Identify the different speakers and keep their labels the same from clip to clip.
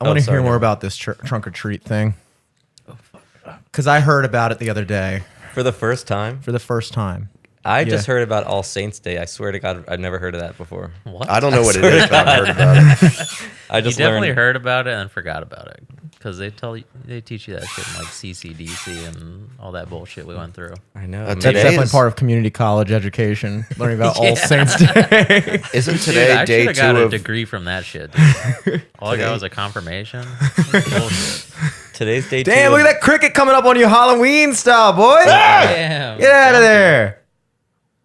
Speaker 1: I want to hear more about this trunk or treat thing. Because I heard about it the other day.
Speaker 2: For the first time?
Speaker 1: For the first time.
Speaker 2: I just heard about All Saints Day. I swear to God, I've never heard of that before.
Speaker 3: What?
Speaker 4: I don't know what it is, but I've heard about it.
Speaker 2: I just
Speaker 3: definitely
Speaker 2: learned.
Speaker 3: heard about it and forgot about it because they teach you that shit in like CCDC and all that bullshit we went through.
Speaker 2: I know.
Speaker 1: That's
Speaker 4: Today
Speaker 1: definitely
Speaker 4: is-
Speaker 1: part of community college education, learning about All Saints Day.
Speaker 4: Isn't
Speaker 3: Dude,
Speaker 4: today
Speaker 3: I
Speaker 4: day
Speaker 3: should have got
Speaker 4: 2
Speaker 3: a
Speaker 4: of...
Speaker 3: degree from that shit. Dude. All I got was a confirmation. Bullshit.
Speaker 2: Today's day
Speaker 1: Damn,
Speaker 2: 2.
Speaker 1: look at that cricket coming up on you Halloween style, boy.
Speaker 3: Damn.
Speaker 1: Get out of there.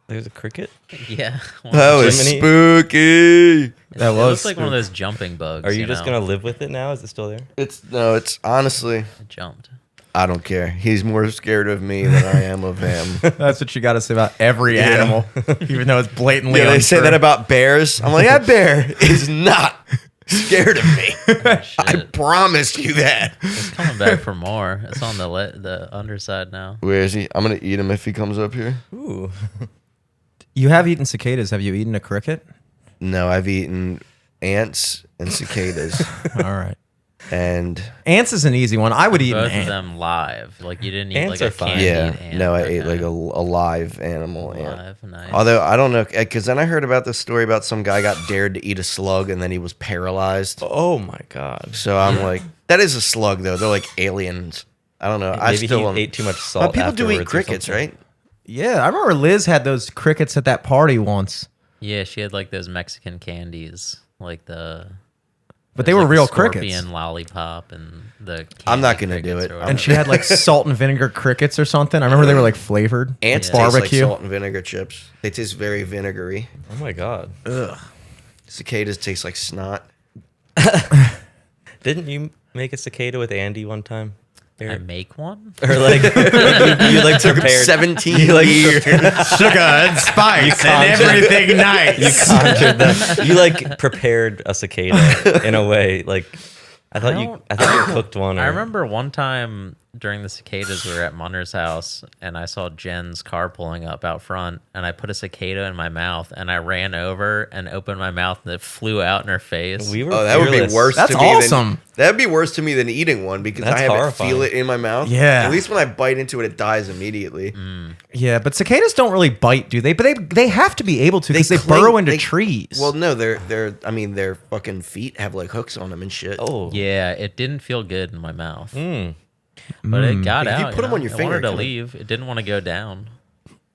Speaker 2: There's a cricket?
Speaker 3: Yeah.
Speaker 4: That was
Speaker 2: Jiminy.
Speaker 4: spooky.
Speaker 1: That
Speaker 3: It
Speaker 1: was
Speaker 3: looks like one of those jumping bugs.
Speaker 2: Are you just going to live with it now? Is it still there?
Speaker 4: It's honestly,
Speaker 3: It jumped.
Speaker 4: I don't care. He's more scared of me than I am of him.
Speaker 1: That's what you got to say about every animal, even though it's blatantly
Speaker 4: Yeah, they say
Speaker 1: untrue.
Speaker 4: that about bears. I'm like, that bear is not scared of me. I
Speaker 3: Shit.
Speaker 4: promise you that.
Speaker 3: It's coming back for more. It's on the underside now.
Speaker 4: Where is he? I'm gonna eat him if he comes up here.
Speaker 2: Ooh.
Speaker 1: You have eaten cicadas. Have you eaten a cricket?
Speaker 4: No, I've eaten ants and cicadas,
Speaker 1: All right.
Speaker 4: and
Speaker 1: Ants is an easy one. I would eat an
Speaker 3: Both of
Speaker 1: ant.
Speaker 3: them live. Like you didn't eat
Speaker 2: Ants
Speaker 3: like
Speaker 2: are
Speaker 3: a
Speaker 2: fine.
Speaker 3: candied
Speaker 4: yeah,
Speaker 3: ant.
Speaker 4: no, I ate
Speaker 3: Okay.
Speaker 4: like a live animal ant.
Speaker 3: Live, nice.
Speaker 4: Although I don't know, because then I heard about this story about some guy got dared to eat a slug and then he was paralyzed.
Speaker 2: Oh, my God.
Speaker 4: So I'm like, that is a slug though. They're like aliens. I don't know. I
Speaker 2: Maybe
Speaker 4: still
Speaker 2: he ate too much salt.
Speaker 4: But people do eat
Speaker 2: afterwards or
Speaker 4: crickets,
Speaker 2: something.
Speaker 4: right?
Speaker 1: Yeah, I remember Liz had those crickets at that party once,
Speaker 3: Yeah, she had like those Mexican candies, like the.
Speaker 1: but they
Speaker 3: there's,
Speaker 1: were
Speaker 3: like,
Speaker 1: real
Speaker 3: the scorpion
Speaker 1: crickets.
Speaker 3: lollipop and the.
Speaker 4: I'm not
Speaker 3: candy
Speaker 4: gonna do
Speaker 3: crickets
Speaker 4: it.
Speaker 3: or
Speaker 4: I'm
Speaker 1: And she had like salt and vinegar crickets or something. I remember they were like flavored.
Speaker 4: Ants
Speaker 3: Yeah.
Speaker 4: taste
Speaker 1: Barbecue.
Speaker 4: like salt and vinegar chips. They taste very vinegary.
Speaker 2: Oh, my God.
Speaker 4: Cicadas taste like snot.
Speaker 2: Didn't you make a cicada with Andy one time?
Speaker 3: I make one.
Speaker 2: Or like you like
Speaker 4: Took him
Speaker 2: prepared
Speaker 4: 17
Speaker 2: you like
Speaker 4: years.
Speaker 1: Sugar and spice and everything nice.
Speaker 2: conjured them. You like prepared a cicada in a way. Like I thought you cooked one. Or,
Speaker 3: I remember one time during the cicadas, we were at Munner's house, and I saw Jen's car pulling up out front, and I put a cicada in my mouth, and I ran over and opened my mouth, and it flew out in her face.
Speaker 2: we were.
Speaker 4: Oh, that would be
Speaker 2: fearless.
Speaker 4: worse
Speaker 1: That's
Speaker 4: to me
Speaker 1: awesome.
Speaker 4: that'd be worse to me than eating one because
Speaker 2: That's
Speaker 4: I have
Speaker 2: horrifying.
Speaker 4: to feel it in my mouth.
Speaker 1: Yeah.
Speaker 4: At least when I bite into it, it dies immediately.
Speaker 1: Yeah, but cicadas don't really bite, do they? But they have to be able to because they
Speaker 4: cling-
Speaker 1: burrow into
Speaker 4: they-
Speaker 1: trees.
Speaker 4: Well, no, their fucking feet have like hooks on them and shit.
Speaker 2: Oh,
Speaker 3: Yeah, it didn't feel good in my mouth, but it got
Speaker 4: If you
Speaker 3: out.
Speaker 4: put 'em on your
Speaker 3: it
Speaker 4: finger,
Speaker 3: wanted to
Speaker 4: kinda-
Speaker 3: leave. It didn't want to go down.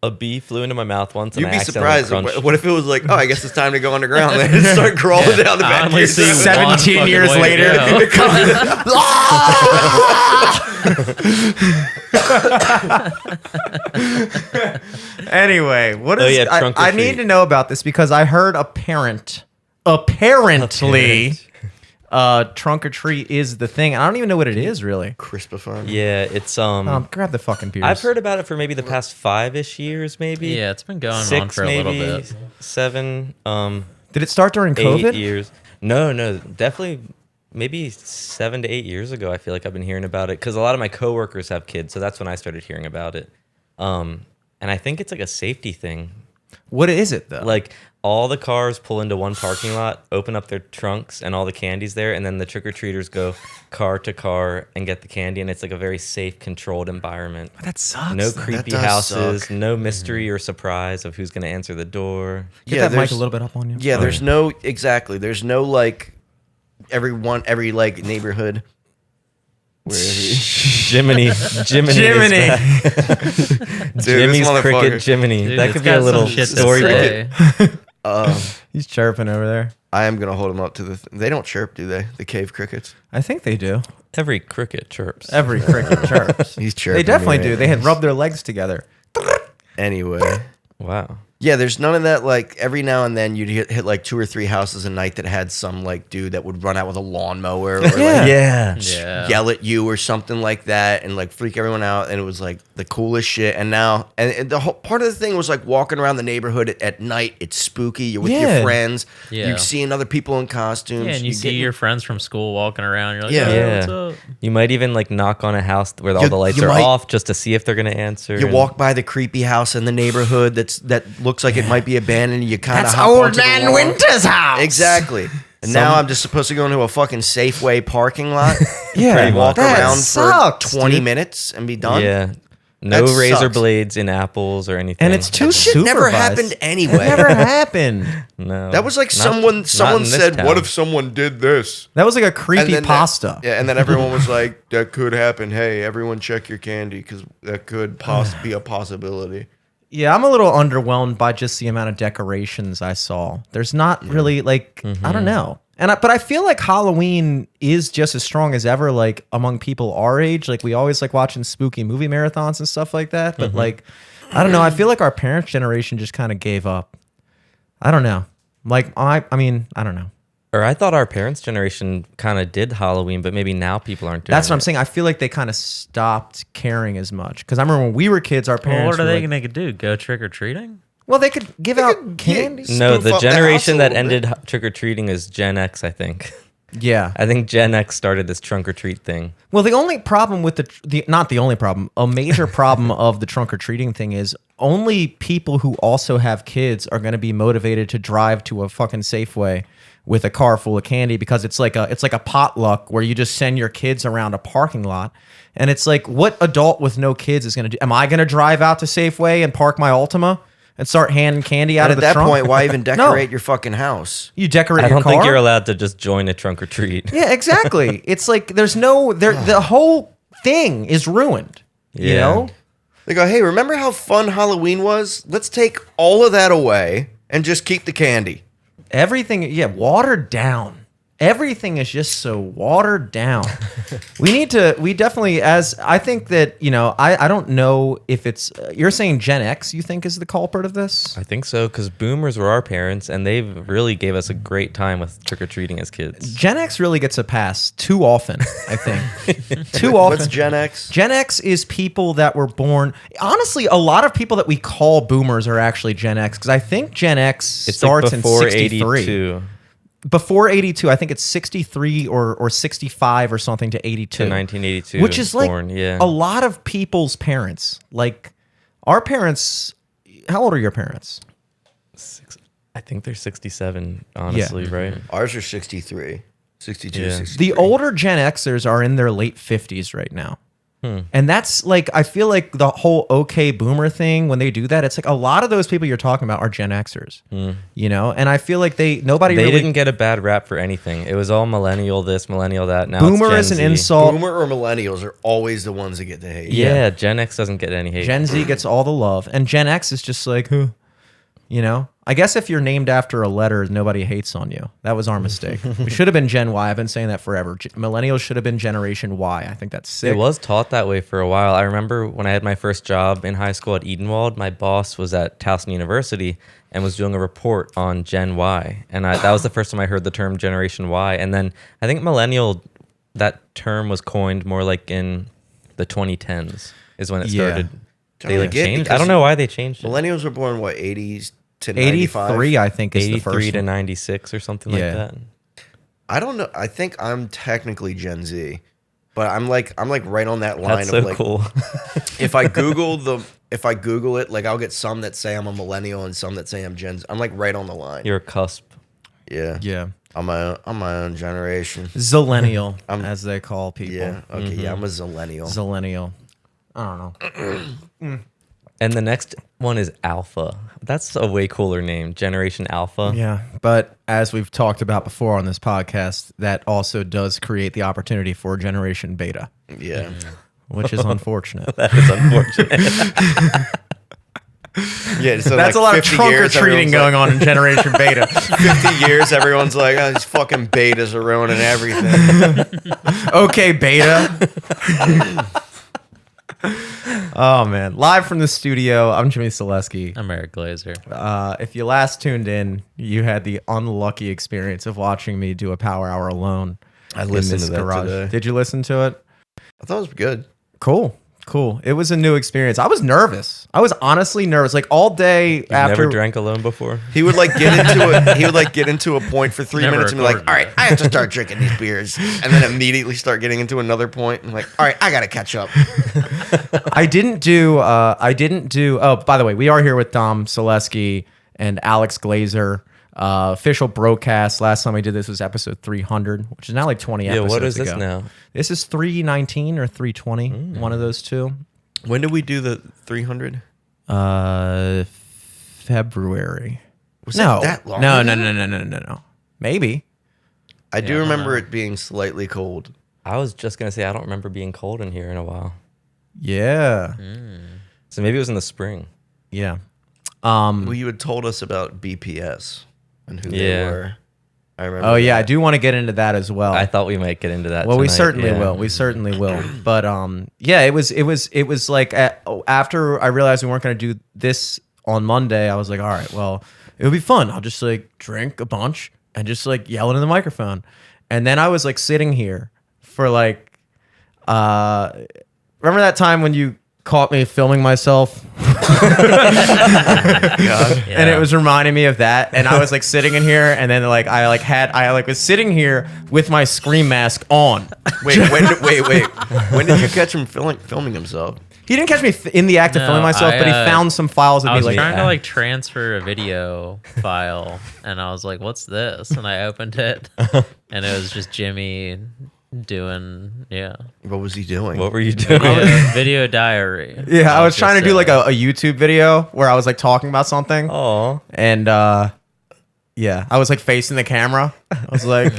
Speaker 2: a bee flew into my mouth once.
Speaker 4: You'd
Speaker 2: and
Speaker 4: be
Speaker 2: I accidentally
Speaker 4: surprised.
Speaker 2: crunched.
Speaker 4: What if it was like, oh, I guess it's time to go underground and just start crawling down the
Speaker 3: I
Speaker 4: back of
Speaker 3: only
Speaker 4: your
Speaker 3: see
Speaker 4: throat.
Speaker 3: one
Speaker 1: 17
Speaker 3: fucking
Speaker 1: years
Speaker 3: way to
Speaker 1: later.
Speaker 3: go.
Speaker 1: Anyway, what is?
Speaker 2: Oh, yeah, trunk or
Speaker 1: I
Speaker 2: treat.
Speaker 1: need to know about this because I heard apparently, trunk or treat is the thing. I don't even know what it is really.
Speaker 4: Crispifying.
Speaker 2: Yeah, it's
Speaker 1: Grab the fucking beers.
Speaker 2: I've heard about it for maybe the past 5-ish years, maybe.
Speaker 3: Yeah, it's been going on
Speaker 2: 6
Speaker 3: for a
Speaker 2: maybe,
Speaker 3: little bit.
Speaker 2: 7,
Speaker 1: Did it start during
Speaker 2: 8
Speaker 1: COVID?
Speaker 2: years. No, definitely maybe 7 to 8 years ago. I feel like I've been hearing about it because a lot of my coworkers have kids, so that's when I started hearing about it. And I think it's like a safety thing.
Speaker 1: What is it though?
Speaker 2: Like all the cars pull into one parking lot, open up their trunks and all the candy's there, and then the trick-or-treaters go car to car and get the candy, and it's like a very safe, controlled environment.
Speaker 1: that sucks.
Speaker 2: No
Speaker 1: though.
Speaker 2: creepy
Speaker 4: does
Speaker 2: houses,
Speaker 4: suck.
Speaker 2: no mystery or surprise of who's going to answer the door.
Speaker 1: Get that mic a little bit up on you.
Speaker 4: Yeah, there's no There's no like every like neighborhood. Where is
Speaker 2: Jiminy.
Speaker 1: Jiminy.
Speaker 2: Jimmy's cricket Jiminy.
Speaker 3: Dude,
Speaker 2: That
Speaker 3: it's
Speaker 2: could be
Speaker 3: got
Speaker 2: a little
Speaker 3: some shit to
Speaker 2: storybook.
Speaker 3: say.
Speaker 1: He's chirping over there.
Speaker 4: I am gonna hold them up to they don't chirp, do they? The cave crickets.
Speaker 1: I think they do.
Speaker 2: Every cricket chirps.
Speaker 1: Every cricket chirps.
Speaker 4: He's chirping.
Speaker 1: They definitely
Speaker 4: me
Speaker 1: do.
Speaker 4: right
Speaker 1: They
Speaker 4: now.
Speaker 1: had rubbed their legs together.
Speaker 4: Anyway.
Speaker 2: Wow.
Speaker 4: Yeah, there's none of that. Like every now and then you'd hit like 2 or 3 houses a night that had some like dude that would run out with a lawnmower or like
Speaker 2: Yeah.
Speaker 3: Yeah.
Speaker 4: yell at you or something like that and like freak everyone out, and it was like the coolest shit. And now and the whole part of the thing was like walking around the neighborhood at night. It's spooky. You're with
Speaker 1: Yeah.
Speaker 4: your friends.
Speaker 3: Yeah.
Speaker 4: You're seeing other people in costumes.
Speaker 3: Yeah, and you see
Speaker 4: get-
Speaker 3: your friends from school walking around. You're like,
Speaker 4: Yeah.
Speaker 3: yeah,
Speaker 2: Yeah.
Speaker 3: what's up?
Speaker 2: You might even like knock on a house where all
Speaker 4: You-
Speaker 2: the lights
Speaker 4: you
Speaker 2: are
Speaker 4: might-
Speaker 2: off just to see if they're going to answer.
Speaker 4: You
Speaker 2: and-
Speaker 4: walk by the creepy house in the neighborhood that looks like it might be abandoned. You kind of
Speaker 1: That's
Speaker 4: hop
Speaker 1: old
Speaker 4: onto the
Speaker 1: man
Speaker 4: lawn.
Speaker 1: Winter's house.
Speaker 4: Exactly. And now I'm just supposed to go into a fucking Safeway parking lot.
Speaker 1: Yeah,
Speaker 4: and walk
Speaker 1: that
Speaker 4: around
Speaker 1: sucks,
Speaker 4: for 20
Speaker 1: dude.
Speaker 4: minutes and be done.
Speaker 2: Yeah. No
Speaker 4: That
Speaker 2: razor
Speaker 4: sucks.
Speaker 2: blades in apples or anything.
Speaker 1: And it's too
Speaker 4: Shit
Speaker 1: supervised.
Speaker 4: never happened anyway.
Speaker 1: It never happened.
Speaker 2: No.
Speaker 4: That was like
Speaker 2: Not
Speaker 4: someone
Speaker 2: in this
Speaker 4: said,
Speaker 2: town.
Speaker 4: "What if someone did this?"
Speaker 1: That was like a
Speaker 4: And
Speaker 1: creepy
Speaker 4: then
Speaker 1: pasta.
Speaker 4: Yeah, and then everyone was like, "That could happen. Hey, everyone, check your candy because that could be a possibility."
Speaker 1: Yeah, I'm a little underwhelmed by just the amount of decorations I saw. There's not really like I don't know. But I feel like Halloween is just as strong as ever, like among people our age. Like we always like watching spooky movie marathons and stuff like that. But like, I don't know. I feel like our parents' generation just kind of gave up. I don't know. Like I mean, I don't know.
Speaker 2: Or I thought our parents' generation kind of did Halloween, but maybe now people aren't doing
Speaker 1: That's what I'm
Speaker 2: it.
Speaker 1: saying. I feel like they kind of stopped caring as much. Because I remember when we were kids, our
Speaker 3: Well,
Speaker 1: parents
Speaker 3: what are
Speaker 1: were
Speaker 3: they
Speaker 1: like,
Speaker 3: going to do? Go trick or treating?
Speaker 1: well, they could give out
Speaker 4: could
Speaker 1: candy.
Speaker 2: No,
Speaker 4: spoof
Speaker 2: the
Speaker 4: up the house
Speaker 2: generation
Speaker 4: a
Speaker 2: that
Speaker 4: little bit.
Speaker 2: ended trick or treating is Gen X, I think.
Speaker 1: Yeah.
Speaker 2: I think Gen X started this trunk or treat thing.
Speaker 1: Well, the only problem with the not the only problem, a major problem of the trunk or treating thing is only people who also have kids are going to be motivated to drive to a fucking Safeway with a car full of candy because it's like a potluck where you just send your kids around a parking lot. And it's like, what adult with no kids is going to do? Am I going to drive out to Safeway and park my Altima and start handing candy out
Speaker 4: And
Speaker 1: of
Speaker 4: at
Speaker 1: the
Speaker 4: that
Speaker 1: trunk?
Speaker 4: point, why even
Speaker 1: No.
Speaker 4: decorate your fucking house?
Speaker 1: You decorate
Speaker 2: I
Speaker 1: your
Speaker 2: don't
Speaker 1: car?
Speaker 2: think you're allowed to just join a trunk or treat.
Speaker 1: Yeah, exactly. It's like the whole thing is ruined. You
Speaker 2: Yeah.
Speaker 1: know?
Speaker 4: They go, "Hey, remember how fun Halloween was? Let's take all of that away and just keep the candy."
Speaker 1: Everything, yeah, watered down. Everything is just so watered down. we definitely, as I think that, I don't know if it's, you're saying Gen X, you think is the culprit of this?
Speaker 2: I think so, because boomers were our parents, and they really gave us a great time with trick or treating as kids.
Speaker 1: Gen X really gets a pass too often, I think. Too often.
Speaker 4: What's Gen X?
Speaker 1: Gen X is people that were born. Honestly, a lot of people that we call boomers are actually Gen X because I think Gen X
Speaker 2: It's
Speaker 1: starts
Speaker 2: like before
Speaker 1: in 63.
Speaker 2: 82
Speaker 1: Before 82, I think it's 63 or 65 or something to 82.
Speaker 2: to 1982.
Speaker 1: Which is like
Speaker 2: born, yeah.
Speaker 1: a lot of people's parents. Like our parents, how old are your parents?
Speaker 2: I think they're 67, honestly, right?
Speaker 4: Ours are 63, 62,
Speaker 2: Yeah.
Speaker 4: 63.
Speaker 1: The older Gen Xers are in their late 50s right now. And that's like, I feel like the whole okay boomer thing, when they do that, it's like a lot of those people you're talking about are Gen Xers, and I feel like nobody
Speaker 2: They
Speaker 1: really.
Speaker 2: didn't get a bad rap for anything. It was all millennial this, millennial that. Now
Speaker 1: Boomer
Speaker 2: it's
Speaker 1: is
Speaker 2: Gen
Speaker 1: an
Speaker 2: Z.
Speaker 1: insult.
Speaker 4: Boomer or millennials are always the ones that get the hate.
Speaker 2: Yeah, Gen X doesn't get any hate.
Speaker 1: Gen Z gets all the love, and Gen X is just like, huh. I guess if you're named after a letter, nobody hates on you. That was our mistake. We should have been Gen Y. I've been saying that forever. Millennials should have been Generation Y. I think that's sick.
Speaker 2: It was taught that way for a while. I remember when I had my first job in high school at Edenwald, my boss was at Towson University and was doing a report on Gen Y. And that was the first time I heard the term Generation Y. And then I think millennial, that term was coined more like in the 2010s is when it
Speaker 1: Yeah.
Speaker 2: started. They
Speaker 4: Totally
Speaker 2: like
Speaker 4: get,
Speaker 2: changed. I
Speaker 4: because
Speaker 2: don't know why they changed it.
Speaker 4: Millennials were born, what, 80s to 95?
Speaker 1: 83, I think, is the
Speaker 2: 83
Speaker 1: first
Speaker 2: to
Speaker 1: one.
Speaker 2: 96 or something
Speaker 1: Yeah.
Speaker 2: like that.
Speaker 4: I don't know. I think I'm technically Gen Z, but I'm like right on that line
Speaker 2: That's
Speaker 4: of
Speaker 2: so
Speaker 4: like,
Speaker 2: cool.
Speaker 4: if I Google it, like I'll get some that say I'm a millennial and some that say I'm Gen Z. I'm like right on the line.
Speaker 2: You're a cusp.
Speaker 4: Yeah.
Speaker 1: Yeah.
Speaker 4: I'm my own generation.
Speaker 1: Zillennial, as they call people.
Speaker 4: Yeah. Okay. Yeah. I'm a zillennial.
Speaker 1: Zillennial. I don't know.
Speaker 2: And the next one is Alpha. That's a way cooler name, Generation Alpha.
Speaker 1: Yeah, but as we've talked about before on this podcast, that also does create the opportunity for Generation Beta,
Speaker 4: Yeah.
Speaker 1: which is unfortunate.
Speaker 2: That is unfortunate.
Speaker 4: Yeah. So
Speaker 1: That's
Speaker 4: like
Speaker 1: a lot of
Speaker 4: 50
Speaker 1: trunk or
Speaker 4: years,
Speaker 1: treating
Speaker 4: everyone's
Speaker 1: going on in Generation Beta.
Speaker 4: Like, 50 years, everyone's like, oh, these fucking betas are ruining everything.
Speaker 1: Okay, Beta. Oh man, live from the studio. I'm Jimmy Solesky.
Speaker 3: I'm Eric Glazer.
Speaker 1: If you last tuned in, you had the unlucky experience of watching me do a power hour alone.
Speaker 4: I
Speaker 1: in
Speaker 4: listened
Speaker 1: this
Speaker 4: to that
Speaker 1: garage.
Speaker 4: today.
Speaker 1: Did you listen to it?
Speaker 4: I thought it was good.
Speaker 1: Cool. It was a new experience. I was nervous. I was honestly nervous. Like all day
Speaker 2: You've
Speaker 1: after.
Speaker 2: never drank alone before?
Speaker 4: He would like get into it. He would like get into a point for 3
Speaker 3: Never
Speaker 4: minutes and be like,
Speaker 3: recorded
Speaker 4: "All right, I have to start drinking these beers," and then immediately start getting into another point and like, "All right, I gotta catch up."
Speaker 1: I didn't do. Oh, by the way, we are here with Dom Solesky and Alex Glazer. Official broadcast. Last time I did this was episode 300, which is now like 20 episodes
Speaker 2: what is
Speaker 1: ago.
Speaker 2: this now?
Speaker 1: This is 319 or 320, one of those two.
Speaker 4: When did we do the 300?
Speaker 1: February.
Speaker 4: Was
Speaker 1: No.
Speaker 4: it that long?
Speaker 1: No. Maybe.
Speaker 4: I do
Speaker 3: I don't
Speaker 4: remember
Speaker 3: know.
Speaker 4: it being slightly cold.
Speaker 2: I was just gonna say I don't remember being cold in here in a while.
Speaker 1: Yeah.
Speaker 2: So maybe it was in the spring.
Speaker 1: Yeah.
Speaker 4: Well, you had told us about BPS and who they
Speaker 2: Yeah.
Speaker 4: were. I remember.
Speaker 1: Oh yeah, I
Speaker 4: that.
Speaker 1: do want to get into that as well.
Speaker 2: I thought we might get into that.
Speaker 1: Well, we
Speaker 2: tonight,
Speaker 1: certainly
Speaker 2: yeah.
Speaker 1: will. We certainly will. But yeah, it was like after I realized we weren't going to do this on Monday, I was like, all right, well, it'll be fun. I'll just like drink a bunch and just like yell into the microphone. And then I was like sitting here for like, remember that time when you caught me filming myself? And it was reminding me of that, and I was like sitting in here, and then like I was sitting here with my scream mask on.
Speaker 4: Wait. When did you catch him filming himself?
Speaker 1: He didn't catch me in the act of
Speaker 3: No,
Speaker 1: filming myself, but he found some files of
Speaker 3: I
Speaker 1: me
Speaker 3: was
Speaker 1: like
Speaker 3: trying to like transfer a video file, and I was like, "What's this?" And I opened it, and it was just Jimmy doing
Speaker 4: What was he doing?
Speaker 2: What were you doing?
Speaker 3: video diary.
Speaker 1: Yeah, I was trying to do like
Speaker 3: a
Speaker 1: a YouTube video where I was like talking about something,
Speaker 2: Oh,
Speaker 1: and yeah, I was like facing the camera. I was like,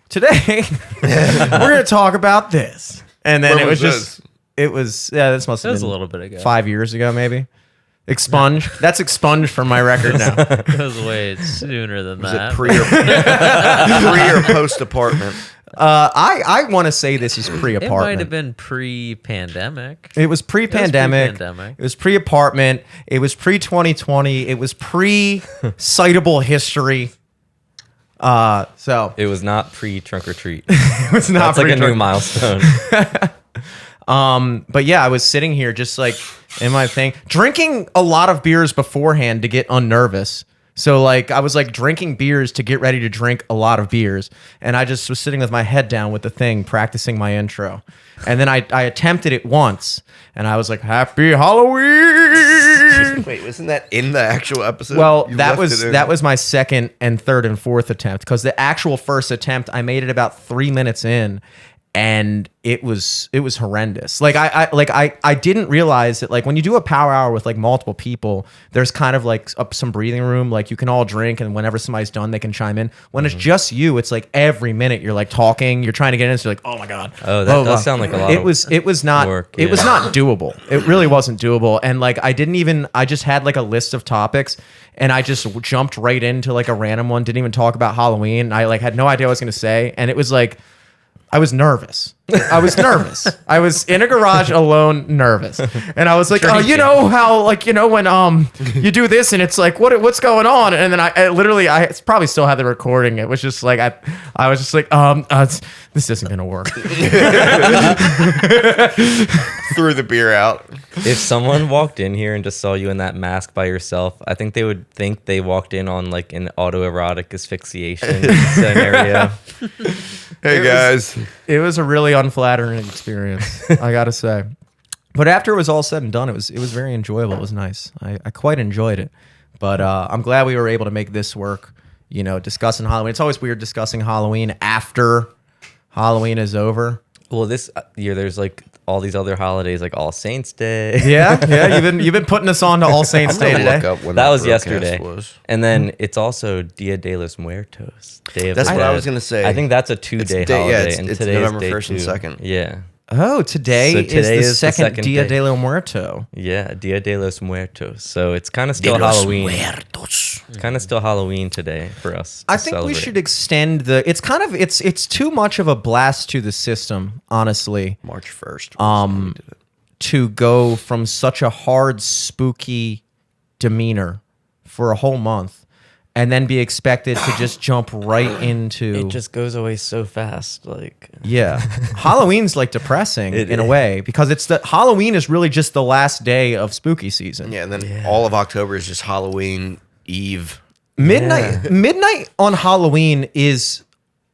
Speaker 1: today we're gonna talk about this, and then
Speaker 4: When
Speaker 1: it was
Speaker 4: was
Speaker 1: just. It was this must
Speaker 3: It
Speaker 1: have
Speaker 3: was
Speaker 1: been
Speaker 3: a little bit ago.
Speaker 1: 5 years ago, maybe. Expunged. That's expunged from my record now.
Speaker 3: It was way sooner than
Speaker 4: Was
Speaker 3: that.
Speaker 4: it pre or post apartment?
Speaker 1: I want to say this is
Speaker 3: It might have
Speaker 1: pre-apartment.
Speaker 3: been pre-pandemic.
Speaker 1: It was pre-pandemic.
Speaker 3: pre-pandemic.
Speaker 1: It was pre-apartment. It was pre-2020. It was pre-citable history. So
Speaker 2: it was not pre-trunk or treat.
Speaker 1: it was not
Speaker 2: That's like a
Speaker 1: pre-trunk-
Speaker 2: new milestone.
Speaker 1: But yeah, I was sitting here just like in my thing, drinking a lot of beers beforehand to get unnervous. So like I was like drinking beers to get ready to drink a lot of beers, and I just was sitting with my head down with the thing, practicing my intro. And then I attempted it once, and I was like, "Happy Halloween!"
Speaker 4: Wait, wasn't that in the actual episode?
Speaker 1: Well,
Speaker 4: You
Speaker 1: that
Speaker 4: left it in.
Speaker 1: was my second and third and fourth attempt, because the actual first attempt I made it about 3 minutes in, and it was horrendous. Like I didn't realize that like when you do a power hour with like multiple people, there's kind of like some breathing room. Like you can all drink, and whenever somebody's done, they can chime in. When it's just you, it's like every minute you're like talking, you're trying to get in. So you're like, oh my god.
Speaker 2: Oh, that does sound like a lot
Speaker 1: It
Speaker 2: of
Speaker 1: was not
Speaker 2: work,
Speaker 1: it was
Speaker 2: yeah.
Speaker 1: not doable. It really wasn't doable. And like I just had like a list of topics, and I just jumped right into like a random one. Didn't even talk about Halloween. I like had no idea what I was gonna say, and it was like. I was nervous. I was nervous. I was in a garage alone, nervous, and I was like, "Oh, you know how, like, you know when you do this, and it's like, what's going on?" And then I literally, I probably still have the recording. It was just like I was just like, this isn't gonna work.
Speaker 4: threw the beer out.
Speaker 2: If someone walked in here and just saw you in that mask by yourself, I think they would think they walked in on like an autoerotic asphyxiation scenario.
Speaker 4: Hey guys,
Speaker 1: It was a really unflattering experience, I gotta say. But after it was all said and done, it was very enjoyable. It was nice. I quite enjoyed it. But I'm glad we were able to make this work. You know, discussing Halloween. It's always weird discussing Halloween after Halloween is over.
Speaker 2: Well, this year there's like all these other holidays, like All Saints Day.
Speaker 1: Yeah. You've been putting us on to All Saints Day today.
Speaker 4: look up when
Speaker 2: That was
Speaker 4: broadcast
Speaker 2: yesterday.
Speaker 4: was.
Speaker 2: And then it's also Dia de los Muertos. Day of
Speaker 4: That's
Speaker 2: the
Speaker 4: what I
Speaker 2: Dead.
Speaker 4: was gonna say.
Speaker 2: I think that's a 2-day
Speaker 4: It's day- yeah,
Speaker 2: holiday.
Speaker 4: it's-
Speaker 2: and
Speaker 4: it's
Speaker 2: today
Speaker 4: November
Speaker 2: is day
Speaker 4: 1st and 2nd.
Speaker 2: Yeah.
Speaker 1: Oh, today,
Speaker 2: So today
Speaker 1: is
Speaker 2: is
Speaker 1: the
Speaker 2: the
Speaker 1: second
Speaker 2: second
Speaker 1: Dia
Speaker 2: day.
Speaker 1: de los Muertos.
Speaker 2: Yeah, Dia de los Muertos. So it's kind of still Halloween. It's kind of still Halloween today for us.
Speaker 1: I
Speaker 2: to
Speaker 1: think we
Speaker 2: celebrate.
Speaker 1: should extend the. It's kind of it's too much of a blast to the system, honestly.
Speaker 4: March 1st. was when we did it.
Speaker 1: To go from such a hard, spooky demeanor for a whole month, and then be expected to just jump right into.
Speaker 2: It just goes away so fast. Like
Speaker 1: Yeah, Halloween's like depressing
Speaker 2: It
Speaker 1: in a
Speaker 2: is.
Speaker 1: way, because it's the Halloween is really just the last day of spooky season.
Speaker 4: Yeah, and then all of October is just Halloween Eve.
Speaker 1: Midnight on Halloween is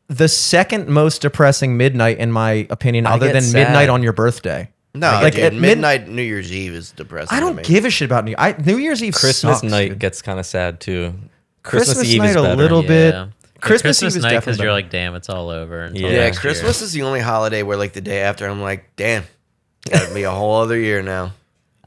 Speaker 1: the second most depressing midnight in my opinion,
Speaker 2: I
Speaker 1: other
Speaker 2: get
Speaker 1: than
Speaker 2: sad.
Speaker 1: midnight on your birthday.
Speaker 4: No,
Speaker 1: Like,
Speaker 4: dude,
Speaker 1: at mid-
Speaker 4: midnight New Year's Eve is depressing.
Speaker 1: I
Speaker 4: to
Speaker 1: don't
Speaker 4: me.
Speaker 1: give a shit about New Year's Eve.
Speaker 2: Christmas
Speaker 1: sucks,
Speaker 2: night
Speaker 1: dude.
Speaker 2: gets kind of sad too. Christmas Eve is
Speaker 1: night a
Speaker 2: better.
Speaker 1: little bit.
Speaker 3: Yeah.
Speaker 1: Christmas Eve is
Speaker 3: night
Speaker 1: definitely
Speaker 3: because you're
Speaker 1: better.
Speaker 3: like, damn, it's all over. until
Speaker 2: Yeah,
Speaker 3: next
Speaker 4: Christmas
Speaker 3: year.
Speaker 4: is the only holiday where like the day after I'm like, damn, gotta be a whole other year now.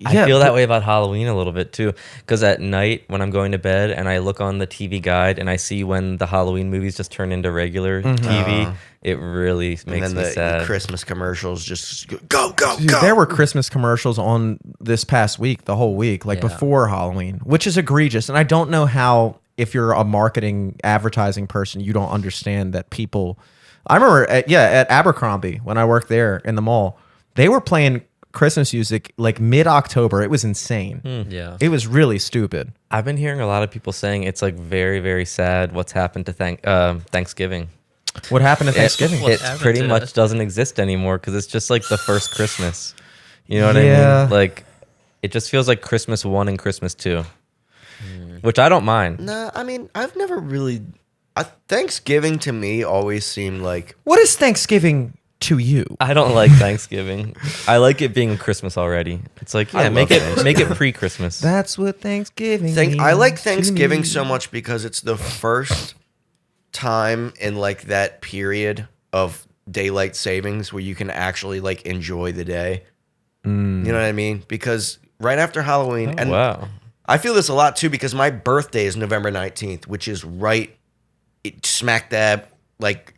Speaker 2: I feel that way about Halloween a little bit too, because at night when I'm going to bed and I look on the TV guide and I see when the Halloween movies just turn into regular TV, it really
Speaker 4: And
Speaker 2: makes
Speaker 4: then
Speaker 2: me
Speaker 4: the
Speaker 2: sad.
Speaker 4: Christmas commercials just go.
Speaker 1: Dude, there were Christmas commercials on this past week, the whole week, like
Speaker 3: Yeah.
Speaker 1: before Halloween, which is egregious. And I don't know how, if you're a marketing advertising person, you don't understand that people. I remember, at Abercrombie when I worked there in the mall, they were playing Christmas music like mid-October. It was insane.
Speaker 3: Yeah.
Speaker 1: It was really stupid.
Speaker 2: I've been hearing a lot of people saying it's like very, very sad what's happened to Thanksgiving.
Speaker 1: What happened at Thanksgiving?
Speaker 3: What
Speaker 2: It
Speaker 3: happened
Speaker 2: pretty
Speaker 3: to
Speaker 2: much
Speaker 3: it?
Speaker 2: doesn't exist anymore because it's just like the first Christmas. You know what
Speaker 1: Yeah.
Speaker 2: I mean? Like, it just feels like Christmas 1 and Christmas 2, which I don't mind.
Speaker 4: Nah, I mean, I've never really. Thanksgiving to me always seemed like
Speaker 1: What is Thanksgiving to you?
Speaker 2: I don't like Thanksgiving. I like it being Christmas already. It's like,
Speaker 4: I
Speaker 2: yeah, make
Speaker 4: love
Speaker 2: it pre-Christmas.
Speaker 1: That's what Thanksgiving
Speaker 4: I like
Speaker 1: means to
Speaker 4: Thanksgiving
Speaker 1: me.
Speaker 4: so much because it's the first time in like that period of daylight savings where you can actually like enjoy the day. You know what I mean? Because right after Halloween, and
Speaker 2: Wow.
Speaker 4: I feel this a lot too because my birthday is November 19th, which is smack dab like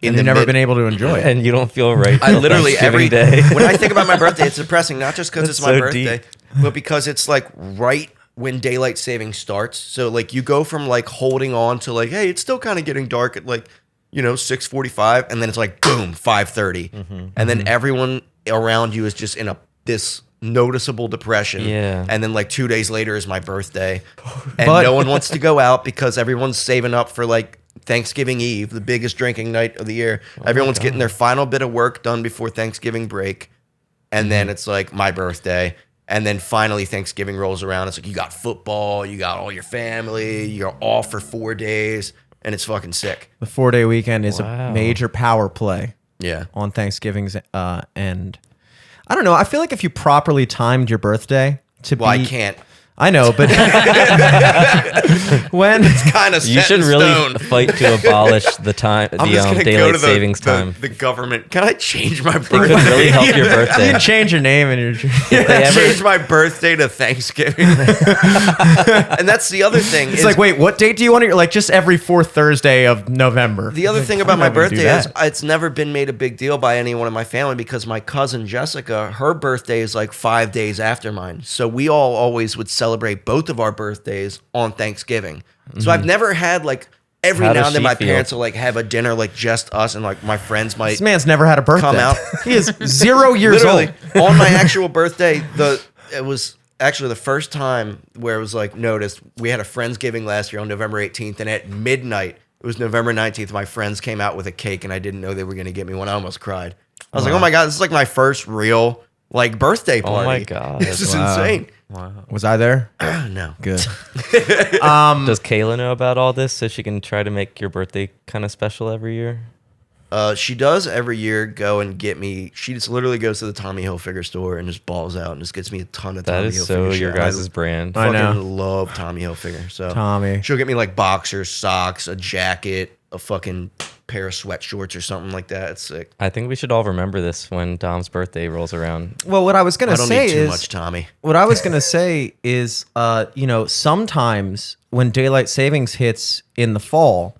Speaker 4: in
Speaker 1: And
Speaker 4: the
Speaker 1: you've never
Speaker 4: mid-
Speaker 1: been able to enjoy it.
Speaker 2: And you don't feel right.
Speaker 4: I
Speaker 2: till
Speaker 4: literally
Speaker 2: Thanksgiving
Speaker 4: every
Speaker 2: day.
Speaker 4: when I think about my birthday, it's depressing. Not just because
Speaker 2: That's
Speaker 4: it's my
Speaker 2: so
Speaker 4: birthday,
Speaker 2: deep.
Speaker 4: but because it's like right when daylight saving starts. So like you go from like holding on to like, hey, it's still kind of getting dark at like 6:45, and then it's like boom 5:30, and then everyone around you is just in this noticeable depression.
Speaker 2: Yeah.
Speaker 4: And then like 2 days later is my birthday, and
Speaker 1: But-
Speaker 4: no one wants to go out because everyone's saving up for like Thanksgiving Eve, the biggest drinking night of the year. Everyone's getting their final bit of work done before Thanksgiving break. And then it's like my birthday. And then finally Thanksgiving rolls around. It's like you got football, you got all your family, you're off for 4 days, and it's fucking sick.
Speaker 1: The 4-day weekend is a
Speaker 2: Wow.
Speaker 1: major power play
Speaker 4: Yeah.
Speaker 1: on Thanksgiving's end. I don't know. I feel like if you properly timed your birthday to
Speaker 4: Well,
Speaker 1: be,
Speaker 4: I can't.
Speaker 1: I know, but when
Speaker 4: Kind of
Speaker 2: You should really fight to abolish the time,
Speaker 4: I'm just gonna go
Speaker 2: daylight
Speaker 4: to
Speaker 2: savings time.
Speaker 4: the government. Can I change my
Speaker 2: It could
Speaker 4: birthday?
Speaker 2: really help your
Speaker 1: you
Speaker 2: birthday.
Speaker 1: can change your name and your
Speaker 2: they ever-
Speaker 4: Change my birthday to Thanksgiving. And that's the other thing.
Speaker 1: it's like, wait, what date do you want to? Like just every fourth Thursday of November.
Speaker 4: The other
Speaker 1: Like,
Speaker 4: thing
Speaker 1: I'm
Speaker 4: about my
Speaker 1: not gonna do
Speaker 4: birthday is
Speaker 1: that.
Speaker 4: it's never been made a big deal by anyone in my family because my cousin Jessica, her birthday is like 5 days after mine. So we all always would celebrate both of our birthdays on Thanksgiving. So I've never had like every
Speaker 2: How
Speaker 4: now
Speaker 2: does
Speaker 4: and then
Speaker 2: she
Speaker 4: my
Speaker 2: feel?
Speaker 4: parents will like have a dinner like just us and like my friends might
Speaker 1: This man's never had a birthday.
Speaker 4: come out.
Speaker 1: He is 0 years
Speaker 4: Literally
Speaker 1: old.
Speaker 4: on my actual birthday, it was actually the first time where it was like noticed. We had a Friendsgiving last year on November 18th, and at midnight, it was November 19th. My friends came out with a cake, and I didn't know they were going to get me one. I almost cried. I was like, "Oh my god, this is like my first real like birthday
Speaker 2: Oh
Speaker 4: party."
Speaker 2: my God.
Speaker 4: this is
Speaker 1: Wow.
Speaker 4: insane.
Speaker 3: Wow.
Speaker 1: Was I there?
Speaker 4: No,
Speaker 1: Good.
Speaker 2: Does Kayla know about all this so she can try to make your birthday kind of special every year?
Speaker 4: she does every year go and get me. She just literally goes to the Tommy Hilfiger store and just balls out and just gets me a ton of
Speaker 2: That
Speaker 4: Tommy
Speaker 2: is
Speaker 4: Hilfiger.
Speaker 2: so
Speaker 4: shit.
Speaker 2: your
Speaker 4: And I
Speaker 2: guys' brand.
Speaker 1: I know.
Speaker 4: fucking love Tommy Hilfiger. So
Speaker 1: Tommy.
Speaker 4: she'll get me like boxers, socks, a jacket, a fucking pair of sweat shorts or something like that. It's sick.
Speaker 2: I think we should all remember this when Dom's birthday rolls around.
Speaker 1: Well, what I was gonna
Speaker 4: I don't
Speaker 1: say
Speaker 4: need too
Speaker 1: is
Speaker 4: much Tommy.
Speaker 1: what I was gonna say is, sometimes when daylight savings hits in the fall,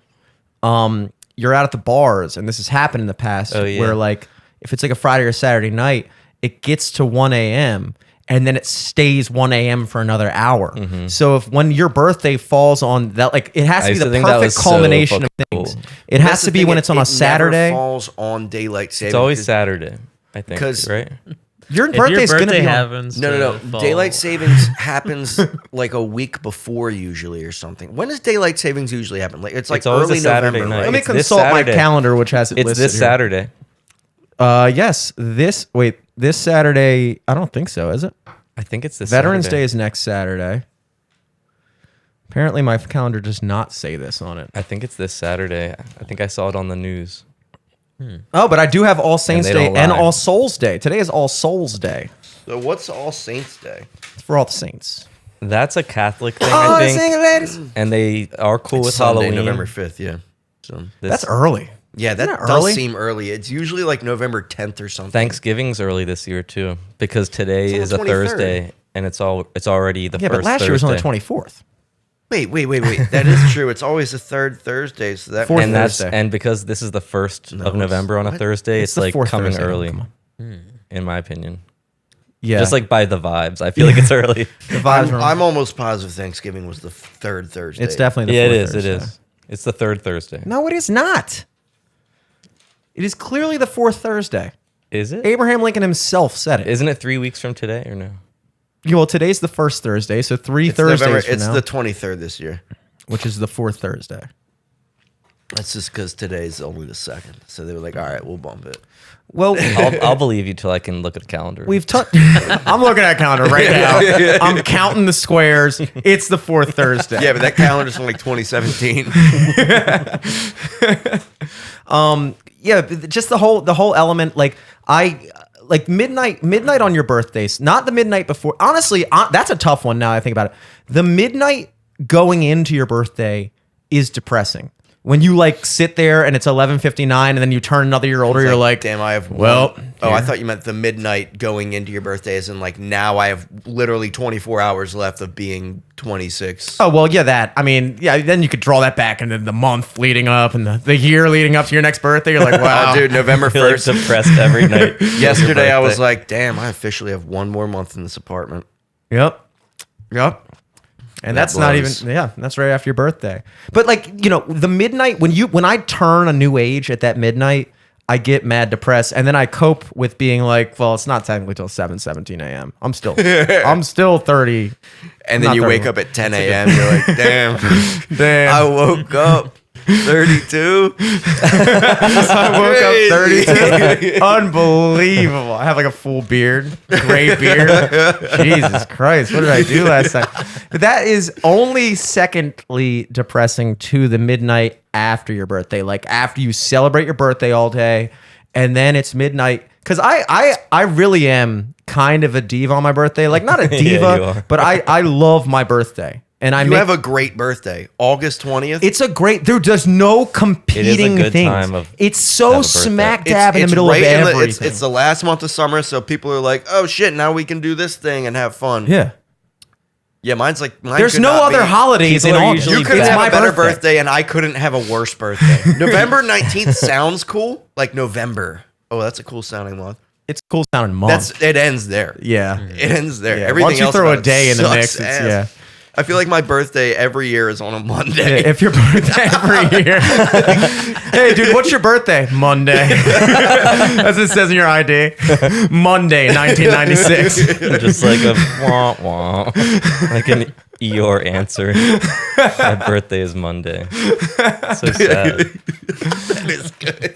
Speaker 1: you're out at the bars, and this has happened in the past,
Speaker 2: Oh, yeah.
Speaker 1: where like if it's like a Friday or Saturday night, it gets to 1 a.m. and then it stays 1 a.m. for another hour. So if when your birthday falls on that, like it has
Speaker 2: I
Speaker 1: to be
Speaker 2: used to
Speaker 1: the
Speaker 2: think that was
Speaker 1: perfect
Speaker 2: so
Speaker 1: culmination of
Speaker 2: fucking
Speaker 1: things.
Speaker 2: cool.
Speaker 1: It has
Speaker 4: That's
Speaker 1: to
Speaker 4: the
Speaker 1: be
Speaker 4: thing,
Speaker 1: when it's on a
Speaker 4: never
Speaker 1: Saturday.
Speaker 4: falls on daylight savings.
Speaker 2: It's always Saturday, I think.
Speaker 4: 'Cause-
Speaker 2: Right?
Speaker 1: Your
Speaker 3: If your
Speaker 1: birthday's gonna
Speaker 3: birthday
Speaker 1: be on.
Speaker 3: happens,
Speaker 4: No.
Speaker 3: to fall-
Speaker 4: Daylight savings happens like a week before usually or something. When does daylight savings usually happen? Like it's like
Speaker 2: It's always a
Speaker 4: early
Speaker 2: Saturday
Speaker 4: November.
Speaker 2: night.
Speaker 4: Right?
Speaker 1: Let me
Speaker 2: It's this
Speaker 1: consult my
Speaker 2: Saturday.
Speaker 1: calendar, which has it
Speaker 2: It's
Speaker 1: listed
Speaker 2: this
Speaker 1: here.
Speaker 2: Saturday.
Speaker 1: Yes, this Saturday. I don't think so. Is it?
Speaker 2: I think it's this
Speaker 1: Veterans
Speaker 2: Saturday.
Speaker 1: Day is next Saturday. Apparently, my calendar does not say this on it.
Speaker 2: I think it's this Saturday. I think I saw it on the news.
Speaker 1: Oh, but I do have All Saints
Speaker 2: they
Speaker 1: Day
Speaker 2: don't
Speaker 1: and
Speaker 2: lie.
Speaker 1: All Souls Day. Today is All Souls Day.
Speaker 4: So what's All Saints Day?
Speaker 1: It's for all the saints.
Speaker 2: That's a Catholic thing,
Speaker 1: Oh,
Speaker 2: I think.
Speaker 1: single ladies.
Speaker 2: And they are cool with
Speaker 4: Sunday,
Speaker 2: Halloween.
Speaker 4: November 5th, yeah. So
Speaker 1: That's early.
Speaker 4: yeah, that
Speaker 1: Isn't that
Speaker 4: does
Speaker 1: early?
Speaker 4: seem early. It's usually like November 10th or something.
Speaker 2: Thanksgiving's early this year too, because today
Speaker 4: It's
Speaker 2: is
Speaker 4: on
Speaker 2: a
Speaker 4: the 23rd.
Speaker 2: Thursday, and it's already the
Speaker 1: Yeah,
Speaker 2: first
Speaker 1: but last
Speaker 2: Thursday.
Speaker 1: year was on the 24th.
Speaker 4: Wait. That is true. It's always the third Thursday. So that
Speaker 1: Fourth
Speaker 2: And that's
Speaker 1: Thursday.
Speaker 2: and because this is the first of
Speaker 4: it's-
Speaker 2: November on a
Speaker 4: what?
Speaker 2: Thursday,
Speaker 1: It's
Speaker 2: it's
Speaker 1: the
Speaker 2: like
Speaker 1: fourth
Speaker 2: coming
Speaker 1: Thursday,
Speaker 2: early,
Speaker 1: come
Speaker 2: in my opinion.
Speaker 1: Yeah.
Speaker 2: Just like by the vibes, I feel like it's early.
Speaker 1: the vibes are
Speaker 4: I'm almost positive Thanksgiving was the third Thursday.
Speaker 1: It's definitely the
Speaker 2: Yeah, it
Speaker 1: fourth
Speaker 2: is. It
Speaker 1: Thursday.
Speaker 2: is. It's the third Thursday.
Speaker 1: No, it is not. It is clearly the fourth Thursday.
Speaker 2: Is it?
Speaker 1: Abraham Lincoln himself said it.
Speaker 2: Isn't it 3 weeks from today or no?
Speaker 1: Yeah, well, today's the first Thursday, so three
Speaker 4: It's
Speaker 1: Thursdays
Speaker 4: November.
Speaker 1: from
Speaker 4: It's
Speaker 1: now,
Speaker 4: the 23rd this year.
Speaker 1: which is the fourth Thursday.
Speaker 4: That's just because today's only the second. So they were like, all right, we'll bump it.
Speaker 1: Well,
Speaker 2: I'll believe you till I can look at the calendar.
Speaker 1: we've touched. I'm looking at a calendar right now. I'm counting the squares. It's the fourth Thursday.
Speaker 4: Yeah, but that calendar's from like 2017.
Speaker 1: Yeah, just the whole element. Like midnight on your birthdays, not the midnight before. Honestly, that's a tough one. Now I think about it, the midnight going into your birthday is depressing. When you like sit there and it's 11:59, and then you turn another year older, you're like,
Speaker 4: damn, I have
Speaker 1: well,
Speaker 4: one. Oh, I
Speaker 1: here.
Speaker 4: thought you meant the midnight going into your birthday, as in like now I have literally 24 hours left of being 26.
Speaker 1: oh well, yeah, that. I mean, yeah, then you could draw that back into the month leading up and the year leading up to your next birthday. You're like, wow,
Speaker 4: Oh, dude, November
Speaker 2: I feel like
Speaker 4: 1st.
Speaker 2: depressed every night.
Speaker 4: Yesterday I was
Speaker 2: Birthday.
Speaker 4: like, damn, I officially have one more month in this apartment.
Speaker 1: Yep. And
Speaker 4: That
Speaker 1: that's not even,
Speaker 4: blows.
Speaker 1: yeah, that's right after your birthday. But like, the midnight, when I turn a new age at that midnight, I get mad depressed. And then I cope with being like, well, it's not technically till 7:17 a.m. I'm still 30.
Speaker 4: And then
Speaker 1: Not
Speaker 4: you
Speaker 1: 30.
Speaker 4: wake up at 10 a.m. You're like, damn,
Speaker 1: Damn.
Speaker 4: I woke up 32.
Speaker 1: I woke up 32. Unbelievable. I have like a full beard, gray beard. Jesus Christ. What did I do last night? But that is only secondly depressing to the midnight after your birthday. Like after you celebrate your birthday all day and then it's midnight. Because I really am kind of a diva on my birthday. Like not a
Speaker 2: Yeah, you
Speaker 1: diva,
Speaker 2: are.
Speaker 1: but I love my birthday. And I
Speaker 4: You
Speaker 1: make
Speaker 4: have a great birthday. August 20th.
Speaker 1: it's a great. There's no competing
Speaker 2: good
Speaker 1: things.
Speaker 2: time of-
Speaker 1: It's so
Speaker 2: have a birthday.
Speaker 1: smack dab in the
Speaker 4: It's
Speaker 1: middle
Speaker 4: right
Speaker 1: of
Speaker 4: in
Speaker 1: everything.
Speaker 4: it's the last month of summer, so people are like, oh shit, now we can do this thing and have fun.
Speaker 1: yeah.
Speaker 4: Yeah, mine
Speaker 1: There's
Speaker 4: could
Speaker 1: no
Speaker 4: not
Speaker 1: other
Speaker 4: be.
Speaker 1: holidays in
Speaker 2: People are
Speaker 1: August.
Speaker 2: usually
Speaker 4: You couldn't
Speaker 1: It's
Speaker 4: have
Speaker 1: my
Speaker 4: a better birthday, and I couldn't have a worse birthday. November 19th sounds cool. Like November. Oh, that's a cool sounding month.
Speaker 1: It's a cool sounding month.
Speaker 4: It ends there.
Speaker 1: yeah.
Speaker 4: It ends there.
Speaker 1: Yeah,
Speaker 4: Everything
Speaker 1: once you
Speaker 4: else
Speaker 1: throw
Speaker 4: about
Speaker 1: a
Speaker 4: it
Speaker 1: day in the
Speaker 4: sucks
Speaker 1: mix, it's-
Speaker 4: ass.
Speaker 1: yeah.
Speaker 4: I feel like my birthday every year is on a Monday.
Speaker 1: If your birthday every year. Hey, dude, what's your birthday? Monday. As it says in your ID. Monday, 1996.
Speaker 2: just like a wah wah, like an Eeyore answer. My birthday is Monday. So sad.
Speaker 4: That is good.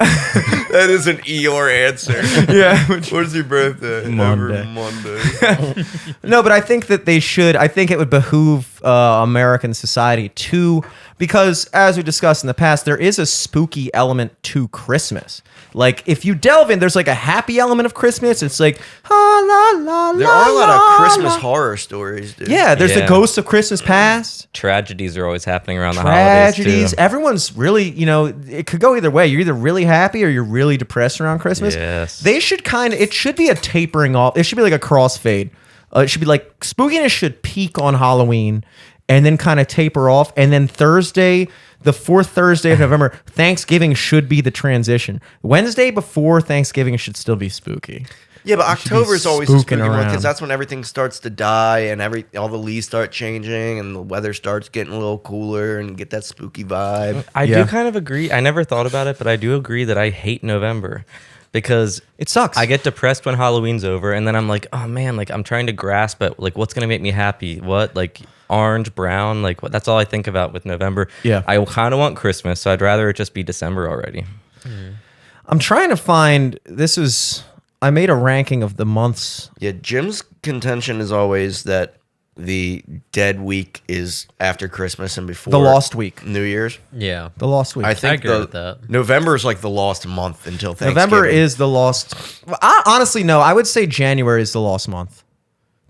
Speaker 4: That is an Eeyore answer.
Speaker 1: Yeah.
Speaker 4: What's your birthday?
Speaker 1: Monday.
Speaker 4: Every Monday.
Speaker 1: No, but I think that they should. I think it would behoove American society to, because as we discussed in the past, there is a spooky element to Christmas. Like if you delve in, there's like a happy element of Christmas. It's like la la la.
Speaker 4: There are a lot
Speaker 1: la,
Speaker 4: of Christmas
Speaker 1: la.
Speaker 4: horror stories, dude.
Speaker 1: Yeah, there's the
Speaker 2: Yeah.
Speaker 1: ghosts of Christmas past.
Speaker 2: Tragedies are always happening around the holidays
Speaker 1: Tragedies.
Speaker 2: too.
Speaker 1: Everyone's really, it could go either way. You're either really happy or you're really depressed around Christmas.
Speaker 2: Yes.
Speaker 1: They should it should be a tapering off. It should be like a crossfade. It should be like spookiness should peak on Halloween and then kind of taper off. And then Thursday, the fourth Thursday of November, Thanksgiving should be the transition. Wednesday before Thanksgiving should still be spooky.
Speaker 4: Yeah, but
Speaker 1: should be
Speaker 4: October is always a
Speaker 1: spooking
Speaker 4: spooky month
Speaker 1: around.
Speaker 4: because that's when everything starts to die and all the leaves start changing and the weather starts getting a little cooler and get that spooky vibe.
Speaker 2: I
Speaker 1: Yeah.
Speaker 2: do kind of agree. I never thought about it, but I do agree that I hate November because
Speaker 1: It sucks.
Speaker 2: I get depressed when Halloween's over, and then I'm like, oh man, like I'm trying to grasp at like what's gonna make me happy. What, like orange, brown, like what? That's all I think about with November.
Speaker 1: Yeah.
Speaker 2: I kind of want Christmas, so I'd rather it just be December already.
Speaker 1: I'm trying to find, I made a ranking of the months.
Speaker 4: Yeah, Jim's contention is always that the dead week is after Christmas and before
Speaker 1: The lost week.
Speaker 4: New Year's.
Speaker 3: Yeah.
Speaker 1: The lost week.
Speaker 4: I think
Speaker 3: agree with that.
Speaker 4: November is like the lost month until Thanksgiving.
Speaker 1: November is the lost. Honestly, no. I would say January is the lost month.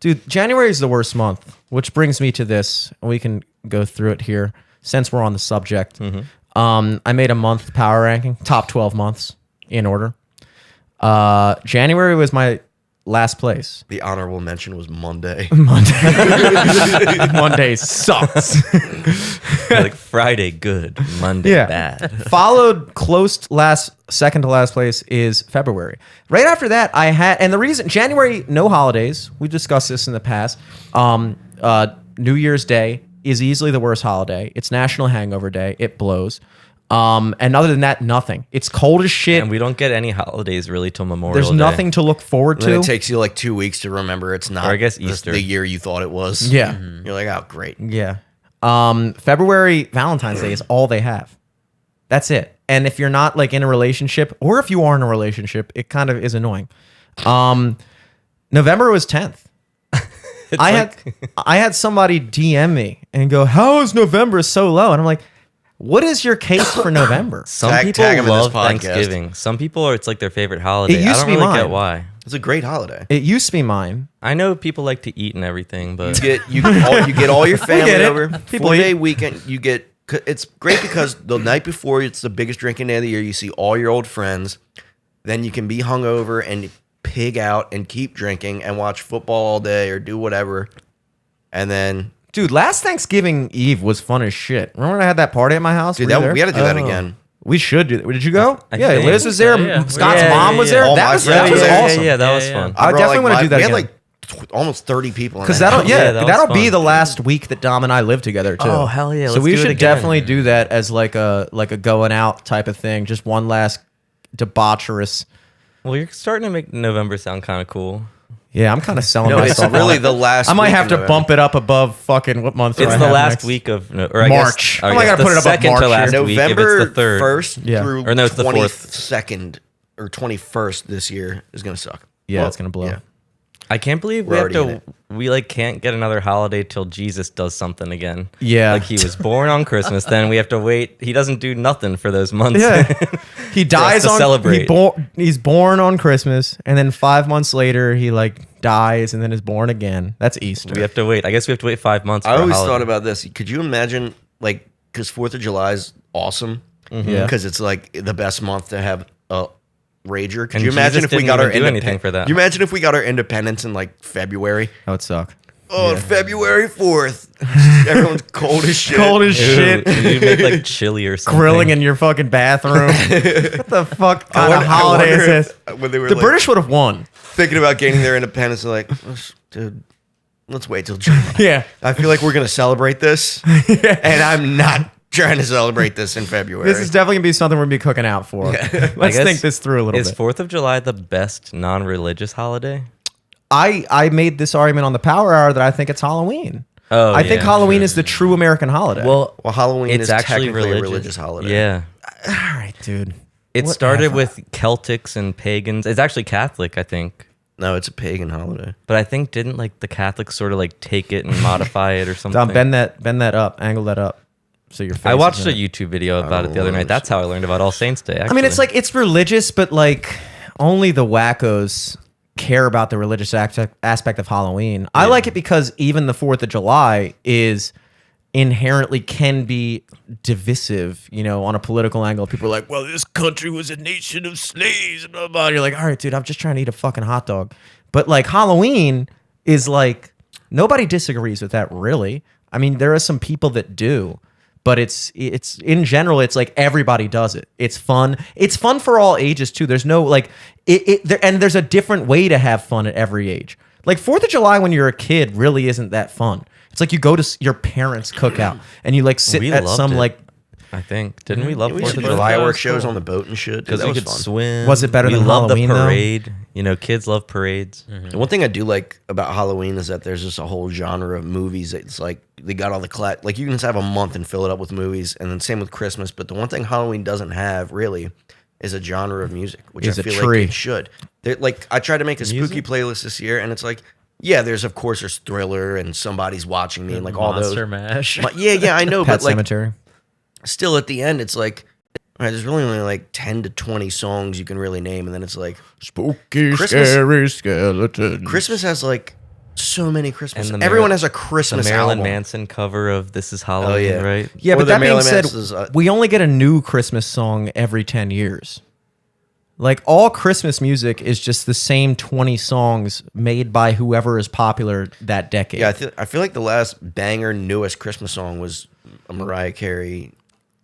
Speaker 1: Dude, January is the worst month, which brings me to this. We can go through it here since we're on the subject. I made a month power ranking, top 12 months in order. January was my last place.
Speaker 4: The honorable mention was Monday.
Speaker 1: Monday sucks.
Speaker 2: Like Friday good, Monday
Speaker 1: Yeah.
Speaker 2: bad.
Speaker 1: Followed second to last place is February. Right after that, and the reason January, no holidays. We discussed this in the past. New Year's Day is easily the worst holiday. It's National Hangover Day. It blows. And other than that, nothing. It's cold as shit.
Speaker 2: And we don't get any holidays really till Memorial
Speaker 1: There's
Speaker 2: Day.
Speaker 1: nothing to look forward
Speaker 4: Then
Speaker 1: to.
Speaker 4: it takes you like 2 weeks to remember it's not
Speaker 2: Or I guess
Speaker 4: the-
Speaker 2: Easter.
Speaker 4: the year you thought it was.
Speaker 1: Yeah.
Speaker 4: You're like, oh, great.
Speaker 1: Yeah. February, Valentine's Day is all they have. That's it. And if you're not like in a relationship, or if you are in a relationship, it kind of is annoying. November was 10th. I had somebody DM me and go, "How is November so low?" And I'm like, "What is your case for November?"
Speaker 2: Some
Speaker 4: Tag
Speaker 2: people
Speaker 4: 'em in this
Speaker 2: love
Speaker 4: podcast.
Speaker 2: Thanksgiving. Some people it's like their favorite holiday.
Speaker 1: It used
Speaker 2: I
Speaker 1: to
Speaker 2: don't
Speaker 1: be
Speaker 2: really
Speaker 1: mine.
Speaker 2: get why.
Speaker 4: It's a great holiday.
Speaker 1: It used to be mine.
Speaker 2: I know people like to eat and everything, but
Speaker 4: You get all your family
Speaker 1: get it.
Speaker 4: over.
Speaker 1: People
Speaker 4: 4-day
Speaker 1: eat.
Speaker 4: weekend. It's great because the night before it's the biggest drinking day of the year. You see all your old friends. Then you can be hungover and pig out and keep drinking and watch football all day or do whatever. And then,
Speaker 1: Dude, last Thanksgiving Eve was fun as shit. Remember when I had that party at my house?
Speaker 4: dude,
Speaker 1: Were you there?
Speaker 4: we got to do that
Speaker 2: Oh.
Speaker 4: again.
Speaker 1: We should do that. Did you go?
Speaker 2: I
Speaker 1: Yeah,
Speaker 2: think
Speaker 1: Liz was there.
Speaker 3: so, yeah.
Speaker 1: Scott's
Speaker 3: Yeah,
Speaker 1: mom
Speaker 3: yeah,
Speaker 1: was
Speaker 3: yeah.
Speaker 1: there.
Speaker 4: All
Speaker 1: That
Speaker 4: my
Speaker 1: was,
Speaker 4: friends
Speaker 1: that was
Speaker 4: were there.
Speaker 1: awesome.
Speaker 2: Yeah, that was
Speaker 3: Yeah,
Speaker 2: fun.
Speaker 1: I definitely want to do that
Speaker 4: We
Speaker 1: again.
Speaker 4: had like almost 30 people.
Speaker 1: Because
Speaker 2: Yeah, that
Speaker 1: that'll
Speaker 2: was
Speaker 1: be
Speaker 2: fun.
Speaker 1: the last week that Dom and I live together too.
Speaker 2: Oh, hell yeah,
Speaker 1: So
Speaker 2: let's
Speaker 1: we
Speaker 2: do it
Speaker 1: should
Speaker 2: again.
Speaker 1: definitely do that as like a going out type of thing. Just one last debaucherous.
Speaker 2: Well, you're starting to make November sound kind of cool.
Speaker 1: Yeah, I'm kind of selling
Speaker 4: No, it's
Speaker 1: myself.
Speaker 4: really
Speaker 1: on it.
Speaker 4: the last.
Speaker 1: I might
Speaker 4: week
Speaker 1: have
Speaker 4: of
Speaker 1: to
Speaker 4: November.
Speaker 1: bump it up above fucking what month? do
Speaker 2: It's
Speaker 1: I
Speaker 2: the
Speaker 1: have
Speaker 2: last
Speaker 1: next?
Speaker 2: week of, or I
Speaker 1: March.
Speaker 2: guess, or
Speaker 1: I
Speaker 2: I
Speaker 1: gotta
Speaker 2: guess
Speaker 1: put
Speaker 2: the
Speaker 1: it above
Speaker 2: second
Speaker 1: March
Speaker 2: to
Speaker 1: here.
Speaker 2: last week if
Speaker 4: November
Speaker 2: it's the third.
Speaker 4: 1st
Speaker 1: Yeah.
Speaker 4: through
Speaker 2: Or no, it's the
Speaker 4: 22nd or 21st this year is going to suck.
Speaker 1: Yeah,
Speaker 4: Well,
Speaker 1: it's gonna blow.
Speaker 4: yeah.
Speaker 2: I can't believe
Speaker 4: We're
Speaker 2: we have
Speaker 4: already in
Speaker 2: to. We like can't get another holiday till Jesus does something again.
Speaker 1: Yeah.
Speaker 2: like he was born on Christmas. Then we have to wait. He doesn't do nothing for those months.
Speaker 1: Yeah, he dies
Speaker 2: to
Speaker 1: on
Speaker 2: celebrate.
Speaker 1: He's born on Christmas, and then 5 months later he like dies, and then is born again. That's Easter.
Speaker 2: we have to wait. I guess we have to wait 5 months. For
Speaker 4: I
Speaker 2: a
Speaker 4: always
Speaker 2: holiday.
Speaker 4: thought about this. Could you imagine, like, because 4th of July is awesome
Speaker 1: Yeah.
Speaker 4: because it's like the best month to have a rager. Could
Speaker 2: And
Speaker 4: you imagine
Speaker 2: Jesus
Speaker 4: if we
Speaker 2: didn't
Speaker 4: got our
Speaker 2: even do anything for that.
Speaker 4: You imagine if we got our independence in like February?
Speaker 1: That would suck.
Speaker 4: Oh, February 4th. Everyone's cold as shit.
Speaker 1: Cold as shit.
Speaker 2: You make like chili or something.
Speaker 1: Grilling in your fucking bathroom. What the fuck
Speaker 4: I
Speaker 1: kind of
Speaker 4: wonder-
Speaker 1: holiday
Speaker 4: I
Speaker 1: is
Speaker 4: wonder
Speaker 1: this?
Speaker 4: when they were
Speaker 1: The
Speaker 4: like,
Speaker 1: British would have won.
Speaker 4: thinking about gaining their independence, they're like, dude, let's wait till July.
Speaker 1: Yeah.
Speaker 4: I feel like we're gonna celebrate this, and I'm not trying to celebrate this in February.
Speaker 1: This is definitely gonna be something we're gonna be cooking out for. Let's
Speaker 2: guess-
Speaker 1: think this through a little
Speaker 2: Is
Speaker 1: bit.
Speaker 2: 4th of July the best non-religious holiday?
Speaker 1: I made this argument on the Power Hour that I think it's Halloween.
Speaker 2: Oh,
Speaker 1: I think
Speaker 2: yeah,
Speaker 1: Halloween
Speaker 2: sure.
Speaker 1: is the true American holiday.
Speaker 2: Well,
Speaker 4: well, Halloween
Speaker 2: it's
Speaker 4: is
Speaker 2: actually
Speaker 4: technically
Speaker 2: religious.
Speaker 4: a religious holiday.
Speaker 2: Yeah.
Speaker 1: all right, dude.
Speaker 2: It
Speaker 1: Whatever.
Speaker 2: started with Celtics and pagans. It's actually Catholic, I think.
Speaker 4: No, it's a pagan holiday.
Speaker 2: But I think didn't like the Catholics sort of like take it and modify it or something.
Speaker 1: Dom, bend that up, angle that up, so your face.
Speaker 2: I watched
Speaker 1: is
Speaker 2: a
Speaker 1: in it.
Speaker 2: YouTube video about it the other night. That's how I learned about All Saints Day.
Speaker 1: I mean, it's like it's religious, but like only the wackos care about the religious aspect of Halloween. I like it because even the 4th of July is inherently can be divisive, you know, on a political angle. People are like, well, this country was a nation of slaves, blah, blah. You're like, all right, dude, I'm just trying to eat a fucking hot dog. But like Halloween is like, nobody disagrees with that really. I mean, there are some people that do, but it's in general, it's like everybody does it. It's fun. It's fun for all ages too. There's no like and there's a different way to have fun at every age. Like 4th of July when you're a kid really isn't that fun. It's like you go to your parents' cookout and you like sit
Speaker 2: We
Speaker 1: at
Speaker 2: loved
Speaker 1: some
Speaker 2: it.
Speaker 1: like.
Speaker 2: I think didn't we love
Speaker 4: We
Speaker 2: 4th
Speaker 4: used to
Speaker 2: of
Speaker 4: do
Speaker 2: July?
Speaker 4: fireworks shows on the boat and shit.
Speaker 2: Because
Speaker 4: That
Speaker 2: we
Speaker 4: was
Speaker 2: could
Speaker 4: fun.
Speaker 2: swim.
Speaker 1: Was it better
Speaker 2: we
Speaker 1: than
Speaker 2: loved
Speaker 1: Halloween,
Speaker 2: the
Speaker 1: though?
Speaker 2: parade. You know, kids love parades.
Speaker 4: The one thing I do like about Halloween is that there's just a whole genre of movies. It's like they got all the like you can just have a month and fill it up with movies, and then same with Christmas. But the one thing Halloween doesn't have really is a genre of music, which
Speaker 1: Is
Speaker 4: I
Speaker 1: a
Speaker 4: feel
Speaker 1: tree.
Speaker 4: like it should. Like I tried to make a spooky playlist this year, and it's like, yeah, there's Thriller and Somebody's Watching Me and like all those.
Speaker 3: Monster Mash.
Speaker 4: Yeah, I know,
Speaker 1: Pet
Speaker 4: but like
Speaker 1: Cemetery.
Speaker 4: still at the end, it's like. All right, there's really only like 10 to 20 songs you can really name, and then it's like
Speaker 1: Spooky,
Speaker 4: Christmas-
Speaker 1: scary skeleton.
Speaker 4: Christmas has like So many Christmas.
Speaker 2: And the
Speaker 4: Everyone has a
Speaker 2: the
Speaker 4: Christmas
Speaker 2: Marilyn
Speaker 4: album.
Speaker 2: Manson cover of "This Is Halloween,"
Speaker 4: yeah.
Speaker 2: right?
Speaker 1: Yeah,
Speaker 4: Or
Speaker 1: but
Speaker 4: the
Speaker 1: that being
Speaker 4: Marilyn
Speaker 1: said,
Speaker 4: Manson's,
Speaker 1: we only get a new Christmas song every 10 years. Like, all Christmas music is just the same 20 songs made by whoever is popular that decade.
Speaker 4: Yeah, I feel like the last banger, newest Christmas song was a Mariah Carey.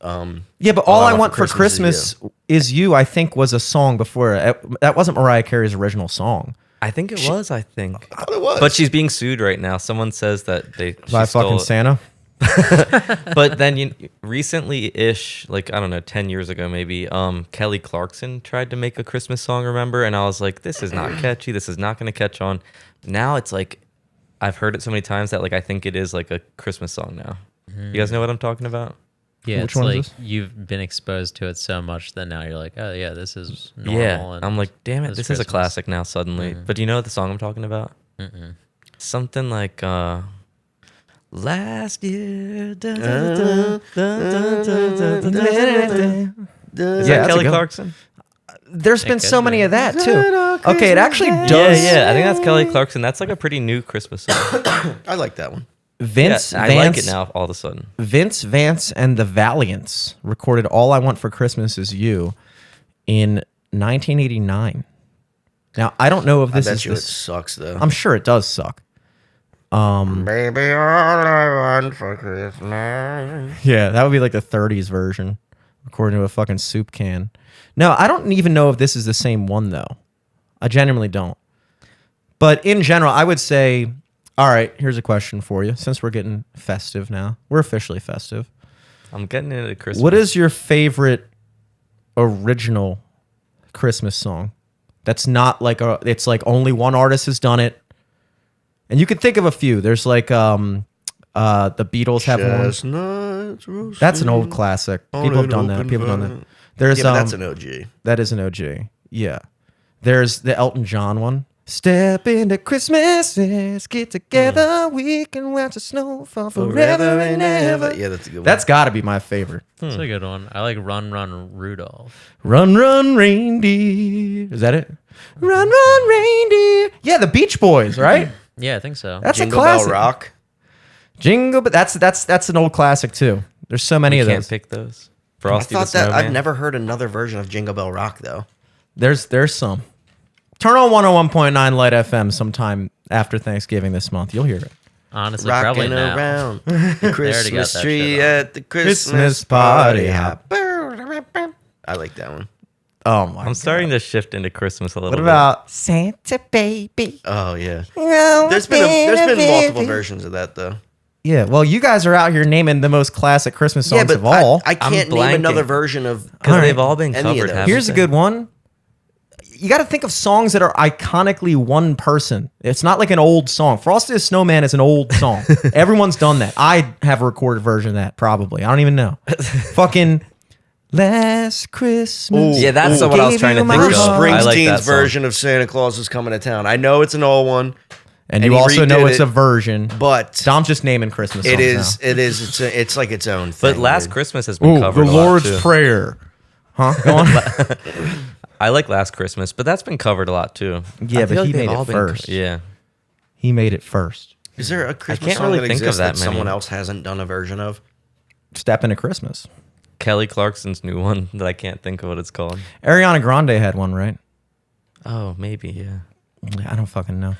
Speaker 1: Yeah, but All I Want for Christmas is You, I think, was a song before. That wasn't Mariah Carey's original song.
Speaker 2: I think it was. I think,
Speaker 4: I thought it was.
Speaker 2: but she's being sued right now. Someone says that she
Speaker 1: By
Speaker 2: stole
Speaker 1: fucking
Speaker 2: it.
Speaker 1: Santa.
Speaker 2: But then recently-ish, like I don't know, 10 years ago maybe, Kelly Clarkson tried to make a Christmas song, remember? And I was like, this is not catchy. This is not going to catch on. Now it's like, I've heard it so many times that like I think it is like a Christmas song now. You guys know what I'm talking about?
Speaker 3: Yeah,
Speaker 1: Which
Speaker 3: it's
Speaker 1: one is
Speaker 3: like
Speaker 1: this?
Speaker 3: you've been exposed to it so much that now you're like, oh yeah, this is normal.
Speaker 2: Yeah.
Speaker 3: And
Speaker 2: I'm like, damn it,
Speaker 3: it's
Speaker 2: this is a
Speaker 3: Christmas.
Speaker 2: classic now suddenly. But do you know what the song I'm talking about? Something like last year. Dun, dun, dun, dun, dun, dun, dun, dun, dun. Is
Speaker 1: Yeah,
Speaker 2: that
Speaker 1: that's a
Speaker 2: Kelly
Speaker 1: good one.
Speaker 2: Clarkson?
Speaker 1: There's been
Speaker 3: could
Speaker 1: so
Speaker 3: be.
Speaker 1: many of that, too. Okay, it actually
Speaker 2: Yeah,
Speaker 1: does.
Speaker 2: yeah. I think that's Kelly Clarkson. That's like a pretty new Christmas song.
Speaker 4: I like that one.
Speaker 1: Vince
Speaker 2: Yeah, I
Speaker 1: Vance,
Speaker 2: like it now all of a sudden.
Speaker 1: Vince Vance and the Valiants recorded All I Want for Christmas Is You in 1989. Now, I don't know if
Speaker 4: I
Speaker 1: this
Speaker 4: bet
Speaker 1: is
Speaker 4: you it
Speaker 1: this.
Speaker 4: sucks though.
Speaker 1: I'm sure it does suck.
Speaker 4: Baby, all I want for Christmas.
Speaker 1: Yeah, that would be like the 30s version, according to a fucking soup can. No, I don't even know if this is the same one, though. I genuinely don't. But in general, I would say, all right, here's a question for you. Since we're getting festive now, we're officially festive.
Speaker 2: I'm getting into Christmas.
Speaker 1: What is your favorite original Christmas song? That's not like it's like only one artist has done it. And you can think of a few. There's like the Beatles have one.
Speaker 4: Chestnuts roasting
Speaker 1: That's an old classic.
Speaker 4: on
Speaker 1: People have
Speaker 4: an
Speaker 1: done that.
Speaker 4: open
Speaker 1: People have done
Speaker 4: fire.
Speaker 1: that. There's
Speaker 4: Yeah, but that's an OG.
Speaker 1: that is an OG. Yeah. There's the Elton John one. Step into Christmas, let's get together. We can watch the snow fall forever and ever.
Speaker 4: Yeah, that's a good one.
Speaker 1: That's got to be my favorite.
Speaker 3: That's a good one. I like Run Run Rudolph.
Speaker 1: Run, run, reindeer. Is that it? Run, run, reindeer. Yeah, the Beach Boys, right?
Speaker 3: Yeah, I think so.
Speaker 1: That's
Speaker 4: Jingle
Speaker 1: a classic.
Speaker 4: Bell Rock.
Speaker 1: Jingle, but that's an old classic too. There's so many
Speaker 2: We
Speaker 1: of
Speaker 2: can't
Speaker 1: those.
Speaker 2: pick those.
Speaker 4: I
Speaker 2: Frosty
Speaker 4: thought
Speaker 2: the
Speaker 4: that
Speaker 2: Snowman.
Speaker 4: I've never heard another version of Jingle Bell Rock though.
Speaker 1: There's some. Turn on 101.9 Light FM sometime after Thanksgiving this month. You'll hear it.
Speaker 3: Honestly, probably
Speaker 4: Rocking
Speaker 3: now.
Speaker 4: around the Christmas
Speaker 3: that
Speaker 4: tree
Speaker 3: shit on.
Speaker 4: at the Christmas
Speaker 1: Christmas
Speaker 4: party.
Speaker 1: party.
Speaker 4: I like that one.
Speaker 1: Oh my!
Speaker 2: I'm starting to shift into Christmas a little
Speaker 1: What
Speaker 2: bit.
Speaker 1: about Santa Baby?
Speaker 4: Oh yeah. There's been multiple versions of that though.
Speaker 1: Yeah, well, you guys are out here naming the most classic Christmas songs
Speaker 4: Yeah, but
Speaker 1: of all.
Speaker 4: I can't name
Speaker 2: blanking.
Speaker 4: another version of
Speaker 2: Because
Speaker 1: All right.
Speaker 2: they've all been
Speaker 4: Any of
Speaker 2: covered.
Speaker 4: those.
Speaker 2: haven't
Speaker 1: Here's a
Speaker 2: they?
Speaker 1: good one. You got to think of songs that are iconically one person. It's not like an old song. Frosty the Snowman is an old song. Everyone's done that. I have a recorded version of that, probably. I don't even know. Fucking Last Christmas.
Speaker 4: Ooh.
Speaker 2: Yeah, that's
Speaker 4: Ooh.
Speaker 2: what I was
Speaker 1: Gave
Speaker 2: trying to
Speaker 1: you
Speaker 2: think
Speaker 1: my
Speaker 2: of.
Speaker 4: Bruce
Speaker 1: heart.
Speaker 2: I like that
Speaker 4: Springsteen's
Speaker 2: song.
Speaker 4: version of Santa Claus is Coming to Town. I know it's an old one,
Speaker 1: And
Speaker 4: And
Speaker 1: you
Speaker 4: he
Speaker 1: also know
Speaker 4: redid
Speaker 1: it's
Speaker 4: it,
Speaker 1: a version.
Speaker 4: but
Speaker 1: Dom's just naming Christmas songs
Speaker 4: it is.
Speaker 1: now.
Speaker 4: It is. It's like its own thing.
Speaker 2: But Last
Speaker 4: dude.
Speaker 2: Christmas has been
Speaker 1: Ooh,
Speaker 2: covered
Speaker 1: the
Speaker 2: a lot,
Speaker 1: Lord's
Speaker 2: too.
Speaker 1: Prayer. Huh? Go on.
Speaker 2: I like Last Christmas, but that's been covered a lot too.
Speaker 1: Yeah,
Speaker 2: I
Speaker 1: but
Speaker 2: feel
Speaker 1: he
Speaker 2: they've
Speaker 1: made it
Speaker 2: all been
Speaker 1: first.
Speaker 2: yeah.
Speaker 1: He made it first.
Speaker 4: Is there a Christmas
Speaker 2: can't
Speaker 4: song
Speaker 2: really
Speaker 4: that
Speaker 2: think of
Speaker 4: exists
Speaker 2: that
Speaker 4: that someone
Speaker 2: many.
Speaker 4: else hasn't done a version of?
Speaker 1: Step into Christmas.
Speaker 2: Kelly Clarkson's new one that I can't think of what it's called.
Speaker 1: Ariana Grande had one, right?
Speaker 2: Oh, maybe, yeah.
Speaker 1: I don't fucking know.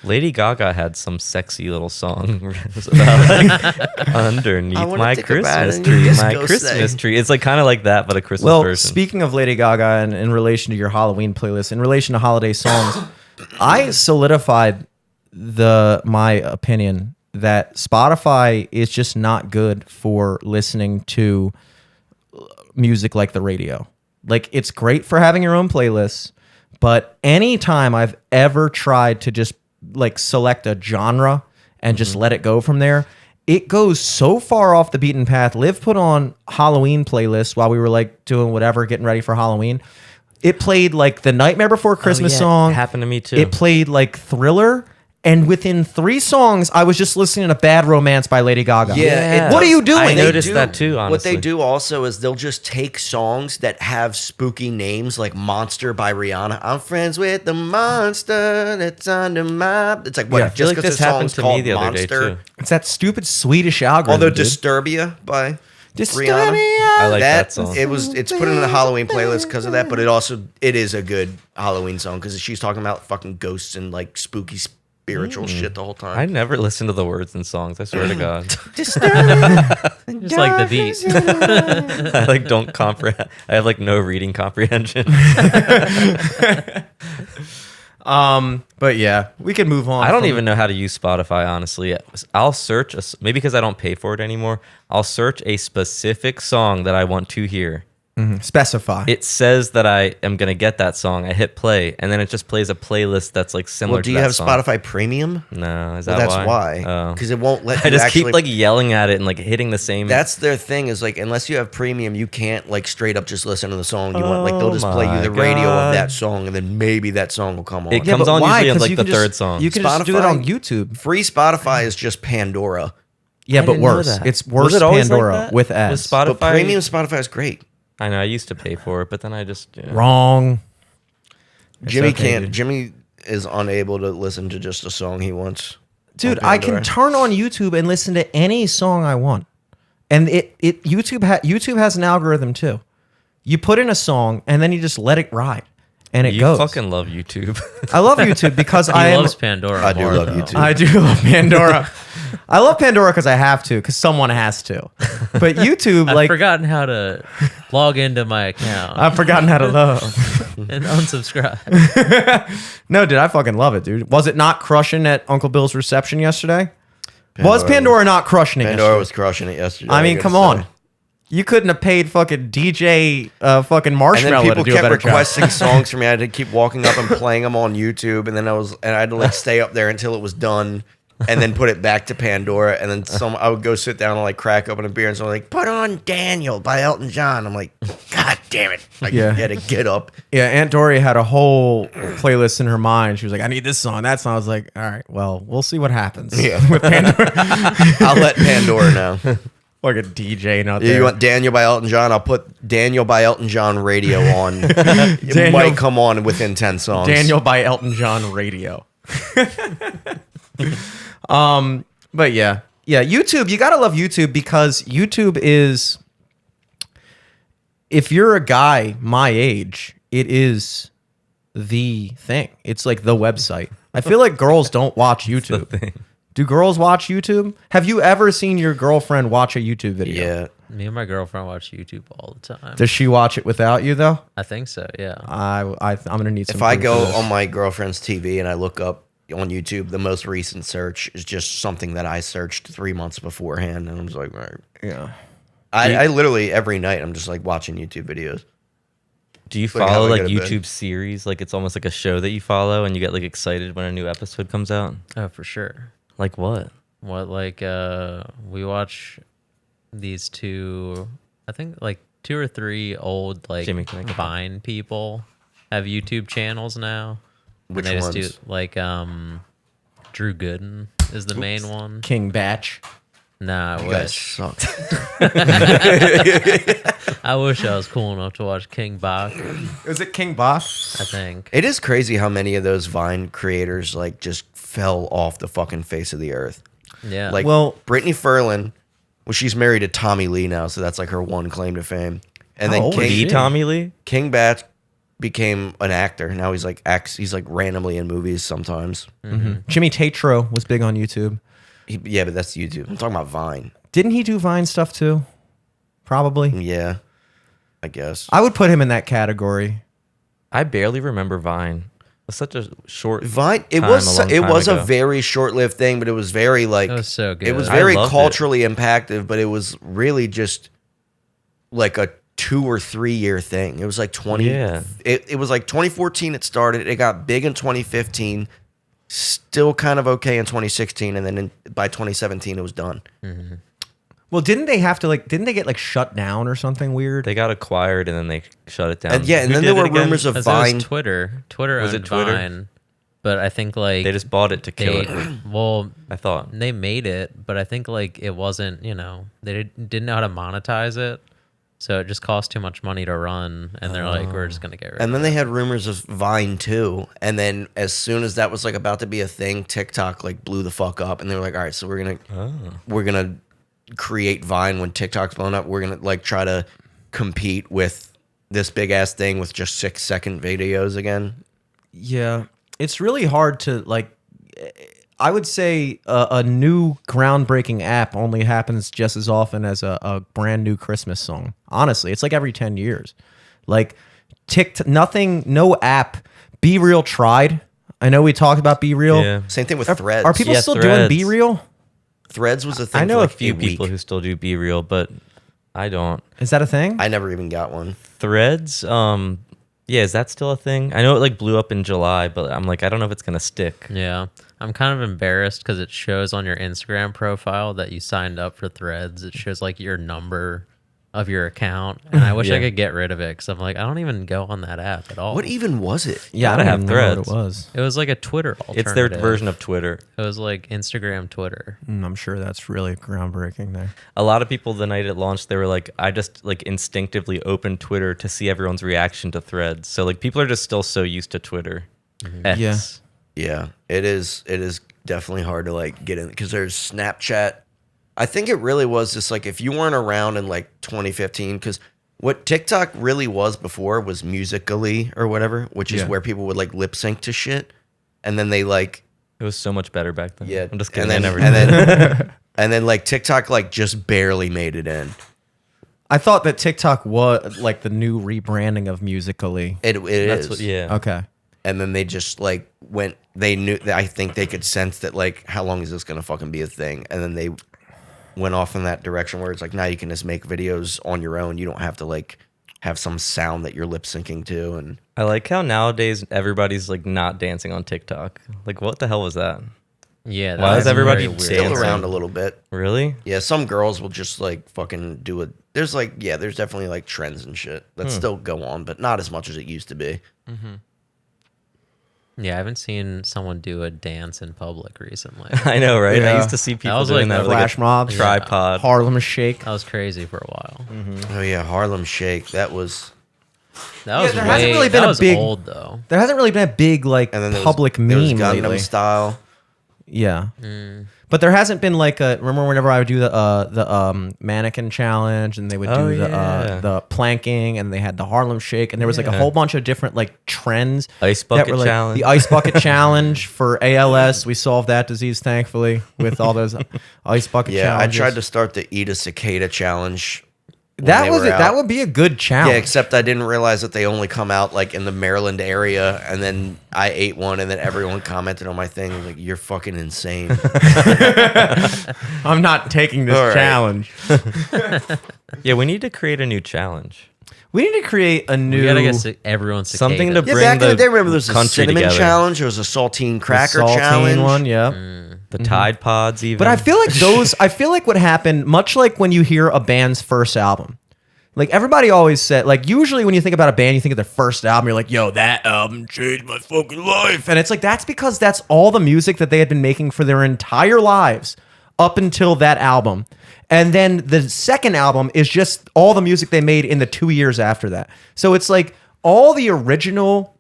Speaker 2: Lady Gaga had some sexy little song it was about like underneath
Speaker 4: I wanna
Speaker 2: my
Speaker 4: think about
Speaker 2: Christmas
Speaker 4: it and
Speaker 2: tree,
Speaker 4: just
Speaker 2: my
Speaker 4: go
Speaker 2: Christmas
Speaker 4: say.
Speaker 2: tree. It's like kind of like that, but a Christmas
Speaker 1: Well,
Speaker 2: version.
Speaker 1: speaking of Lady Gaga and in relation to your Halloween playlist, in relation to holiday songs, I solidified my opinion that Spotify is just not good for listening to music like the radio. Like, it's great for having your own playlists, but anytime I've ever tried to just like select a genre and just let it go from there, it goes so far off the beaten path. Liv put on Halloween playlists while we were like doing whatever, getting ready for Halloween. It played like the Nightmare Before Christmas
Speaker 2: yeah,
Speaker 1: song.
Speaker 2: it happened to me too.
Speaker 1: It played like Thriller, And within 3 songs, I was just listening to Bad Romance by Lady Gaga.
Speaker 4: Yeah.
Speaker 1: What are you doing?
Speaker 2: I
Speaker 4: They
Speaker 2: noticed that too,
Speaker 4: What they
Speaker 2: honestly.
Speaker 4: do also is they'll just take songs that have spooky names, like Monster by Rihanna. I'm friends with the monster that's under my. It's like, what?
Speaker 1: Yeah. I
Speaker 2: I feel like
Speaker 4: 'cause
Speaker 2: this
Speaker 4: the
Speaker 2: happened
Speaker 4: song's
Speaker 2: to me
Speaker 4: called
Speaker 2: the other day
Speaker 4: Monster.
Speaker 2: too.
Speaker 1: It's that stupid Swedish algorithm.
Speaker 4: Although
Speaker 1: dude.
Speaker 4: Disturbia by
Speaker 1: Disturbia.
Speaker 4: Rihanna.
Speaker 2: I like that song.
Speaker 4: It's put in the Halloween playlist because of that, but it is a good Halloween song because she's talking about fucking ghosts and like spooky spiritual shit the whole time.
Speaker 2: I never listen to the words in songs. I swear to God.
Speaker 3: Just like the beat.
Speaker 2: I like don't comprehend. I have like no reading comprehension.
Speaker 1: But yeah, we can move on.
Speaker 2: I don't
Speaker 1: from-
Speaker 2: even know how to use Spotify, honestly. I'll search, maybe because I don't pay for it anymore, I'll search a specific song that I want to hear.
Speaker 1: specify.
Speaker 2: It says that I am going to get that song. I hit play, and then it just plays a playlist that's like similar
Speaker 4: Well,
Speaker 2: to
Speaker 4: do you
Speaker 2: that
Speaker 4: have
Speaker 2: song.
Speaker 4: Spotify Premium?
Speaker 2: No, is
Speaker 4: Well,
Speaker 2: that
Speaker 4: that's why.
Speaker 2: Oh.
Speaker 4: Because it won't let you
Speaker 2: I just
Speaker 4: actually.
Speaker 2: keep like yelling at it and like hitting the same.
Speaker 4: That's their thing is like unless you have premium, you can't like straight up just listen to the song you want. Like they'll just play you
Speaker 2: my
Speaker 4: the radio
Speaker 2: God.
Speaker 4: of that song, and then maybe that song will come on.
Speaker 2: It comes on usually on
Speaker 1: 'Cause
Speaker 2: like
Speaker 1: you
Speaker 2: the
Speaker 1: can just-
Speaker 2: third song.
Speaker 1: You can just do it
Speaker 4: Spotify-
Speaker 1: on YouTube.
Speaker 4: Free Spotify is just Pandora,
Speaker 1: Yeah,
Speaker 2: I
Speaker 1: but
Speaker 2: didn't know
Speaker 1: worse.
Speaker 2: that.
Speaker 1: It's
Speaker 2: Was
Speaker 1: worse
Speaker 2: it always like
Speaker 1: Pandora
Speaker 2: that?
Speaker 1: with
Speaker 2: Was
Speaker 1: ads.
Speaker 2: Spotify?
Speaker 4: but premium Spotify is great.
Speaker 2: I know I used to pay for it, but then I just
Speaker 1: Wrong.
Speaker 4: Jimmy
Speaker 1: okay,
Speaker 4: can't.
Speaker 1: dude.
Speaker 4: Jimmy is unable to listen to just a song he wants.
Speaker 1: Dude,
Speaker 4: on
Speaker 1: I can
Speaker 4: Pandora.
Speaker 1: turn on YouTube and listen to any song I want. And YouTube has an algorithm too. You put in a song and then you just let it ride. And it
Speaker 2: You
Speaker 1: goes.
Speaker 2: fucking love YouTube.
Speaker 1: I love YouTube because
Speaker 3: He
Speaker 1: I am
Speaker 3: loves Pandora.
Speaker 4: I do
Speaker 3: more,
Speaker 4: love
Speaker 3: though.
Speaker 4: YouTube.
Speaker 1: I do love Pandora. I love Pandora because I have to, because someone has to. But YouTube,
Speaker 3: I've
Speaker 1: like,
Speaker 3: forgotten how to log into my account
Speaker 1: I've forgotten how to love.
Speaker 3: and unsubscribe.
Speaker 1: No, dude, I fucking love it, dude. Was it not crushing at Uncle Bill's reception yesterday? Was Pandora not crushing it
Speaker 4: Pandora
Speaker 1: yesterday?
Speaker 4: was crushing it yesterday.
Speaker 1: I mean,
Speaker 4: gotta
Speaker 1: come
Speaker 4: say.
Speaker 1: on. You couldn't have paid fucking DJ fucking
Speaker 4: And then
Speaker 1: Marshmallow
Speaker 4: people
Speaker 1: to do a
Speaker 4: kept
Speaker 1: better job.
Speaker 4: requesting songs from me. I had to keep walking up and playing them on YouTube, and then I had to like stay up there until it was done, and then put it back to Pandora, and then I would go sit down and like crack open a beer, and someone like put on Daniel by Elton John. I'm like, God damn it! Like,
Speaker 1: Yeah.
Speaker 4: you had to get up.
Speaker 1: Yeah, Aunt Dory had a whole playlist in her mind. She was like, I need this song, that song. I was like, all right, well, we'll see what happens.
Speaker 4: Yeah.
Speaker 1: With Pandora.
Speaker 4: I'll let Pandora know.
Speaker 1: Like a DJ out
Speaker 4: Yeah,
Speaker 1: there.
Speaker 4: you want Daniel by Elton John? I'll put Daniel by Elton John radio on. It
Speaker 1: Daniel-
Speaker 4: might come on within 10 songs.
Speaker 1: Daniel by Elton John radio. But yeah. Yeah, YouTube, you gotta love YouTube because YouTube is, if you're a guy my age, it is the thing. It's like the website. I feel like girls don't watch YouTube.
Speaker 2: thing.
Speaker 1: Do girls watch YouTube? Have you ever seen your girlfriend watch a YouTube video?
Speaker 4: Yeah.
Speaker 3: Me and my girlfriend watch YouTube all the time.
Speaker 1: Does she watch it without you though?
Speaker 3: I think so. Yeah.
Speaker 1: I'm gonna need some.
Speaker 4: If I
Speaker 1: proof
Speaker 4: go
Speaker 1: of this.
Speaker 4: on my girlfriend's TV and I look up on YouTube, the most recent search is just something that I searched 3 months beforehand. And I'm just like, all right.
Speaker 1: yeah.
Speaker 4: I literally every night I'm just like watching YouTube videos.
Speaker 2: Do you
Speaker 4: Like, how
Speaker 2: follow
Speaker 4: I
Speaker 2: like
Speaker 4: go to bed.
Speaker 2: YouTube series? Like it's almost like a show that you follow and you get like excited when a new episode comes out?
Speaker 3: Oh, for sure.
Speaker 2: Like what?
Speaker 3: What we watch these two, I think like 2 or 3 old like
Speaker 2: Jimmy, can I go?
Speaker 3: Vine people have YouTube channels now. And
Speaker 4: Which
Speaker 3: they just
Speaker 4: ones?
Speaker 3: do like Drew Gooden is the main one.
Speaker 1: King Batch.
Speaker 3: Nah, I
Speaker 4: You guys
Speaker 3: wish.
Speaker 4: suck.
Speaker 3: I wish I was cool enough to watch King Bach.
Speaker 1: Is it King Bach?
Speaker 3: I think.
Speaker 4: It is crazy how many of those Vine creators like just fell off the fucking face of the earth.
Speaker 3: Yeah.
Speaker 4: Like,
Speaker 1: Well-
Speaker 4: Brittany Furlan, well, she's married to Tommy Lee now, so that's like her one claim to fame. And
Speaker 1: How
Speaker 4: then
Speaker 1: old is
Speaker 2: The
Speaker 1: she?
Speaker 2: Tommy Lee?
Speaker 4: King Bat became an actor. Now he's like he's like randomly in movies sometimes.
Speaker 1: Jimmy Tatro was big on YouTube.
Speaker 4: Yeah, but that's YouTube. I'm talking about Vine.
Speaker 1: Didn't he do Vine stuff too? Probably.
Speaker 4: Yeah, I guess.
Speaker 1: I would put him in that category.
Speaker 2: I barely remember Vine. It was such a short
Speaker 4: Vine. It
Speaker 2: time
Speaker 4: was
Speaker 2: a long
Speaker 4: it
Speaker 2: time
Speaker 4: was a
Speaker 2: ago.
Speaker 4: very short-lived thing, but it was very like
Speaker 3: It was so good.
Speaker 4: It was
Speaker 3: I
Speaker 4: very
Speaker 2: loved it.
Speaker 4: culturally impactful, but it was really just like a 2 or 3 year thing. It was like 20.
Speaker 2: Yeah.
Speaker 4: It was like 2014. It started. It got big in 2015. Still kind of okay in 2016, and then by 2017 it was done.
Speaker 1: Well, didn't they get like shut down or something weird?
Speaker 2: They got acquired and then they shut it down.
Speaker 4: And yeah, and
Speaker 2: Who
Speaker 4: then
Speaker 2: did
Speaker 4: there
Speaker 2: it
Speaker 4: were
Speaker 2: again?
Speaker 4: rumors of
Speaker 3: Because it was
Speaker 4: Vine.
Speaker 3: Twitter. Twitter
Speaker 2: Was
Speaker 3: owned
Speaker 2: it Twitter?
Speaker 3: Vine. but I think like
Speaker 2: They just bought it to kill
Speaker 3: they,
Speaker 2: it.
Speaker 3: well,
Speaker 2: I thought.
Speaker 3: they made it, but I think like it wasn't, they didn't know how to monetize it. So it just cost too much money to run, and they're like, we're just gonna get rid
Speaker 4: And
Speaker 3: of
Speaker 4: then
Speaker 3: it.
Speaker 4: they had rumors of Vine too. And then as soon as that was like about to be a thing, TikTok like blew the fuck up, and they were like, all right, so we're gonna create Vine when TikTok's blown up. We're gonna like try to compete with this big ass thing with just 6-second videos again.
Speaker 1: Yeah, it's really hard to like. I would say a new groundbreaking app only happens just as often as a brand new Christmas song. Honestly, it's like every 10 years. Like no app. Be Real tried. I know we talked about Be Real.
Speaker 2: Yeah.
Speaker 4: Same thing with
Speaker 1: Are,
Speaker 4: Threads.
Speaker 1: are people
Speaker 2: Yeah,
Speaker 1: still
Speaker 2: Threads.
Speaker 1: doing Be Real?
Speaker 4: Threads was a thing.
Speaker 2: I know
Speaker 4: for
Speaker 2: a
Speaker 4: like
Speaker 2: few
Speaker 4: week.
Speaker 2: people who still do Be Real, but I don't.
Speaker 1: Is that a thing?
Speaker 4: I never even got one.
Speaker 2: Threads, yeah, is that still a thing? I know it like blew up in July, but I'm like, I don't know if it's gonna stick.
Speaker 3: Yeah, I'm kind of embarrassed because it shows on your Instagram profile that you signed up for Threads. It shows like your number of your account, and I wish I
Speaker 2: Yeah.
Speaker 3: could get rid of it because I'm like, I don't even go on that app at all.
Speaker 4: What even was it?
Speaker 1: Yeah, I
Speaker 2: Gotta
Speaker 1: don't
Speaker 2: have
Speaker 1: even know what
Speaker 2: Threads.
Speaker 1: it was.
Speaker 3: It was like a Twitter alternative.
Speaker 2: It's their version of Twitter.
Speaker 3: It was like Instagram Twitter.
Speaker 1: I'm sure that's really groundbreaking there.
Speaker 2: A lot of people the night it launched, they were like, I just like instinctively opened Twitter to see everyone's reaction to Threads. So like people are just still so used to Twitter. X.
Speaker 1: Yeah.
Speaker 4: Yeah, it is. It is definitely hard to like get in because there's Snapchat. I think it really was just like if you weren't around in like 2015, because what TikTok really was before was Musical.ly or whatever, which is
Speaker 1: Yeah.
Speaker 4: where people would like lip sync to shit, and then they like
Speaker 2: It was so much better back then.
Speaker 4: yeah,
Speaker 2: I'm just kidding.
Speaker 4: and then
Speaker 2: I never
Speaker 4: and
Speaker 2: did.
Speaker 4: then and then like TikTok like just barely made it in.
Speaker 1: I thought that TikTok was like the new rebranding of Musical.ly.
Speaker 4: It
Speaker 2: That's
Speaker 4: is.
Speaker 2: what, yeah.
Speaker 1: Okay.
Speaker 4: And then they just like went. They knew. I think they could sense that like how long is this gonna fucking be a thing? And then they went off in that direction where it's like now you can just make videos on your own. You don't have to like have some sound that you're lip syncing to. And
Speaker 2: I like how nowadays everybody's like not dancing on TikTok. Like what the hell was that?
Speaker 3: Yeah,
Speaker 2: Why is
Speaker 3: that's
Speaker 2: everybody
Speaker 3: very weird.
Speaker 4: still
Speaker 2: dancing?
Speaker 4: around a little bit.
Speaker 2: Really?
Speaker 4: Yeah, some girls will just like fucking do it. There's like there's definitely like trends and shit that still go on, but not as much as it used to be.
Speaker 3: Yeah, I haven't seen someone do a dance in public recently.
Speaker 2: I know, right? I
Speaker 1: Yeah.
Speaker 2: used to see people
Speaker 3: was
Speaker 2: doing
Speaker 3: like
Speaker 2: that
Speaker 3: the
Speaker 2: with
Speaker 1: flash
Speaker 2: like a
Speaker 1: mobs.
Speaker 2: tripod.
Speaker 1: Harlem Shake.
Speaker 3: That was crazy for a while.
Speaker 4: Oh yeah, Harlem Shake. That was.
Speaker 3: That was
Speaker 1: there hasn't really been
Speaker 3: that
Speaker 1: a
Speaker 3: was
Speaker 1: big-
Speaker 3: old though.
Speaker 1: There hasn't really been a big like
Speaker 4: And then there
Speaker 1: public
Speaker 4: was, there was
Speaker 1: meme
Speaker 4: Gangnam
Speaker 1: lately.
Speaker 4: Style.
Speaker 1: Yeah. But there hasn't been like a. Remember whenever I would do the mannequin challenge and they would
Speaker 2: Oh,
Speaker 1: do
Speaker 2: yeah.
Speaker 1: the planking and they had the Harlem Shake and there was like a whole bunch of different like trends.
Speaker 2: Ice
Speaker 1: that
Speaker 2: bucket
Speaker 1: were, like,
Speaker 2: challenge.
Speaker 1: The ice bucket challenge for ALS. We solved that disease thankfully with all those ice bucket
Speaker 4: Yeah,
Speaker 1: challenges.
Speaker 4: I tried to start the Eat a Cicada challenge. when
Speaker 1: That
Speaker 4: they
Speaker 1: was
Speaker 4: were
Speaker 1: it. That
Speaker 4: out.
Speaker 1: would be a good challenge.
Speaker 4: Yeah, except I didn't realize that they only come out like in the Maryland area, and then I ate one, and then everyone commented on my thing like, "You're fucking insane."
Speaker 1: I'm not taking this
Speaker 4: All right.
Speaker 1: challenge.
Speaker 2: Yeah, we need to create a new challenge.
Speaker 1: We need to create a new
Speaker 3: We gotta get everyone
Speaker 2: Something
Speaker 3: cicadas.
Speaker 2: to
Speaker 4: Yeah,
Speaker 2: bring
Speaker 4: back in the
Speaker 2: the
Speaker 4: day, remember there was a
Speaker 2: country
Speaker 4: cinnamon
Speaker 2: together.
Speaker 4: challenge, there was a saltine cracker
Speaker 1: saltine
Speaker 4: challenge.
Speaker 1: one. Yeah.
Speaker 2: The Tide Pods even.
Speaker 1: But I feel like those. I feel like what happened, much like when you hear a band's first album. Like everybody always said, like usually when you think about a band, you think of their first album. You're like, "Yo, that album changed my fucking life," and it's like that's because that's all the music that they had been making for their entire lives up until that album, and then the second album is just all the music they made in the 2 years after that. So it's like all the original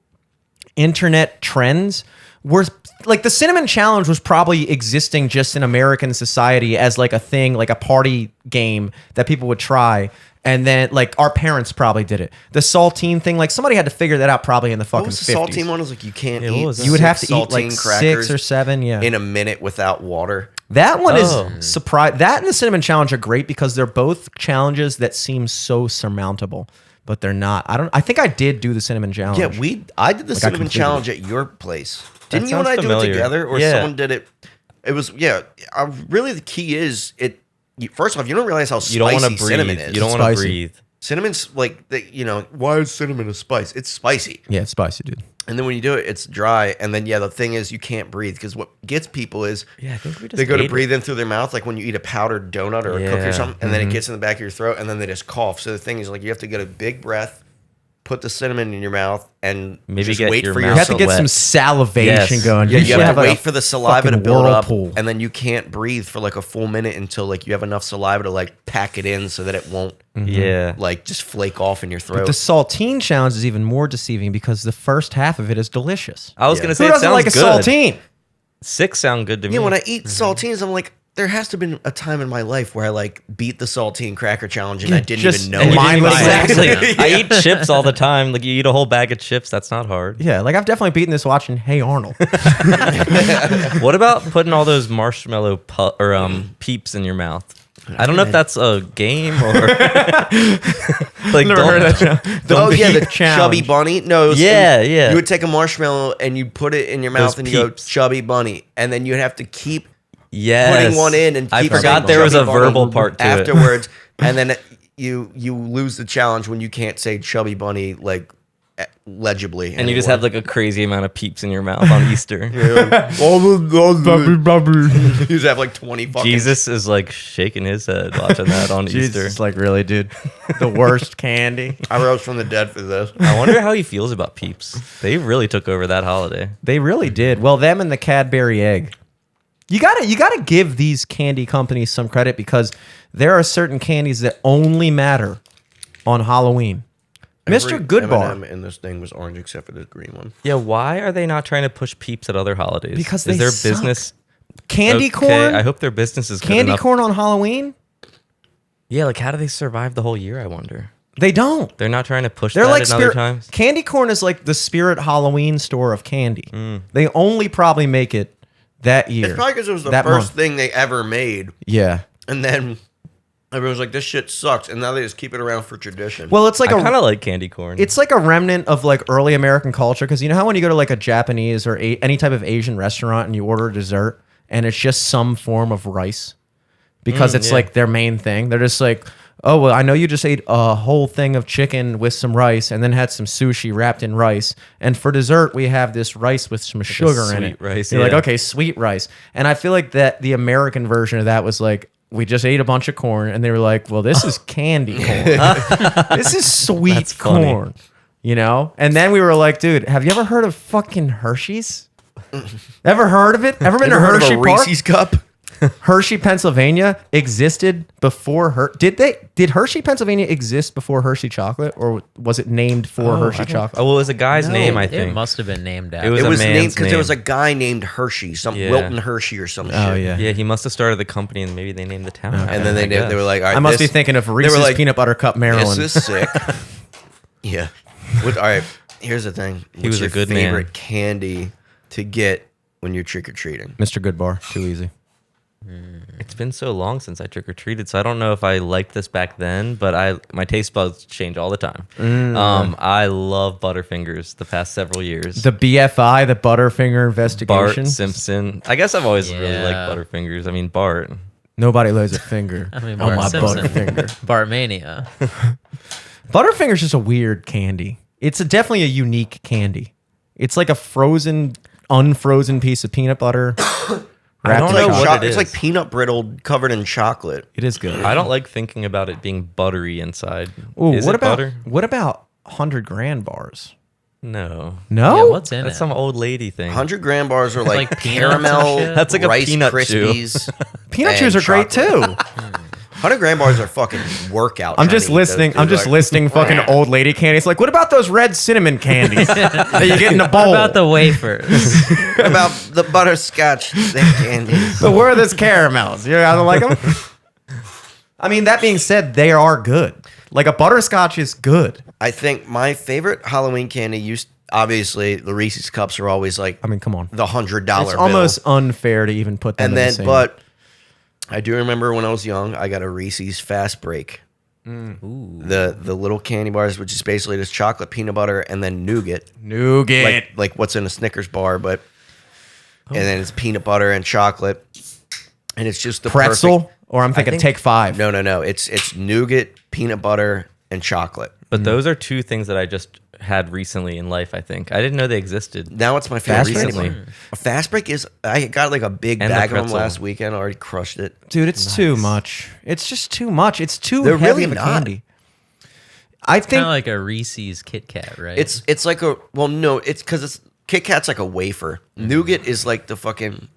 Speaker 1: internet trends were like the cinnamon challenge was probably existing just in American society as like a thing, like a party game that people would try. And then like our parents probably did it. The saltine thing, like somebody had to figure that out probably in the
Speaker 4: What
Speaker 1: fucking
Speaker 4: was the
Speaker 1: 50s.
Speaker 4: saltine one? It was like you can't
Speaker 2: Yeah, what
Speaker 4: eat.
Speaker 2: was that?
Speaker 1: You would have to
Speaker 4: six
Speaker 1: eat like
Speaker 4: saltine crackers
Speaker 1: 6 or 7, yeah.
Speaker 4: in a minute without water.
Speaker 1: That one
Speaker 2: Oh.
Speaker 1: is surprise. That and the cinnamon challenge are great because they're both challenges that seem so surmountable, but they're not. I think I did do the cinnamon challenge.
Speaker 4: Yeah, I did the
Speaker 1: Like, I
Speaker 4: cinnamon
Speaker 1: completed
Speaker 4: challenge at your place. Didn't you and
Speaker 2: sounds
Speaker 4: I do
Speaker 2: familiar.
Speaker 4: it together, or
Speaker 2: Yeah.
Speaker 4: someone did it? It was really the key is it. First off, you don't realize how
Speaker 2: you don't want
Speaker 4: spicy
Speaker 2: to breathe.
Speaker 4: cinnamon is.
Speaker 2: You don't want to
Speaker 1: Spicy.
Speaker 2: breathe.
Speaker 4: Cinnamon's like why is cinnamon a spice? It's spicy.
Speaker 1: Yeah, it's spicy, dude.
Speaker 4: And then when you do it, it's dry. And then the thing is you can't breathe because what gets people is
Speaker 2: Yeah, I think we just
Speaker 4: they go to
Speaker 2: ate it.
Speaker 4: breathe in through their mouth, like when you eat a powdered donut or a cookie or
Speaker 2: Yeah.
Speaker 4: something, and then it gets in the back of your throat, and then they just cough. So the thing is, like, you have to get a big breath, put the cinnamon in your mouth, and
Speaker 2: Maybe
Speaker 4: just
Speaker 2: get
Speaker 4: wait
Speaker 2: your
Speaker 4: for
Speaker 2: mouth
Speaker 1: You have to get
Speaker 2: wet.
Speaker 1: some salivation
Speaker 2: Yes.
Speaker 1: going.
Speaker 4: Yeah, you
Speaker 1: should
Speaker 4: have to
Speaker 1: like
Speaker 4: wait
Speaker 1: a
Speaker 4: for the saliva to
Speaker 1: fucking
Speaker 4: build
Speaker 1: whirlpool.
Speaker 4: up, and then you can't breathe for like a full minute until like you have enough saliva to like pack it in so that it won't
Speaker 2: Yeah.
Speaker 4: like just flake off in your throat.
Speaker 1: The saltine challenge is even more deceiving because the first half of it is delicious.
Speaker 2: I was
Speaker 4: Yeah.
Speaker 2: gonna say
Speaker 1: Who
Speaker 2: it
Speaker 1: doesn't
Speaker 2: sounds
Speaker 1: like a
Speaker 2: good.
Speaker 1: saltine?
Speaker 2: 6 sound good to me.
Speaker 4: Yeah, when I eat saltines, I'm like, there has to have been a time in my life where I like beat the saltine cracker challenge and I didn't
Speaker 1: just-
Speaker 4: even know
Speaker 1: and
Speaker 4: it.
Speaker 1: you didn't even
Speaker 2: Exactly.
Speaker 1: buy
Speaker 2: I eat chips all the time. Like you eat a whole bag of chips. That's not hard.
Speaker 1: Yeah, like I've definitely beaten this watching Hey Arnold.
Speaker 2: What about putting all those marshmallow peeps in your mouth? I don't know if that's a game or like
Speaker 1: Never heard of that.
Speaker 4: Oh yeah, the
Speaker 1: peep
Speaker 4: chubby
Speaker 1: challenge.
Speaker 4: bunny. No,
Speaker 2: Yeah.
Speaker 4: You would take a marshmallow and you put it in your mouth
Speaker 2: Those
Speaker 4: and you
Speaker 2: peeps.
Speaker 4: go chubby bunny, and then you'd have to keep
Speaker 2: Yes.
Speaker 4: putting one in and
Speaker 2: I
Speaker 4: keep
Speaker 2: forgot
Speaker 4: saying
Speaker 2: there was a
Speaker 4: chubby bunny
Speaker 2: verbal part to it.
Speaker 4: afterwards, and then you lose the challenge when you can't say chubby bunny like legibly,
Speaker 2: And you just
Speaker 4: anymore.
Speaker 2: have like a crazy amount of peeps in your mouth on Easter.
Speaker 4: you just have like 20 fucking.
Speaker 2: Jesus is like shaking his head watching that on Easter.
Speaker 1: Jesus, like really, dude, the worst candy.
Speaker 4: I rose from the dead for this.
Speaker 2: I wonder how he feels about peeps. They really took over that holiday.
Speaker 1: They really did. Well, them and the Cadbury egg. You gotta give these candy companies some credit because there are certain candies that only matter on Halloween. Mr.
Speaker 4: Every
Speaker 1: Goodbar.
Speaker 4: M&M in this thing was orange except for the green one.
Speaker 2: Yeah, why are they not trying to push peeps at other holidays?
Speaker 1: Because
Speaker 2: is
Speaker 1: they
Speaker 2: their
Speaker 1: suck.
Speaker 2: business
Speaker 1: Candy
Speaker 2: okay?
Speaker 1: corn.
Speaker 2: I hope their business is good
Speaker 1: Candy
Speaker 2: enough.
Speaker 1: corn on Halloween.
Speaker 2: Yeah, like how do they survive the whole year? I wonder.
Speaker 1: They don't.
Speaker 2: They're not trying to push
Speaker 1: They're
Speaker 2: that
Speaker 1: like
Speaker 2: in other times.
Speaker 1: Candy corn is like the Spirit Halloween store of candy. They only probably make it that year.
Speaker 4: It's probably because it was the
Speaker 1: that
Speaker 4: first
Speaker 1: month.
Speaker 4: thing they ever made,
Speaker 1: Yeah.
Speaker 4: and then everyone's like, "This shit sucks," and now they just keep it around for tradition.
Speaker 1: Well, it's like
Speaker 2: I kind
Speaker 1: a
Speaker 2: of like candy corn.
Speaker 1: it's like a remnant of like early American culture because you know how when you go to like a Japanese or any type of Asian restaurant and you order a dessert and it's just some form of rice because it's
Speaker 2: yeah.
Speaker 1: like their main thing. They're just like, oh well, I know you just ate a whole thing of chicken with some rice and then had some sushi wrapped in rice, and for dessert we have this rice with some sugar in
Speaker 2: sweet
Speaker 1: it.
Speaker 2: rice,
Speaker 1: You're like,
Speaker 2: yeah.
Speaker 1: okay, sweet rice, and I feel like that the American version of that was like. We just ate a bunch of corn, and they were like, "Well, this is candy corn. This is sweet
Speaker 2: That's funny.
Speaker 1: corn." You know? And then we were like, dude, have you ever heard of fucking Hershey's? Ever heard of it? Ever been to
Speaker 4: Ever heard of
Speaker 1: Hershey
Speaker 4: a
Speaker 1: Park?
Speaker 4: Reese's cup?
Speaker 1: Hershey, Pennsylvania existed before Did Hershey, Pennsylvania exist before Hershey chocolate, or was it named for Hershey chocolate?
Speaker 2: Oh, well, it was a guy's name, I
Speaker 3: It
Speaker 2: think.
Speaker 3: must have been named after.
Speaker 2: It was
Speaker 4: It
Speaker 2: a
Speaker 4: was named
Speaker 2: man's
Speaker 4: because there was a
Speaker 2: name.
Speaker 4: guy named Hershey,
Speaker 2: Yeah.
Speaker 4: Wilton Hershey or some shit.
Speaker 1: Oh, yeah.
Speaker 2: Yeah, he must have started the company and maybe they named the town. after
Speaker 4: And then
Speaker 2: him,
Speaker 4: they
Speaker 2: I
Speaker 4: they were
Speaker 2: guess.
Speaker 4: like, all right,
Speaker 1: I must be
Speaker 4: this-
Speaker 1: thinking of
Speaker 4: they were
Speaker 1: Reese's
Speaker 4: like,
Speaker 1: Peanut Butter Cup Maryland.
Speaker 4: This is sick. Yeah. All right. Here's the thing. What's
Speaker 2: was a
Speaker 4: your
Speaker 2: good man.
Speaker 4: favorite candy to get when you're trick or treating?
Speaker 1: Mr. Goodbar, too easy.
Speaker 2: It's been so long since I trick or treated, so I don't know if I liked this back then, but my taste buds change all the time. I love Butterfingers the past several years.
Speaker 1: The BFI, the Butterfinger
Speaker 2: Bart
Speaker 1: investigation.
Speaker 2: Simpson. I guess I've always really liked
Speaker 3: Yeah.
Speaker 2: Butterfingers. I mean Bart.
Speaker 1: Nobody lays a finger
Speaker 3: I mean,
Speaker 1: on
Speaker 3: Bart
Speaker 1: my
Speaker 3: Simpson.
Speaker 1: Butterfinger.
Speaker 3: Bartmania.
Speaker 1: Butterfinger's just a weird candy. It's definitely a unique candy. It's like a frozen, unfrozen piece of peanut butter.
Speaker 2: I don't
Speaker 1: wrapped in
Speaker 2: know
Speaker 1: chocolate.
Speaker 2: what it
Speaker 4: It's
Speaker 2: is.
Speaker 4: like peanut brittle covered in chocolate.
Speaker 1: It is good.
Speaker 2: I don't like thinking about it being buttery inside.
Speaker 1: Ooh,
Speaker 2: Is
Speaker 1: what
Speaker 2: it
Speaker 1: about
Speaker 2: butter?
Speaker 1: what about 100 grand bars?
Speaker 2: No.
Speaker 1: No,
Speaker 3: Yeah, what's in
Speaker 2: That's
Speaker 3: it?
Speaker 2: some old lady thing.
Speaker 4: 100-gram bars are like,
Speaker 3: Like peanuts and
Speaker 4: caramel,
Speaker 3: shit?
Speaker 2: That's like a
Speaker 4: Rice
Speaker 2: peanut chew.
Speaker 4: Krispies.
Speaker 1: peanut
Speaker 4: and
Speaker 1: chews are great
Speaker 4: chocolate.
Speaker 1: too.
Speaker 4: 100-gram bars are fucking workout.
Speaker 1: I'm
Speaker 4: trying
Speaker 1: just
Speaker 4: to eat those,
Speaker 1: listening.
Speaker 4: dude.
Speaker 1: I'm just
Speaker 4: Like,
Speaker 1: listing fucking old lady candies. Like, what about those red cinnamon candies that you get in a bowl?
Speaker 3: What about the wafers?
Speaker 4: about the butterscotch thick candies.
Speaker 1: But where are those caramels? You guys don't like them? I mean, that being said, they are good. Like a butterscotch is good.
Speaker 4: I think my favorite Halloween candy obviously the Reese's cups are always like
Speaker 1: I mean, come on.
Speaker 4: the $100
Speaker 1: It's
Speaker 4: bill.
Speaker 1: almost unfair to even put them
Speaker 4: And
Speaker 1: in
Speaker 4: then,
Speaker 1: the same.
Speaker 4: but I do remember when I was young, I got a Reese's Fast Break. The little candy bars, which is basically just chocolate, peanut butter, and then nougat,
Speaker 1: nougat.
Speaker 4: like what's in a Snickers bar, but and then it's peanut butter and chocolate, and it's just the
Speaker 1: pretzel,
Speaker 4: perfect-
Speaker 1: or I'm thinking
Speaker 2: think-
Speaker 1: Take Five.
Speaker 4: No. It's nougat, peanut butter, and chocolate.
Speaker 2: But those are two things that I just had recently in life, I think. I didn't know they existed.
Speaker 4: Now it's my favorite
Speaker 1: Fast Break?
Speaker 4: recently. A Fast Break is I got like a big
Speaker 2: And the
Speaker 4: bag of them
Speaker 2: pretzel.
Speaker 4: last weekend. I already crushed it.
Speaker 1: Dude, it's too much. It's just too much. It's too
Speaker 4: They're
Speaker 1: heavy
Speaker 4: really
Speaker 1: of a
Speaker 4: not.
Speaker 1: candy. I
Speaker 3: Kind
Speaker 1: think
Speaker 3: of like a Reese's Kit Kat, right?
Speaker 4: It's like a well, no, it's because it's Kit Kat's like a wafer. Nougat is like the fucking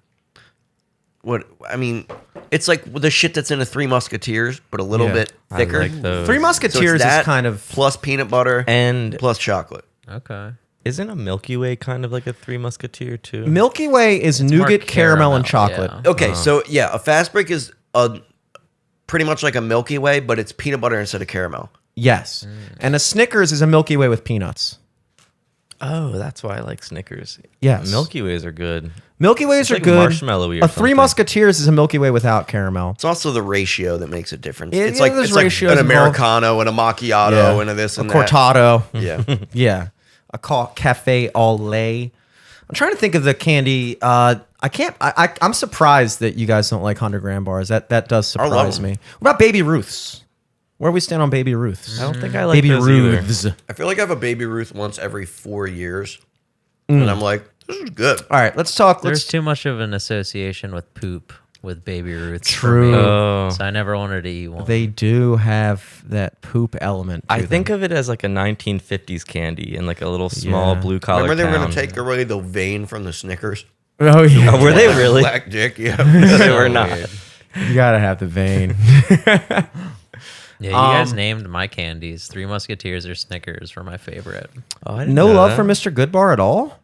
Speaker 4: what I mean. It's like the shit that's in a Three Musketeers, but a little
Speaker 1: Yeah.
Speaker 4: bit
Speaker 2: I
Speaker 4: thicker.
Speaker 2: like those.
Speaker 1: Three
Speaker 4: So it's
Speaker 1: Musketeers
Speaker 4: that
Speaker 1: is kind of
Speaker 4: plus peanut butter
Speaker 2: And
Speaker 4: plus chocolate.
Speaker 3: okay.
Speaker 2: isn't a Milky Way kind of like a Three Musketeer too?
Speaker 1: Milky Way is nougat,
Speaker 3: more
Speaker 1: caramel, and
Speaker 3: caramel,
Speaker 1: chocolate.
Speaker 3: yeah.
Speaker 4: Okay, so yeah, a fast break is a pretty much like a Milky Way, but it's peanut butter instead of caramel.
Speaker 1: Yes, and a Snickers is a Milky Way with peanuts.
Speaker 2: Oh, that's why I like Snickers.
Speaker 1: Yes.
Speaker 2: Milky Ways are good.
Speaker 1: Milky Ways
Speaker 2: It's
Speaker 1: are
Speaker 2: like
Speaker 1: good.
Speaker 2: marshmallowy or
Speaker 1: A Three
Speaker 2: something.
Speaker 1: Musketeers is a Milky Way without caramel.
Speaker 4: It's also the ratio that makes a difference.
Speaker 1: Yeah,
Speaker 4: it's
Speaker 1: yeah,
Speaker 4: like
Speaker 1: there's
Speaker 4: it's like
Speaker 1: ratios
Speaker 4: an
Speaker 1: involved.
Speaker 4: Americano and a macchiato
Speaker 1: Yeah.
Speaker 4: and a this
Speaker 1: A
Speaker 4: and that.
Speaker 1: cortado.
Speaker 4: Yeah.
Speaker 1: Yeah, a cafe au lait. I'm trying to think of the candy. I can't. I'm surprised that you guys don't like 100-gram bars. That does
Speaker 4: I love
Speaker 1: surprise
Speaker 4: them.
Speaker 1: me. What about Baby Ruths? Where we stand on Baby Ruths?
Speaker 2: I don't think I like
Speaker 1: Baby
Speaker 2: those either.
Speaker 1: Ruths.
Speaker 4: I feel like I have a Baby Ruth once every 4 years, and I'm like, this is good.
Speaker 1: All right, let's talk.
Speaker 3: There's
Speaker 1: Let's
Speaker 3: too much of an association with poop with Baby Ruths.
Speaker 1: True.
Speaker 3: For me,
Speaker 2: Oh.
Speaker 3: so I never wanted to eat one.
Speaker 1: They do have that poop element. To
Speaker 2: I think
Speaker 1: them.
Speaker 2: of it as like a 1950s candy in like a little small
Speaker 1: Yeah.
Speaker 2: blue collar.
Speaker 4: Remember they were
Speaker 2: town.
Speaker 4: going to take away the vein from the Snickers?
Speaker 1: Oh yeah,
Speaker 2: Oh, were they really?
Speaker 4: Black dick, yeah.
Speaker 2: They were not.
Speaker 1: you gotta have the vein.
Speaker 3: Yeah, you guys
Speaker 1: Um,
Speaker 3: named my candies. Three Musketeers or Snickers were my favorite.
Speaker 2: Oh, I didn't
Speaker 1: No
Speaker 2: know
Speaker 1: love
Speaker 2: that.
Speaker 1: for Mr. Goodbar at all.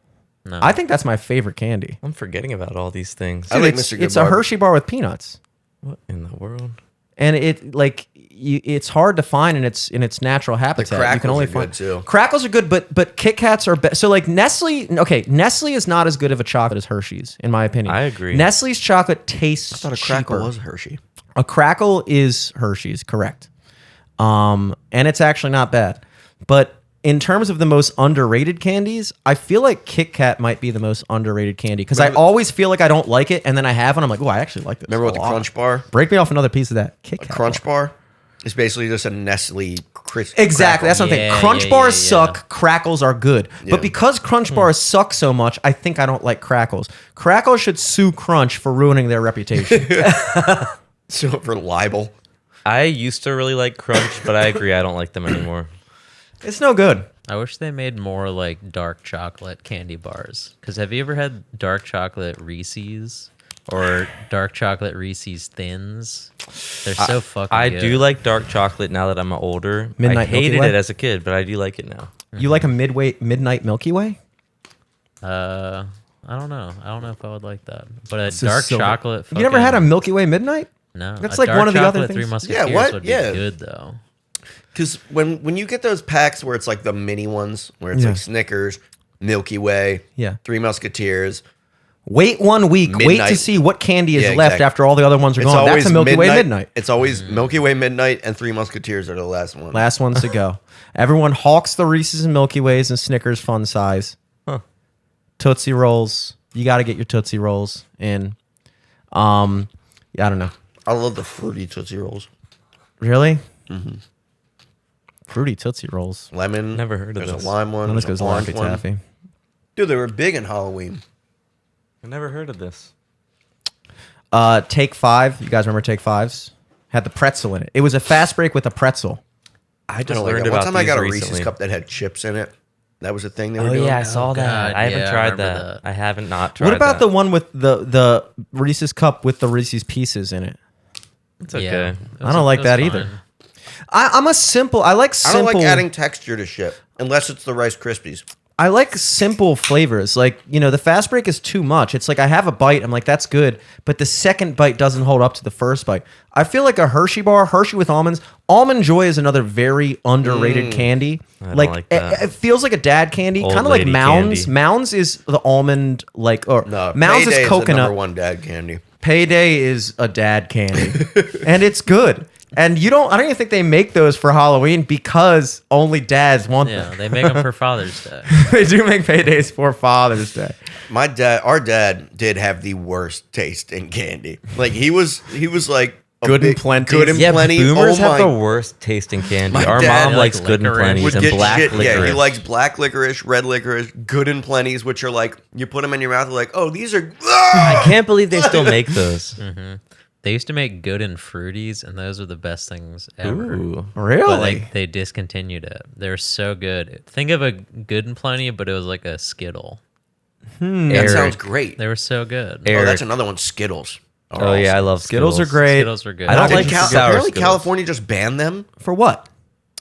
Speaker 3: No,
Speaker 1: I think that's my favorite candy.
Speaker 2: I'm forgetting about all these things.
Speaker 4: I like
Speaker 1: it's,
Speaker 4: Mr.
Speaker 1: it's a
Speaker 4: Goodbar.
Speaker 1: Hershey bar with peanuts,
Speaker 2: What in the world?
Speaker 1: and it's hard to find in its natural habitat. You can
Speaker 4: Crackles
Speaker 1: only
Speaker 4: are good,
Speaker 1: find
Speaker 4: too.
Speaker 1: Crackles are good, but Kit Kats are so like Nestle. Okay, Nestle is not as good of a chocolate as Hershey's, in my opinion.
Speaker 2: I agree.
Speaker 1: Nestle's chocolate tastes.
Speaker 4: I thought a crackle
Speaker 1: cheaper.
Speaker 4: was Hershey.
Speaker 1: A crackle is Hershey's, correct. And it's actually not bad. But in terms of the most underrated candies, I feel like Kit Kat might be the most underrated candy because I always feel like I don't like it, and then I have one, I'm like, oh, I actually like this.
Speaker 4: Remember
Speaker 1: a
Speaker 4: with the
Speaker 1: lot.
Speaker 4: Crunch Bar?
Speaker 1: Break me off another piece of that Kit Kat.
Speaker 4: Crunch Bar is basically just a Nestle crisp.
Speaker 1: Exactly. That's something.
Speaker 3: Yeah,
Speaker 1: Crunch
Speaker 3: yeah,
Speaker 1: bars
Speaker 3: yeah,
Speaker 1: suck. Crackles are good.
Speaker 4: Yeah.
Speaker 1: But because Crunch bars suck so much, I think I don't like Crackles. Crackles should sue Crunch for ruining their reputation.
Speaker 4: So for libel.
Speaker 2: I used to really like Crunch, but I agree I don't like them anymore.
Speaker 1: It's no good.
Speaker 3: I wish they made more like dark chocolate candy bars. Because have you ever had dark chocolate Reese's or dark chocolate Reese's Thins? They're so fucking
Speaker 2: I
Speaker 3: good.
Speaker 2: do like dark chocolate now that I'm older. I
Speaker 1: Midnight Milky
Speaker 2: hated
Speaker 1: Way?
Speaker 2: it as a kid, but I do like it now.
Speaker 1: You like a midnight Milky Way?
Speaker 3: I don't know. I don't know if I would like that. But a
Speaker 1: This is
Speaker 3: dark
Speaker 1: so-
Speaker 3: chocolate.
Speaker 1: You never had a
Speaker 3: fucking-
Speaker 1: Milky Way Midnight?
Speaker 3: No,
Speaker 1: That's
Speaker 3: a
Speaker 1: like
Speaker 3: dark
Speaker 1: one of the other
Speaker 3: chocolate
Speaker 1: things.
Speaker 3: Three Musketeers
Speaker 4: what?
Speaker 3: would be
Speaker 4: Yeah.
Speaker 3: good though.
Speaker 4: Because when you get those packs where it's like the mini ones, where it's
Speaker 1: Yeah.
Speaker 4: like Snickers, Milky Way,
Speaker 1: Yeah.
Speaker 4: Three Musketeers,
Speaker 1: Wait 1 week. Wait to
Speaker 4: Midnight.
Speaker 1: see what candy is
Speaker 4: Yeah,
Speaker 1: left
Speaker 4: exactly.
Speaker 1: after all the other ones are gone. That's a Milky Way Midnight.
Speaker 4: It's always Milky Way Midnight and Three Musketeers are the last one.
Speaker 1: Last ones to go. Everyone hawks the Reese's and Milky Ways and Snickers fun size.
Speaker 2: Huh.
Speaker 1: Tootsie Rolls. You got to get your Tootsie Rolls in. Yeah, I don't know.
Speaker 4: I love the fruity Tootsie Rolls.
Speaker 1: Really? Mm-hmm. Fruity Tootsie Rolls.
Speaker 4: Lemon.
Speaker 2: Never heard of
Speaker 4: There's
Speaker 2: this.
Speaker 4: a lime one.
Speaker 1: Well, this
Speaker 4: there's
Speaker 1: goes
Speaker 4: a orange
Speaker 1: Laffy
Speaker 4: one.
Speaker 1: Taffy.
Speaker 4: Dude, they were big in Halloween.
Speaker 2: I never heard of this.
Speaker 1: Take 5. You guys remember Take 5s? Had the pretzel in it. It was a fast break with a pretzel.
Speaker 2: I
Speaker 4: I
Speaker 2: just
Speaker 4: don't like
Speaker 2: learned
Speaker 4: it. One
Speaker 2: about
Speaker 4: time I
Speaker 2: these
Speaker 4: got a
Speaker 2: recently.
Speaker 4: Reese's cup that had chips in it. That was a thing they were
Speaker 2: Oh
Speaker 4: doing.
Speaker 2: yeah, I saw that.
Speaker 3: God,
Speaker 2: I haven't
Speaker 3: yeah, I
Speaker 2: tried
Speaker 3: remember
Speaker 2: that.
Speaker 3: that.
Speaker 2: I haven't not tried
Speaker 1: What about
Speaker 2: that.
Speaker 1: the one with the Reese's cup with the Reese's pieces in it?
Speaker 2: It's okay.
Speaker 3: Yeah,
Speaker 1: I don't like that either. I'm a simple. I like
Speaker 4: I
Speaker 1: simple.
Speaker 4: don't like adding texture to shit unless it's the Rice Krispies.
Speaker 1: I like simple flavors. Like, the fast break is too much. It's like I have a bite, I'm like, that's good, but the second bite doesn't hold up to the first bite. I feel like a Hershey bar, Hershey with almonds. Almond Joy is another very underrated candy.
Speaker 2: I don't like that.
Speaker 1: It feels like a dad candy,
Speaker 2: Old
Speaker 1: kind of like
Speaker 2: lady
Speaker 1: Mounds.
Speaker 2: candy.
Speaker 1: Mounds is the almond, or
Speaker 4: No,
Speaker 1: Mounds
Speaker 4: Payday
Speaker 1: is
Speaker 4: the
Speaker 1: coconut.
Speaker 4: number one dad candy.
Speaker 1: Payday is a dad candy, and it's good. And I don't even think they make those for Halloween because only dads want
Speaker 3: Yeah,
Speaker 1: them.
Speaker 3: they make them for Father's Day.
Speaker 1: They do make paydays for Father's Day.
Speaker 4: Our dad did have the worst taste in candy. Like he was like a
Speaker 1: Good and plenty.
Speaker 4: Good and
Speaker 2: Yeah,
Speaker 4: plenty.
Speaker 2: boomers
Speaker 4: Oh
Speaker 2: have
Speaker 4: my-
Speaker 2: the worst tasting candy.
Speaker 4: My
Speaker 2: Our
Speaker 4: dad
Speaker 2: mom
Speaker 3: likes
Speaker 2: likes good and
Speaker 3: licorice.
Speaker 2: plenties
Speaker 4: would
Speaker 2: and
Speaker 4: get
Speaker 2: black
Speaker 4: shit.
Speaker 2: licorice.
Speaker 4: Yeah, he likes black licorice, red licorice, good and plenties, which are like you put them in your mouth, you're like, oh, these are.
Speaker 2: I can't believe they still make those.
Speaker 3: They used to make Good and Fruities, and those are the best things ever.
Speaker 2: Ooh.
Speaker 1: Really?
Speaker 3: But they discontinued it. They're so good. Think of a Good and Plenty, but it was like a Skittle.
Speaker 4: That
Speaker 2: Eric.
Speaker 4: sounds great.
Speaker 3: They were so good.
Speaker 4: Oh,
Speaker 2: Eric.
Speaker 4: that's another one. Skittles.
Speaker 2: Oh yeah, I love
Speaker 1: Skittles
Speaker 2: Skittles.
Speaker 1: are great.
Speaker 3: Skittles are good.
Speaker 2: I don't
Speaker 4: Did
Speaker 2: like sour
Speaker 4: apparently
Speaker 2: Skittles.
Speaker 4: California just banned them.
Speaker 1: For what?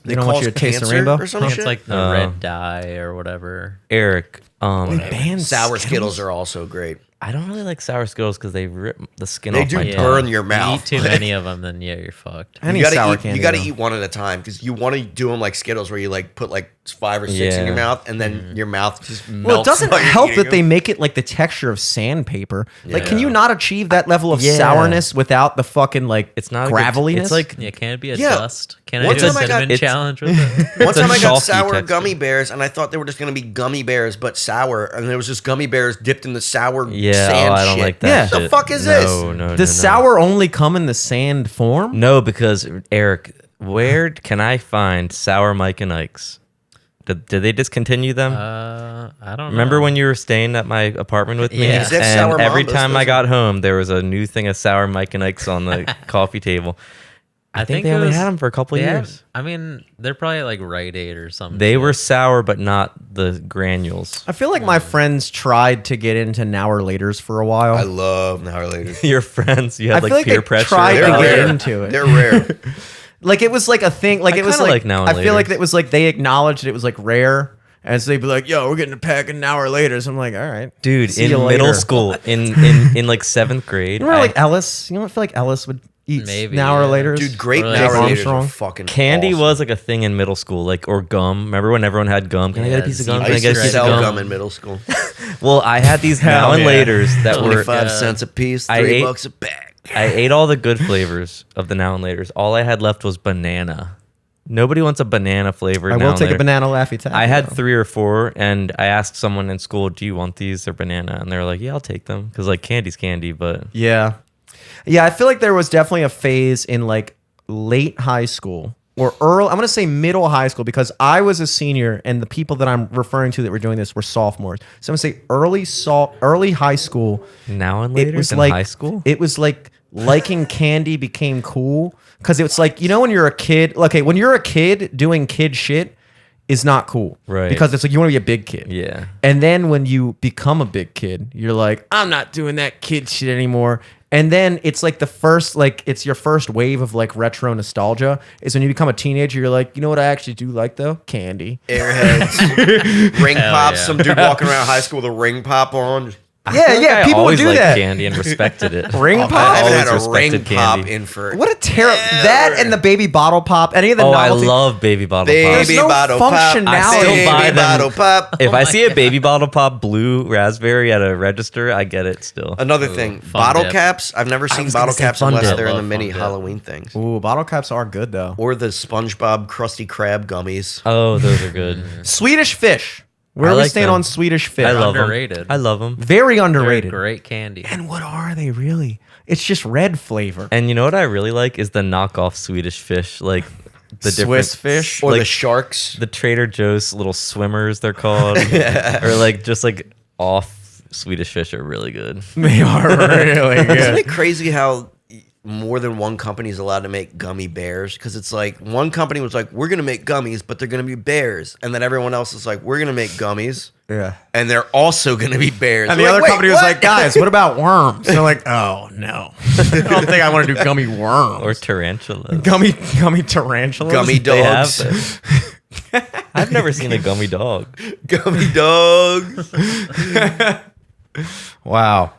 Speaker 4: They
Speaker 1: They don't want
Speaker 4: cause
Speaker 1: you to taste the
Speaker 4: cancer
Speaker 1: rainbow?
Speaker 4: or some
Speaker 3: It's
Speaker 4: shit.
Speaker 3: like the red dye or whatever.
Speaker 2: Eric.
Speaker 1: Banned
Speaker 4: Sour
Speaker 1: Skittles?
Speaker 4: Skittles are also great.
Speaker 2: I don't really like sour Skittles because they rip the skin
Speaker 4: They
Speaker 2: off
Speaker 4: do
Speaker 2: my
Speaker 4: Yeah.
Speaker 2: tongue.
Speaker 4: burn your
Speaker 3: You
Speaker 4: mouth.
Speaker 3: eat too many of them, then yeah, you're fucked.
Speaker 1: Any
Speaker 4: You gotta
Speaker 1: sour
Speaker 4: eat,
Speaker 1: candy.
Speaker 4: you gotta
Speaker 1: though.
Speaker 4: eat one at a time because you want to do them like Skittles, where you like put like 5 or 6 in
Speaker 2: Yeah.
Speaker 4: your mouth, and then your mouth just melts.
Speaker 1: Well, it doesn't
Speaker 4: while you're
Speaker 1: help
Speaker 4: eating
Speaker 1: that they
Speaker 4: them.
Speaker 1: make it like the texture of sandpaper. Like, can
Speaker 4: Yeah.
Speaker 1: you not achieve that level of
Speaker 2: Yeah.
Speaker 1: sourness without the fucking like
Speaker 2: It's not a good-
Speaker 1: graveliness?
Speaker 2: it's like
Speaker 3: Yeah, can it be a
Speaker 4: Yeah.
Speaker 3: dust? Can I
Speaker 4: One
Speaker 3: do a
Speaker 4: time I got-
Speaker 3: cinnamon
Speaker 2: it's-
Speaker 3: challenge with it?
Speaker 4: One time
Speaker 2: a
Speaker 4: I got
Speaker 2: chalky
Speaker 4: sour
Speaker 2: texture.
Speaker 4: gummy bears, and I thought they were just gonna be gummy bears, but sour, and there was just gummy bears dipped in the sour
Speaker 2: Yeah,
Speaker 4: sand
Speaker 2: I don't
Speaker 4: shit.
Speaker 2: like that.
Speaker 1: Yeah.
Speaker 2: shit.
Speaker 4: The fuck is
Speaker 2: no,
Speaker 4: this?
Speaker 2: No,
Speaker 1: Does
Speaker 2: no.
Speaker 1: sour only come in the sand form?
Speaker 2: No, because Eric, where can I find sour Mike and Ike's? Did they discontinue them?
Speaker 3: I don't know.
Speaker 2: Remember when you were staying at my apartment with me?
Speaker 3: Yeah.
Speaker 4: Because they have sour
Speaker 2: And every
Speaker 4: Mambas,
Speaker 2: time I
Speaker 4: doesn't
Speaker 2: got home, there was a new thing of sour Mike and Ike's on the coffee table. I think they
Speaker 3: it
Speaker 2: only
Speaker 3: was-
Speaker 2: had them for a couple of
Speaker 3: they had-
Speaker 2: years.
Speaker 3: I mean, they're probably like Rite Aid or something.
Speaker 2: They were sour, but not the granules.
Speaker 1: I feel like my friends tried to get into Now or Laters for a while.
Speaker 4: I love Now or Later.
Speaker 2: Your friends, you
Speaker 1: I
Speaker 2: had
Speaker 1: feel
Speaker 2: like
Speaker 1: like
Speaker 2: peer
Speaker 1: they
Speaker 2: pressure.
Speaker 1: tried to
Speaker 4: They're
Speaker 1: get
Speaker 4: rare.
Speaker 1: into it.
Speaker 4: They're rare.
Speaker 1: Like it was like a thing. Like
Speaker 2: I
Speaker 1: it was
Speaker 2: kinda
Speaker 1: like,
Speaker 2: like Now
Speaker 1: I
Speaker 2: and
Speaker 1: feel like
Speaker 2: Laters.
Speaker 1: it was like they acknowledged it was like rare, and so they'd be like, "Yo, we're getting a pack of Now or Laters." I'm like, all right,
Speaker 2: Dude,
Speaker 1: See
Speaker 2: in
Speaker 1: you
Speaker 2: middle
Speaker 1: later.
Speaker 2: school, in like 7th grade,
Speaker 1: You remember
Speaker 2: I-
Speaker 1: like Ellis? You don't feel like Ellis would eat
Speaker 3: Maybe,
Speaker 1: Now or
Speaker 3: yeah.
Speaker 1: Laters?
Speaker 4: Dude, great
Speaker 3: Or
Speaker 4: Now
Speaker 3: like
Speaker 4: or Laters
Speaker 1: Armstrong.
Speaker 4: are fucking
Speaker 2: candy
Speaker 4: awesome.
Speaker 2: was like a thing in middle school, like or gum. Remember when everyone had gum? Can I get a
Speaker 3: Yeah,
Speaker 2: piece of gum?
Speaker 4: I
Speaker 2: Can I
Speaker 4: used
Speaker 2: get a
Speaker 4: to
Speaker 2: piece of
Speaker 4: sell
Speaker 2: gum?
Speaker 4: gum in middle school.
Speaker 2: Well, I had these
Speaker 1: Hell
Speaker 2: now and
Speaker 1: yeah.
Speaker 2: laters that were.
Speaker 4: 25 cents a piece,
Speaker 2: I ate-
Speaker 4: $3 a bag.
Speaker 2: I ate all the good flavors of the now and laters. All I had left was banana. Nobody wants a banana flavor.
Speaker 1: I will take a banana Laffy Taffy.
Speaker 2: I had
Speaker 1: though.
Speaker 2: 3 or 4, and I asked someone in school, "Do you want these? They're banana," and they were like, "Yeah, I'll take them," because like candy's candy, but
Speaker 1: Yeah. Yeah, I feel like there was definitely a phase in like late high school or early, I'm going to say middle high school because I was a senior and the people that I'm referring to that were doing this were sophomores. So I'm going to say early high school.
Speaker 2: now and
Speaker 1: It
Speaker 2: laters
Speaker 1: was
Speaker 2: in
Speaker 1: like
Speaker 2: high school.
Speaker 1: It was like liking candy became cool because it's like, you know, when you're a kid, okay, when you're a kid doing kid shit is not cool.
Speaker 2: Right.
Speaker 1: Because it's like you want to be a big kid.
Speaker 2: Yeah.
Speaker 1: And then when you become a big kid, you're like, I'm not doing that kid shit anymore. And then it's like the first, like, it's your first wave of like retro nostalgia is when you become a teenager, you're like, you know what I actually do like though? Candy.
Speaker 4: Airheads, ring
Speaker 3: Hell
Speaker 4: pops.
Speaker 3: yeah.
Speaker 4: Some dude walking around high school with a ring pop on.
Speaker 1: Yeah, yeah,
Speaker 2: I
Speaker 1: people would
Speaker 2: always
Speaker 1: do
Speaker 2: liked
Speaker 1: that.
Speaker 2: candy and respected it.
Speaker 1: Ring
Speaker 4: I
Speaker 1: pop?
Speaker 4: haven't had
Speaker 2: always
Speaker 4: a ring
Speaker 2: respected
Speaker 4: pop
Speaker 2: candy.
Speaker 4: in for
Speaker 1: What a terrible, that and the baby bottle pop, any of the
Speaker 2: Oh, I
Speaker 1: novelty.
Speaker 2: love baby bottle
Speaker 4: baby
Speaker 2: pop.
Speaker 1: There's no
Speaker 4: bottle pop.
Speaker 1: functionality.
Speaker 2: I still buy
Speaker 4: Baby
Speaker 2: them.
Speaker 4: bottle pop.
Speaker 2: If I
Speaker 3: my
Speaker 2: see a baby bottle pop blue raspberry at a register, I get it still.
Speaker 4: Another thing,
Speaker 3: Fun
Speaker 4: bottle
Speaker 3: Dip.
Speaker 4: caps. I've never seen
Speaker 2: was gonna
Speaker 4: bottle
Speaker 2: say
Speaker 4: caps
Speaker 2: Fun
Speaker 4: unless
Speaker 2: Dip.
Speaker 4: they're in the
Speaker 3: Love
Speaker 4: mini
Speaker 3: Fun Dip.
Speaker 4: Halloween things.
Speaker 1: Ooh, bottle caps are good though.
Speaker 4: Or the SpongeBob Krusty Krab gummies.
Speaker 2: Oh, those are good.
Speaker 1: Swedish fish. Where
Speaker 2: I
Speaker 1: are we
Speaker 2: like
Speaker 1: staying
Speaker 2: them.
Speaker 1: on Swedish fish?
Speaker 2: I love
Speaker 3: Underrated.
Speaker 2: them. I love them.
Speaker 1: Very
Speaker 3: They're
Speaker 1: underrated.
Speaker 3: great candy.
Speaker 1: And what are they really? It's just red flavor.
Speaker 2: And you know what I really like is the knockoff Swedish fish, like the
Speaker 1: Swiss
Speaker 2: different
Speaker 1: fish?
Speaker 4: Or the
Speaker 2: like
Speaker 4: sharks.
Speaker 2: the Trader Joe's little swimmers they're called, or like just like off Swedish fish are really good.
Speaker 1: They are really
Speaker 4: Isn't
Speaker 1: good.
Speaker 4: it crazy how more than one company is allowed to make gummy bears? Because it's like one company was like, we're going to make gummies, but they're going to be bears. And then everyone else is like, we're going to make gummies,
Speaker 1: Yeah.
Speaker 4: and they're also going to be bears.
Speaker 1: And
Speaker 4: We're
Speaker 1: the
Speaker 4: like,
Speaker 1: other
Speaker 4: "Wait,
Speaker 1: company was
Speaker 4: what?"
Speaker 1: like, guys, what about worms? And they're like, oh no. I don't think I want to do gummy worms.
Speaker 2: Or tarantulas.
Speaker 1: gummy tarantulas.
Speaker 4: Gummy
Speaker 2: They have
Speaker 4: dogs.
Speaker 2: them. I've never seen a gummy dog.
Speaker 4: Gummy dogs.
Speaker 1: Wow.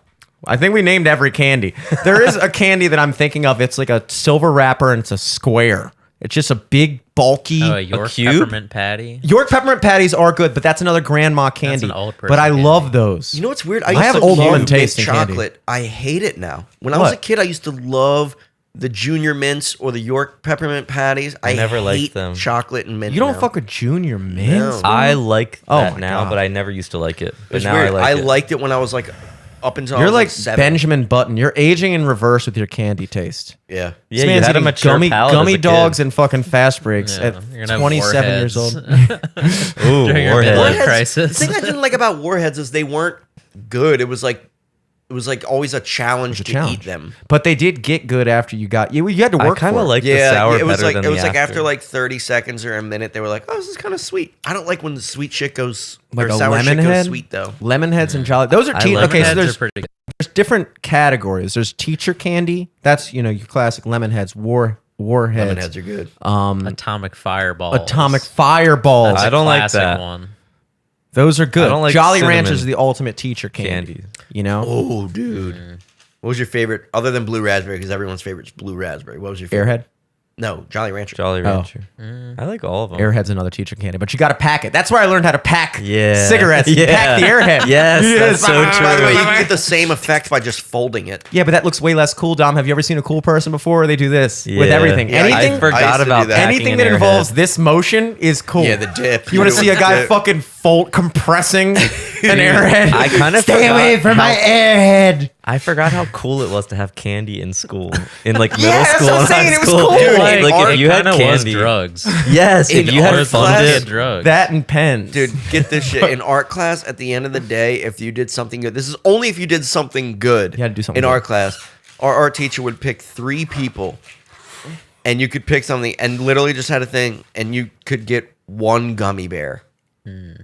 Speaker 1: I think we named every candy. There is a candy that I'm thinking of. It's like a silver wrapper and it's a square. It's just a big, bulky.
Speaker 3: Oh, a York
Speaker 2: cube?
Speaker 3: peppermint patty.
Speaker 1: York peppermint patties are good, but that's another grandma candy.
Speaker 3: an old person
Speaker 1: but I
Speaker 3: candy.
Speaker 1: love those.
Speaker 4: You know what's weird?
Speaker 1: I
Speaker 4: used
Speaker 1: have
Speaker 4: to
Speaker 1: old
Speaker 4: love
Speaker 1: woman
Speaker 4: mint
Speaker 1: taste in candy.
Speaker 4: chocolate. I hate it now. When I was
Speaker 1: What?
Speaker 4: a kid, I used to love the Junior Mints or the York peppermint patties. I
Speaker 2: never liked
Speaker 4: hate
Speaker 2: them.
Speaker 4: chocolate and mint.
Speaker 1: You don't
Speaker 4: now.
Speaker 1: fuck with Junior Mints?
Speaker 4: No.
Speaker 2: I like
Speaker 1: Oh
Speaker 2: that
Speaker 1: my
Speaker 2: now,
Speaker 1: God.
Speaker 2: but I never used to like it.
Speaker 4: It
Speaker 2: But
Speaker 4: was
Speaker 2: now
Speaker 4: weird.
Speaker 2: I like
Speaker 4: I
Speaker 2: it.
Speaker 4: liked it when I was like up until I
Speaker 1: You're
Speaker 4: was
Speaker 1: like
Speaker 4: 7.
Speaker 1: Benjamin Button. You're aging in reverse with your candy taste.
Speaker 4: Yeah.
Speaker 2: Yeah,
Speaker 1: This
Speaker 2: you
Speaker 1: man's
Speaker 2: had a
Speaker 1: eating
Speaker 2: mature
Speaker 1: gummy,
Speaker 2: palate as
Speaker 1: gummy
Speaker 2: a kid.
Speaker 1: dogs and fucking fast breaks
Speaker 3: Yeah,
Speaker 1: at
Speaker 3: you're gonna have
Speaker 1: 27 years
Speaker 3: warheads.
Speaker 1: old.
Speaker 2: Ooh,
Speaker 3: During your
Speaker 2: warhead.
Speaker 3: midlife
Speaker 4: Warheads-
Speaker 3: crisis.
Speaker 4: The thing I didn't like about Warheads is they weren't good. It was it was like always a challenge to eat them.
Speaker 1: But they did get good after you got you had to work.
Speaker 2: I kind
Speaker 1: for
Speaker 2: of
Speaker 1: it.
Speaker 2: like the sour
Speaker 4: it was
Speaker 2: better
Speaker 4: like
Speaker 2: than
Speaker 4: it was
Speaker 2: the
Speaker 4: like after like 30 seconds or a minute, they were like, "Oh, this is kind of sweet." I don't like when the sweet shit goes
Speaker 1: like
Speaker 4: or
Speaker 1: a
Speaker 4: sour
Speaker 1: lemon
Speaker 4: shit
Speaker 1: head.
Speaker 4: goes sweet though.
Speaker 1: Lemon heads and jolly. Those are okay. So
Speaker 3: Lemonheads
Speaker 1: there's
Speaker 3: are pretty good.
Speaker 1: different categories. There's teacher candy. That's your classic lemon heads. Warheads.
Speaker 4: Lemon heads are good.
Speaker 3: Atomic fireballs.
Speaker 1: Atomic fireballs.
Speaker 3: That's
Speaker 2: I
Speaker 3: a
Speaker 2: don't like
Speaker 3: classic
Speaker 2: that.
Speaker 3: one.
Speaker 1: Those are good.
Speaker 2: I don't like
Speaker 1: Jolly
Speaker 2: cinnamon
Speaker 1: Ranchers is the ultimate teacher candy.
Speaker 2: candies.
Speaker 1: You know,
Speaker 4: Oh, dude. What was your favorite other than blue raspberry? Because everyone's favorite is blue raspberry. What was your favorite?
Speaker 1: Airhead.
Speaker 4: No, Jolly Rancher.
Speaker 2: Jolly
Speaker 1: Oh.
Speaker 2: Rancher. I like all of them.
Speaker 1: Airhead's another teacher candy, but you got to pack it. That's where I learned how to pack
Speaker 2: Yeah.
Speaker 1: cigarettes. You pack the Airhead.
Speaker 2: Yes, that's so true.
Speaker 4: By the way, you can get the same effect by just folding it.
Speaker 1: Yeah, but that looks way less cool, Dom. Have you ever seen a cool person before? They do this with
Speaker 2: Yeah.
Speaker 1: everything.
Speaker 4: Yeah,
Speaker 1: anything
Speaker 2: I
Speaker 4: I
Speaker 2: forgot
Speaker 4: used to
Speaker 2: about
Speaker 4: do that.
Speaker 2: packing
Speaker 1: anything
Speaker 2: an
Speaker 1: that
Speaker 2: Airhead.
Speaker 1: involves this motion is cool.
Speaker 4: Yeah, the dip.
Speaker 1: You want to see a guy
Speaker 4: Dip.
Speaker 1: fucking compressing an Airhead?
Speaker 2: I kind of
Speaker 1: Stay away from my Airhead.
Speaker 2: I forgot how cool it was to have candy in school, in like middle
Speaker 1: Yeah, that's
Speaker 2: school
Speaker 1: what I'm
Speaker 2: and high
Speaker 1: saying, it was
Speaker 2: school.
Speaker 1: cool. Dude,
Speaker 2: like
Speaker 4: art
Speaker 2: if you had
Speaker 3: Kinda was
Speaker 2: candy,
Speaker 3: drugs.
Speaker 2: yes, if
Speaker 4: In
Speaker 2: you had
Speaker 4: art
Speaker 2: fun
Speaker 4: class-
Speaker 2: dip,
Speaker 3: drugs.
Speaker 1: That and pens.
Speaker 4: Dude, get this shit. In art class, at the end of the day, if you did something good, this is only if you did something good.
Speaker 1: You had to do something
Speaker 4: in
Speaker 1: good.
Speaker 4: art class. Our art teacher would pick 3 people, and you could pick something, and literally just had a thing, and you could get one gummy bear.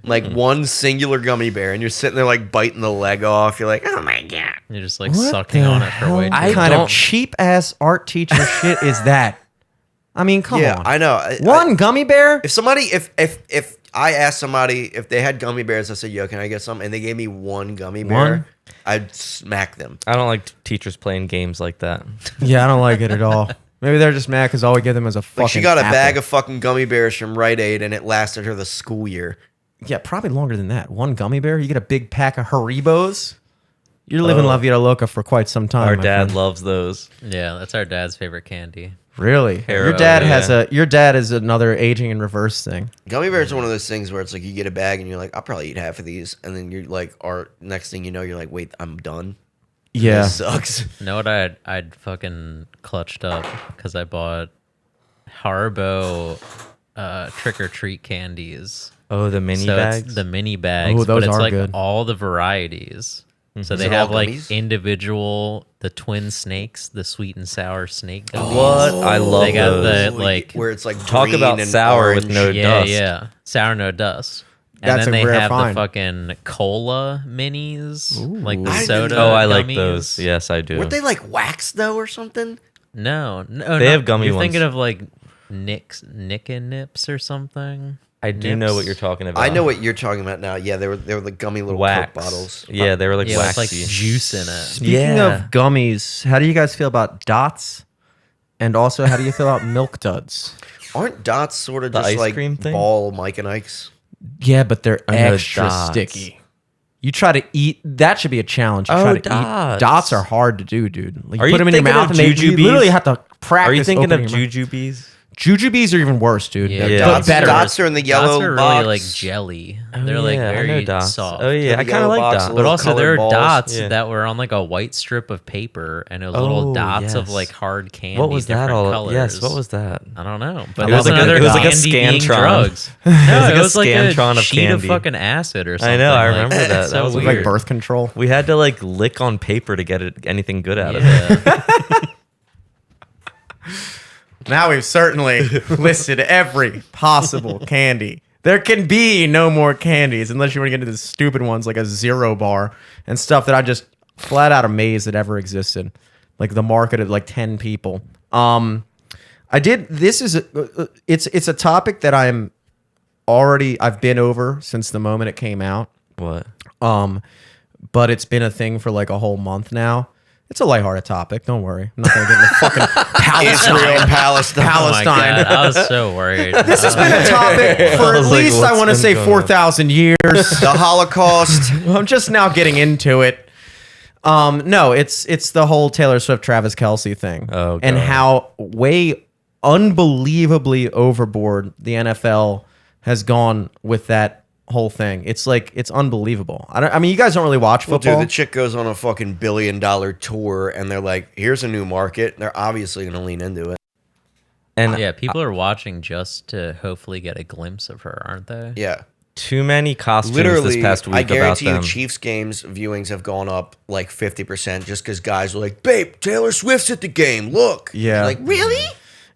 Speaker 4: Like one singular gummy bear, and you're sitting there like biting the leg off. You're like, oh my god.
Speaker 3: You're just like
Speaker 1: What
Speaker 3: sucking
Speaker 1: the
Speaker 3: on it for way too
Speaker 1: hell
Speaker 3: long.
Speaker 1: kind
Speaker 2: don't-
Speaker 1: of cheap ass art teacher shit is that? I mean, come
Speaker 4: Yeah,
Speaker 1: on.
Speaker 4: I know.
Speaker 1: One gummy bear?
Speaker 4: If somebody, if I asked somebody if they had gummy bears, I said, "Yo, can I get some?" and they gave me one gummy bear,
Speaker 1: One?
Speaker 4: I'd smack them.
Speaker 2: I don't like teachers playing games like that.
Speaker 1: Yeah, I don't like it at all. Maybe they're just mad because all we give them is a fucking
Speaker 4: Like she got a
Speaker 1: apple.
Speaker 4: bag of fucking gummy bears from Rite Aid, and it lasted her the school year.
Speaker 1: Yeah, probably longer than that. One gummy bear? You get a big pack of Haribos? You're living La Vida Loca for quite some time.
Speaker 2: Our
Speaker 1: my
Speaker 2: dad
Speaker 1: friend.
Speaker 2: loves those.
Speaker 3: Yeah, that's our dad's favorite candy.
Speaker 1: Really?
Speaker 2: Haro,
Speaker 1: Your dad
Speaker 2: yeah.
Speaker 1: has your dad is another aging in reverse thing.
Speaker 4: Gummy bears are one of those things where it's like you get a bag and you're like, I'll probably eat half of these, and then you're like, or next thing you know, you're like, wait, I'm done.
Speaker 1: Yeah.
Speaker 4: This sucks.
Speaker 3: You know what I'd fucking clutched up because I bought Haribo trick or treat candies.
Speaker 2: Oh, the mini
Speaker 3: so
Speaker 2: bags.
Speaker 3: It's the mini bags,
Speaker 1: Oh, those
Speaker 3: but it's
Speaker 1: are
Speaker 3: like
Speaker 1: good.
Speaker 3: all the varieties. So they
Speaker 4: it
Speaker 3: have
Speaker 4: all
Speaker 3: like
Speaker 4: gummies?
Speaker 3: individual, the twin snakes, the sweet and sour snake gummies.
Speaker 2: What? I love
Speaker 3: They got
Speaker 2: those.
Speaker 3: the like
Speaker 4: where it's like
Speaker 2: Talk
Speaker 4: green
Speaker 2: about
Speaker 4: and
Speaker 2: sour with
Speaker 4: orange.
Speaker 2: no
Speaker 3: yeah,
Speaker 2: dust.
Speaker 3: yeah, sour no dust. And
Speaker 1: That's
Speaker 3: then
Speaker 1: a
Speaker 3: they
Speaker 1: rare
Speaker 3: have
Speaker 1: find.
Speaker 3: the fucking cola minis, like the
Speaker 4: I didn't
Speaker 3: soda.
Speaker 4: know
Speaker 2: Oh, I like
Speaker 3: gummies.
Speaker 2: those. Yes, I do.
Speaker 4: Weren't they like wax though or something?
Speaker 3: No,
Speaker 2: They have gummy
Speaker 3: You're
Speaker 2: ones.
Speaker 3: thinking of like Nick and Nips or something.
Speaker 2: I do know what you're talking about.
Speaker 4: I know what you're talking about now. Yeah, they were like gummy little
Speaker 2: wax
Speaker 4: Coke bottles.
Speaker 2: Yeah, they were like
Speaker 3: Yeah, with
Speaker 2: waxy.
Speaker 3: like juice in it.
Speaker 1: Speaking
Speaker 2: Yeah.
Speaker 1: of gummies, how do you guys feel about dots? And also, how do you feel about milk duds?
Speaker 4: Aren't dots sort of
Speaker 2: The
Speaker 4: just
Speaker 2: ice
Speaker 4: like
Speaker 2: cream thing?
Speaker 4: ball Mike and Ike's?
Speaker 1: Yeah, but they're
Speaker 2: I know
Speaker 1: extra
Speaker 2: dots.
Speaker 1: sticky. You try to eat that should be a challenge. You
Speaker 2: Oh,
Speaker 1: try to
Speaker 2: dots.
Speaker 1: eat dots are hard to do, dude. Like,
Speaker 2: Are
Speaker 1: you
Speaker 2: you
Speaker 1: put them in your
Speaker 2: thinking
Speaker 1: mouth
Speaker 2: of
Speaker 1: and you
Speaker 2: jujubes?
Speaker 1: literally have to practice.
Speaker 2: Are you thinking of
Speaker 1: opening your mouth.
Speaker 2: jujubes?
Speaker 1: Jujubes are even worse, dude.
Speaker 3: Yeah,
Speaker 2: Yeah.
Speaker 1: But
Speaker 4: Dots,
Speaker 1: better.
Speaker 4: dots are in the yellow
Speaker 3: Dots are
Speaker 4: box.
Speaker 3: really like jelly.
Speaker 2: Oh,
Speaker 3: They're like
Speaker 2: yeah, I know
Speaker 3: very
Speaker 2: dots.
Speaker 3: soft.
Speaker 2: Oh yeah,
Speaker 4: The
Speaker 2: I kind
Speaker 4: yellow
Speaker 2: of like
Speaker 4: box,
Speaker 2: dots.
Speaker 4: a
Speaker 3: But
Speaker 4: little
Speaker 3: also there
Speaker 4: colored
Speaker 3: are
Speaker 4: balls.
Speaker 3: dots
Speaker 2: Yeah.
Speaker 3: that were on like a white strip of paper, and it was little
Speaker 2: Oh,
Speaker 3: dots of
Speaker 2: yes.
Speaker 3: like hard candy.
Speaker 2: What was that
Speaker 3: different
Speaker 2: all?
Speaker 3: Colors.
Speaker 2: Yes, what was that?
Speaker 3: I don't know. But
Speaker 2: It was
Speaker 3: that's
Speaker 2: like a-
Speaker 3: another
Speaker 2: it was like a
Speaker 3: candy being
Speaker 2: Scantron.
Speaker 3: drugs. No,
Speaker 2: like
Speaker 3: it
Speaker 2: a
Speaker 3: was like a
Speaker 2: Scantron of
Speaker 3: sheet of
Speaker 2: candy.
Speaker 3: fucking acid or something.
Speaker 2: I know, I
Speaker 3: like,
Speaker 2: remember that.
Speaker 3: it's
Speaker 2: That
Speaker 3: so
Speaker 2: was
Speaker 1: Look
Speaker 3: weird.
Speaker 1: like birth control.
Speaker 2: We had to like lick on paper to get anything good out of it.
Speaker 3: Yeah.
Speaker 1: Now we've certainly listed every possible candy. There can be no more candies unless you want to get into the stupid ones like a Zero Bar and stuff that I just flat out amazed that ever existed. Like the market of like 10 people. I did. This is it's a topic that I've been over since the moment it came out.
Speaker 2: What?
Speaker 1: But it's been a thing for like a whole month now. It's a lighthearted topic. Don't worry. I'm not gonna get into fucking
Speaker 4: Israel, Palestine.
Speaker 3: Oh my
Speaker 1: Palestine.
Speaker 3: God, I was so worried.
Speaker 1: This has been a topic for
Speaker 2: I
Speaker 1: at
Speaker 2: was like,
Speaker 1: least I
Speaker 2: what's
Speaker 1: want to
Speaker 2: been
Speaker 1: say
Speaker 2: going on?
Speaker 1: 4,000 years.
Speaker 4: The Holocaust.
Speaker 1: I'm just now getting into it. No, it's the whole Taylor Swift Travis Kelce thing.
Speaker 2: Oh,
Speaker 1: and
Speaker 2: God.
Speaker 1: how way unbelievably overboard the NFL has gone with that whole thing. It's like it's unbelievable. I mean, you guys don't really watch
Speaker 4: Well,
Speaker 1: football.
Speaker 4: dude, the chick goes on a fucking $1 billion tour, and they're like, "Here's a new market." They're obviously going to lean into it.
Speaker 2: And
Speaker 3: Yeah, people are watching just to hopefully get a glimpse of her, aren't they?
Speaker 4: Yeah.
Speaker 2: too many costumes
Speaker 4: Literally,
Speaker 2: this past week
Speaker 4: I
Speaker 2: about
Speaker 4: guarantee you
Speaker 2: them.
Speaker 4: Chiefs games viewings have gone up like 50% just because guys are like, babe, Taylor Swift's at the game. Look.
Speaker 1: Yeah.
Speaker 4: Like, really?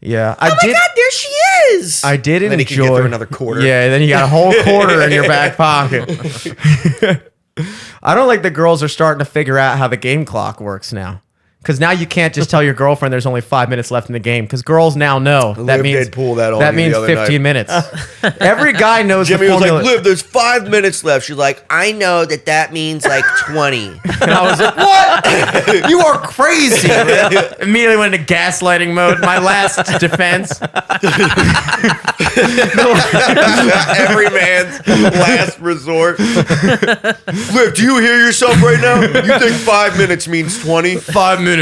Speaker 1: Yeah,
Speaker 4: Oh my God, there she is.
Speaker 1: I did
Speaker 4: And then he
Speaker 1: enjoy.
Speaker 4: can get through another quarter.
Speaker 1: Yeah, then you got a whole quarter in your back pocket. I don't like the girls are starting to figure out how the game clock works now. Because now you can't just tell your girlfriend there's only 5 minutes left in the game. Because girls now know that
Speaker 4: Liv
Speaker 1: means
Speaker 4: did pull that on
Speaker 1: that
Speaker 4: you
Speaker 1: means
Speaker 4: the other
Speaker 1: 15
Speaker 4: night.
Speaker 1: minutes. Every guy knows
Speaker 4: Jimmy
Speaker 1: the
Speaker 4: was
Speaker 1: formula.
Speaker 4: like, Liv, there's 5 minutes left. She's like, I know that means like 20.
Speaker 1: And I was like, what? You are crazy. Immediately went into gaslighting mode. My last defense.
Speaker 4: Every man's last resort. Liv, do you hear yourself right now? You think 5 minutes means 20?
Speaker 1: 5 minutes.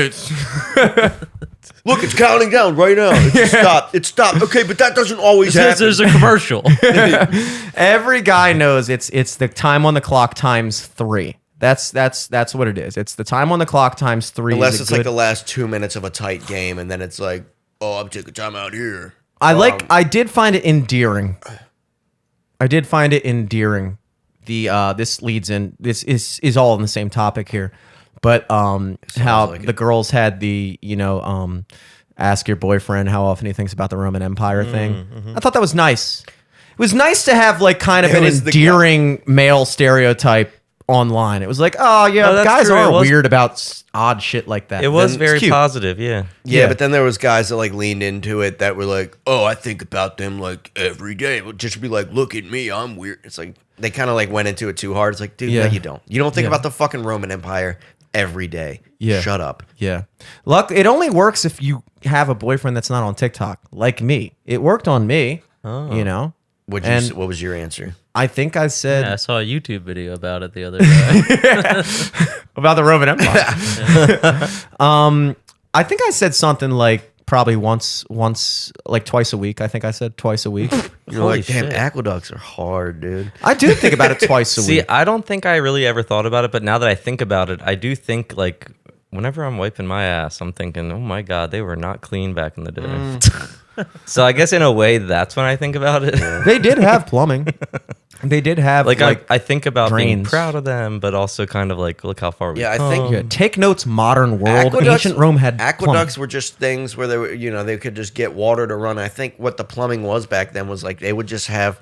Speaker 4: Look, it's counting down right now. It's stopped. It's stopped. Okay, but that doesn't always
Speaker 3: Because
Speaker 4: happen.
Speaker 3: there's a commercial.
Speaker 1: Every guy knows it's the time on the clock times 3. That's what it is. It's the time on the clock times 3.
Speaker 4: Unless
Speaker 1: is a
Speaker 4: it's like
Speaker 1: good-
Speaker 4: the last 2 minutes of a tight game, and then it's like, oh, I'm taking time out here.
Speaker 1: I did find it endearing. This leads in. This is all in the same topic here, but how
Speaker 4: like
Speaker 1: the girls had the ask your boyfriend how often he thinks about the Roman Empire thing. I thought that was nice. It was nice to have like kind of
Speaker 4: It
Speaker 1: an
Speaker 4: was the
Speaker 1: endearing male stereotype online. It was like, oh yeah,
Speaker 2: No, that's
Speaker 1: guys
Speaker 2: true. It
Speaker 1: are
Speaker 2: was-
Speaker 1: weird about odd shit like that.
Speaker 2: It was
Speaker 1: Then it's
Speaker 2: very
Speaker 1: cute.
Speaker 2: positive, yeah.
Speaker 4: Yeah,
Speaker 1: Yeah.
Speaker 4: but then there was guys that like leaned into it that were like, oh, I think about them like every day. It would just be like, look at me, I'm weird. It's like they kind of like went into it too hard. It's like, dude,
Speaker 1: Yeah.
Speaker 4: no, you don't. You don't think
Speaker 1: Yeah.
Speaker 4: about the fucking Roman Empire every day.
Speaker 1: Yeah.
Speaker 4: Shut up.
Speaker 1: Yeah. Luck, it only works if you have a boyfriend that's not on TikTok, like me. It worked on me, you know?
Speaker 4: What
Speaker 1: And-
Speaker 4: what was your answer?
Speaker 1: I think I said
Speaker 3: Yeah, I saw a YouTube video about it the other day.
Speaker 1: about the Roman Empire. I think I said something like probably once, like twice a week. I think I said twice a week.
Speaker 4: You're
Speaker 2: Holy
Speaker 4: like, damn,
Speaker 2: shit.
Speaker 4: aqueducts are hard, dude.
Speaker 1: I do think about it twice a
Speaker 2: See,
Speaker 1: week.
Speaker 2: I don't think I really ever thought about it, but now that I think about it, I do think like whenever I'm wiping my ass, I'm thinking, oh my God, they were not clean back in the day. So I guess in a way, that's when I think about it.
Speaker 1: They did have plumbing. They did have
Speaker 2: Like, I think about being
Speaker 1: drains.
Speaker 2: proud of them, but also kind of like, look how far we
Speaker 4: Yeah, I think-
Speaker 1: Yeah, take notes, modern world. Ancient Rome had
Speaker 4: aqueducts
Speaker 1: plumbing.
Speaker 4: were just things where they were, they could just get water to run. I think what the plumbing was back then was like they would just have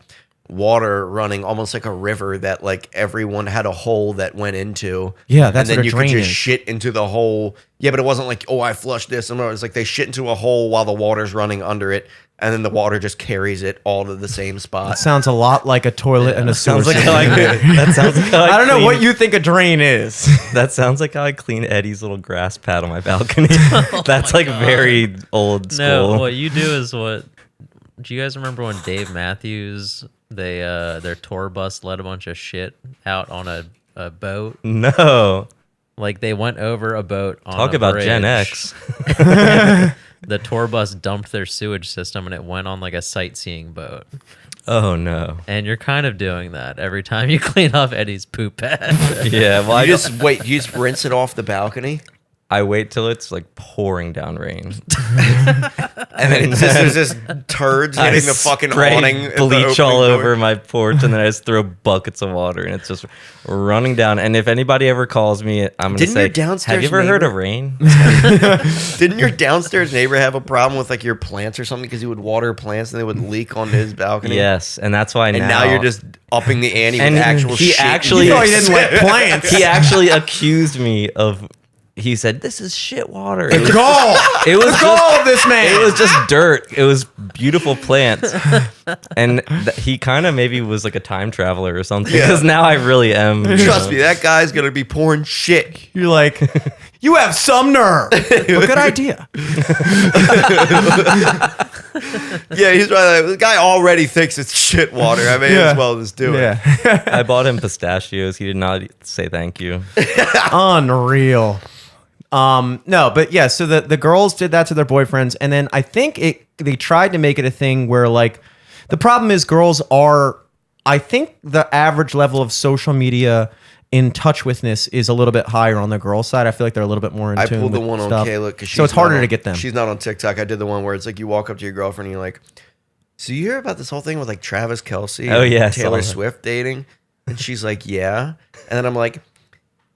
Speaker 4: water running almost like a river that like everyone had a hole that went into.
Speaker 1: Yeah, that's
Speaker 4: and then
Speaker 1: what a
Speaker 4: you could
Speaker 1: drain
Speaker 4: just
Speaker 1: is.
Speaker 4: shit into the hole. Yeah, but it wasn't like, oh, I flushed this. And it was like they shit into a hole while the water's running under it, and then the water just carries it all to the same spot.
Speaker 1: That sounds a lot like a toilet and a sewer
Speaker 2: sounds like
Speaker 1: system.
Speaker 2: how that sounds like how
Speaker 1: I don't know
Speaker 2: clean-
Speaker 1: what you think a drain is.
Speaker 2: That sounds like how I clean Eddie's little grass pad on my balcony. That's like very old school.
Speaker 3: No, what you do is what. Do you guys remember when Dave Matthews their tour bus let a bunch of shit out on a boat?
Speaker 2: No.
Speaker 3: Like they went over a boat on
Speaker 2: Talk
Speaker 3: a
Speaker 2: about
Speaker 3: bridge.
Speaker 2: Gen X.
Speaker 3: The tour bus dumped their sewage system and it went on like a sightseeing boat.
Speaker 2: Oh no.
Speaker 3: And you're kind of doing that every time you clean off Eddie's poop pad.
Speaker 2: Yeah, well,
Speaker 4: You just rinse it off the balcony,
Speaker 2: I wait till it's like pouring down rain.
Speaker 4: and then there's this turds
Speaker 2: I
Speaker 4: hitting the fucking
Speaker 2: spray
Speaker 4: awning, at the
Speaker 2: bleach
Speaker 4: opening
Speaker 2: all
Speaker 4: door.
Speaker 2: over my porch, and then I just throw buckets of water, and it's just running down. And if anybody ever calls me, I'm gonna
Speaker 4: Didn't
Speaker 2: say,
Speaker 4: your downstairs
Speaker 2: "Have you ever heard
Speaker 4: neighbor-
Speaker 2: of rain?"
Speaker 4: Didn't your downstairs neighbor have a problem with like your plants or something because he would water plants and they would leak onto his balcony?
Speaker 2: Yes, and that's why
Speaker 4: And now you're just upping the ante
Speaker 2: And
Speaker 4: with actual
Speaker 2: he
Speaker 4: shit.
Speaker 2: actually-
Speaker 1: You know he didn't like plants.
Speaker 2: He actually accused me of. He said, "This is shit water." It was,
Speaker 1: Goal.
Speaker 2: it was
Speaker 1: The goal of this man.
Speaker 2: It was just dirt. It was beautiful plants, and he kind of maybe was like a time traveler or something.
Speaker 4: Yeah.
Speaker 2: Because now I really am.
Speaker 4: Trust me, that guy's gonna be pouring shit.
Speaker 1: You're like, you have some nerve. But good idea.
Speaker 4: Yeah, he's right. The guy already thinks it's shit water. I may
Speaker 1: Yeah.
Speaker 4: as well just do it.
Speaker 1: Yeah.
Speaker 2: I bought him pistachios. He did not say thank you.
Speaker 1: Unreal. No, but yeah, so the girls did that to their boyfriends, and then I think they tried to make it a thing where like the problem is girls are, I think the average level of social media in touch withness is a little bit higher on the girl side. I feel like they're a little bit more in
Speaker 4: I
Speaker 1: tune
Speaker 4: pulled the
Speaker 1: with
Speaker 4: one on
Speaker 1: stuff.
Speaker 4: Kayla because
Speaker 1: so it's harder to get them.
Speaker 4: She's not on TikTok. I did the one where it's like you walk up to your girlfriend and you're like, So you hear about this whole thing with like Travis Kelce
Speaker 2: Oh,
Speaker 4: and
Speaker 2: yeah, I saw
Speaker 4: Taylor
Speaker 2: that.
Speaker 4: Swift dating? And she's like, yeah. And then I'm like,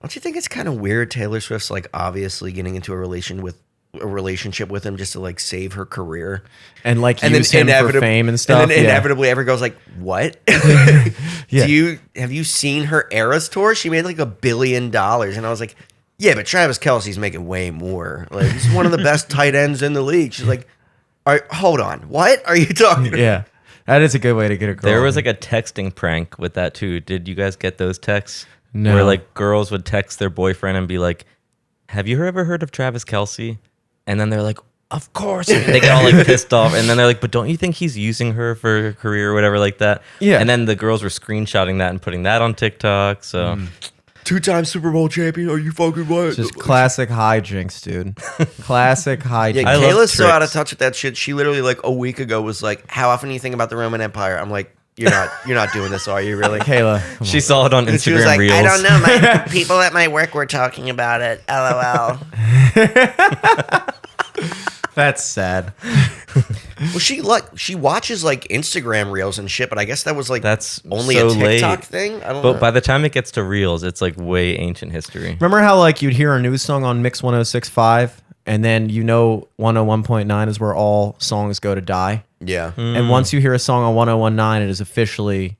Speaker 4: don't you think it's kind of weird Taylor Swift's like obviously getting into a relationship with him just to like save her career?
Speaker 1: And like
Speaker 4: And
Speaker 1: use him for
Speaker 4: inevitably
Speaker 1: fame and stuff.
Speaker 4: And then
Speaker 1: yeah.
Speaker 4: inevitably everyone goes like, what?
Speaker 1: Yeah.
Speaker 4: Have you seen her Eras tour? She made like $1 billion. And I was like, yeah, but Travis Kelce's making way more. Like he's one of the best tight ends in the league. She's like, all right, hold on. What are you talking about?
Speaker 1: Yeah. That is a good way to get a girl.
Speaker 2: There was like a texting prank with that too. Did you guys get those texts?
Speaker 1: No.
Speaker 2: Where like girls would text their boyfriend and be like, "Have you ever heard of Travis Kelce?" And then they're like, "Of course." And they get all like pissed off, and then they're like, "But don't you think he's using her for her career or whatever like that?"
Speaker 1: Yeah.
Speaker 2: And then the girls were screenshotting that and putting that on TikTok. So
Speaker 4: 2-time Super Bowl champion. Are you fucking what?
Speaker 1: just classic hijinks, dude. Classic hijinks.
Speaker 4: Yeah,
Speaker 2: I love
Speaker 4: Kayla's so out of
Speaker 2: tricks.
Speaker 4: touch with that shit. She literally like a week ago was like, "How often do you think about the Roman Empire?" I'm like, "You're not doing this, are you really?"
Speaker 1: Kayla. come
Speaker 2: she saw it on
Speaker 4: And she was
Speaker 2: Instagram
Speaker 4: like,
Speaker 2: Reels.
Speaker 4: "I don't know. My people at my work were talking about it. LOL."
Speaker 1: on. That's sad.
Speaker 4: Well, she watches like Instagram Reels and shit, but I guess that was like
Speaker 2: That's
Speaker 4: only
Speaker 2: so
Speaker 4: a TikTok
Speaker 2: late.
Speaker 4: thing. I don't know.
Speaker 2: But by the time it gets to Reels, it's like way ancient history.
Speaker 1: Remember how like you'd hear a news song on Mix 106.5 and then 101.9 is where all songs go to die?
Speaker 4: yeah,
Speaker 1: And once you hear a song on 101.9, it is officially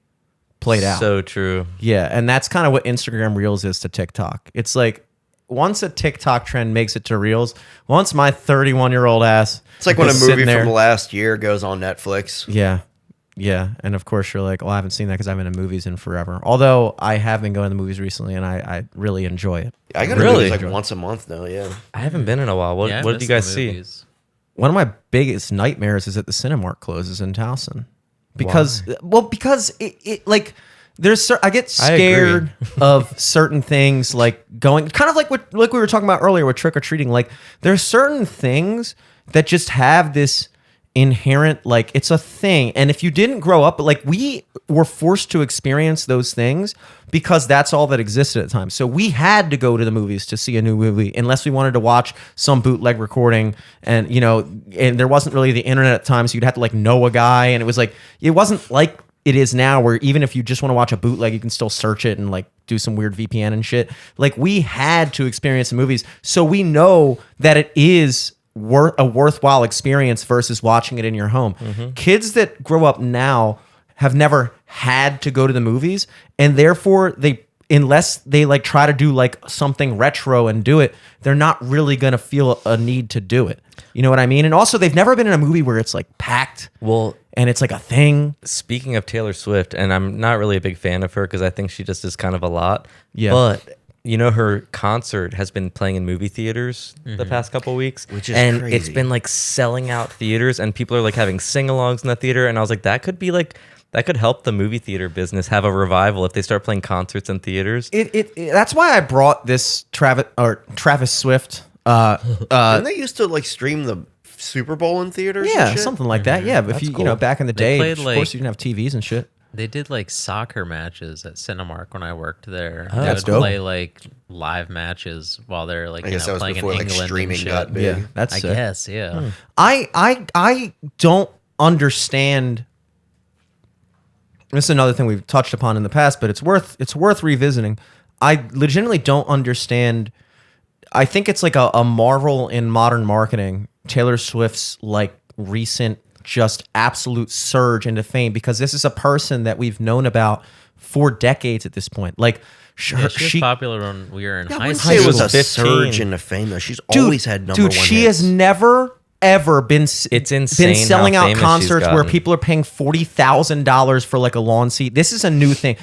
Speaker 1: played out.
Speaker 2: So true.
Speaker 1: Yeah, and that's kind of what Instagram Reels is to TikTok. It's like once a TikTok trend makes it to Reels, once my 31-year-old ass,
Speaker 4: it's like when a
Speaker 1: is
Speaker 4: movie
Speaker 1: sitting there,
Speaker 4: from last year goes on Netflix.
Speaker 1: yeah, and of course you're like, well, I haven't seen that because I haven't been to movies in forever. Although I have been going to the movies recently, and I really enjoy it.
Speaker 4: I go to
Speaker 2: Really?
Speaker 4: movies like once a month now. Yeah,
Speaker 2: I haven't been in a while. What
Speaker 3: Yeah, I
Speaker 2: did you
Speaker 3: miss
Speaker 2: guys
Speaker 3: the
Speaker 2: see?
Speaker 3: movies.
Speaker 1: One of my biggest nightmares is that the Cinemark closes in Towson because it like I get
Speaker 2: I agree.
Speaker 1: scared of certain things like going kind of like we were talking about earlier with trick or treating. Like there's certain things that just have this inherent like it's a thing, and if you didn't grow up, like we were forced to experience those things because that's all that existed at the time. So we had to go to the movies to see a new movie unless we wanted to watch some bootleg recording, and and there wasn't really the internet at the time, so you'd have to like know a guy, and it wasn't like it is now where even if you just want to watch a bootleg, you can still search it and like do some weird VPN and shit. Like we had to experience the movies, so we know that it is a worthwhile experience versus watching it in your home. Kids that grow up now have never had to go to the movies, and therefore unless they like try to do like something retro and do it, they're not really going to feel a need to do it. You know what I mean? And also they've never been in a movie where it's like packed
Speaker 2: Well,
Speaker 1: and it's like a thing.
Speaker 2: speaking of Taylor Swift, and I'm not really a big fan of her because I think she just is kind of a lot.
Speaker 1: Yeah.
Speaker 2: But her concert has been playing in movie theaters the past couple weeks,
Speaker 4: Which is
Speaker 2: and
Speaker 4: crazy.
Speaker 2: it's been like selling out theaters, and people are like having sing-alongs in the theater. And I was like, that could help the movie theater business have a revival if they start playing concerts in theaters.
Speaker 1: That's why I brought this Travis Swift.
Speaker 4: didn't they used to like stream the Super Bowl in theaters? and
Speaker 1: Yeah,
Speaker 4: shit?
Speaker 1: something like that. Yeah, but if
Speaker 2: That's
Speaker 1: you know
Speaker 2: cool.
Speaker 1: back in the
Speaker 3: They
Speaker 1: day,
Speaker 3: played,
Speaker 1: of
Speaker 3: like-
Speaker 1: course you didn't have TVs and shit.
Speaker 3: They did like soccer matches at Cinemark when I worked there.
Speaker 2: Oh,
Speaker 3: They
Speaker 1: that's
Speaker 3: would
Speaker 1: dope.
Speaker 3: play like live matches while they're like
Speaker 4: I guess that was
Speaker 3: playing in
Speaker 4: before like
Speaker 3: England
Speaker 4: streaming
Speaker 3: and shit.
Speaker 4: got big.
Speaker 1: Yeah, that's
Speaker 3: I
Speaker 1: sick.
Speaker 3: guess, yeah.
Speaker 1: I don't understand. This is another thing we've touched upon in the past, but it's worth revisiting. I legitimately don't understand. I think it's like a marvel in modern marketing. Taylor Swift's like recent just absolute surge into fame, because this is a person that we've known about for decades at this point. Like
Speaker 3: Yeah, she was popular when we were in
Speaker 4: I
Speaker 3: high
Speaker 4: wouldn't
Speaker 3: school.
Speaker 4: say it was a
Speaker 2: 15.
Speaker 4: surge into fame though. She's always had number one
Speaker 1: she
Speaker 4: hits.
Speaker 1: has never ever been
Speaker 2: It's
Speaker 1: been
Speaker 2: insane
Speaker 1: selling
Speaker 2: how
Speaker 1: out
Speaker 2: famous she's
Speaker 1: concerts where
Speaker 2: gotten.
Speaker 1: people are paying $40,000 for like a lawn seat. This is a new thing.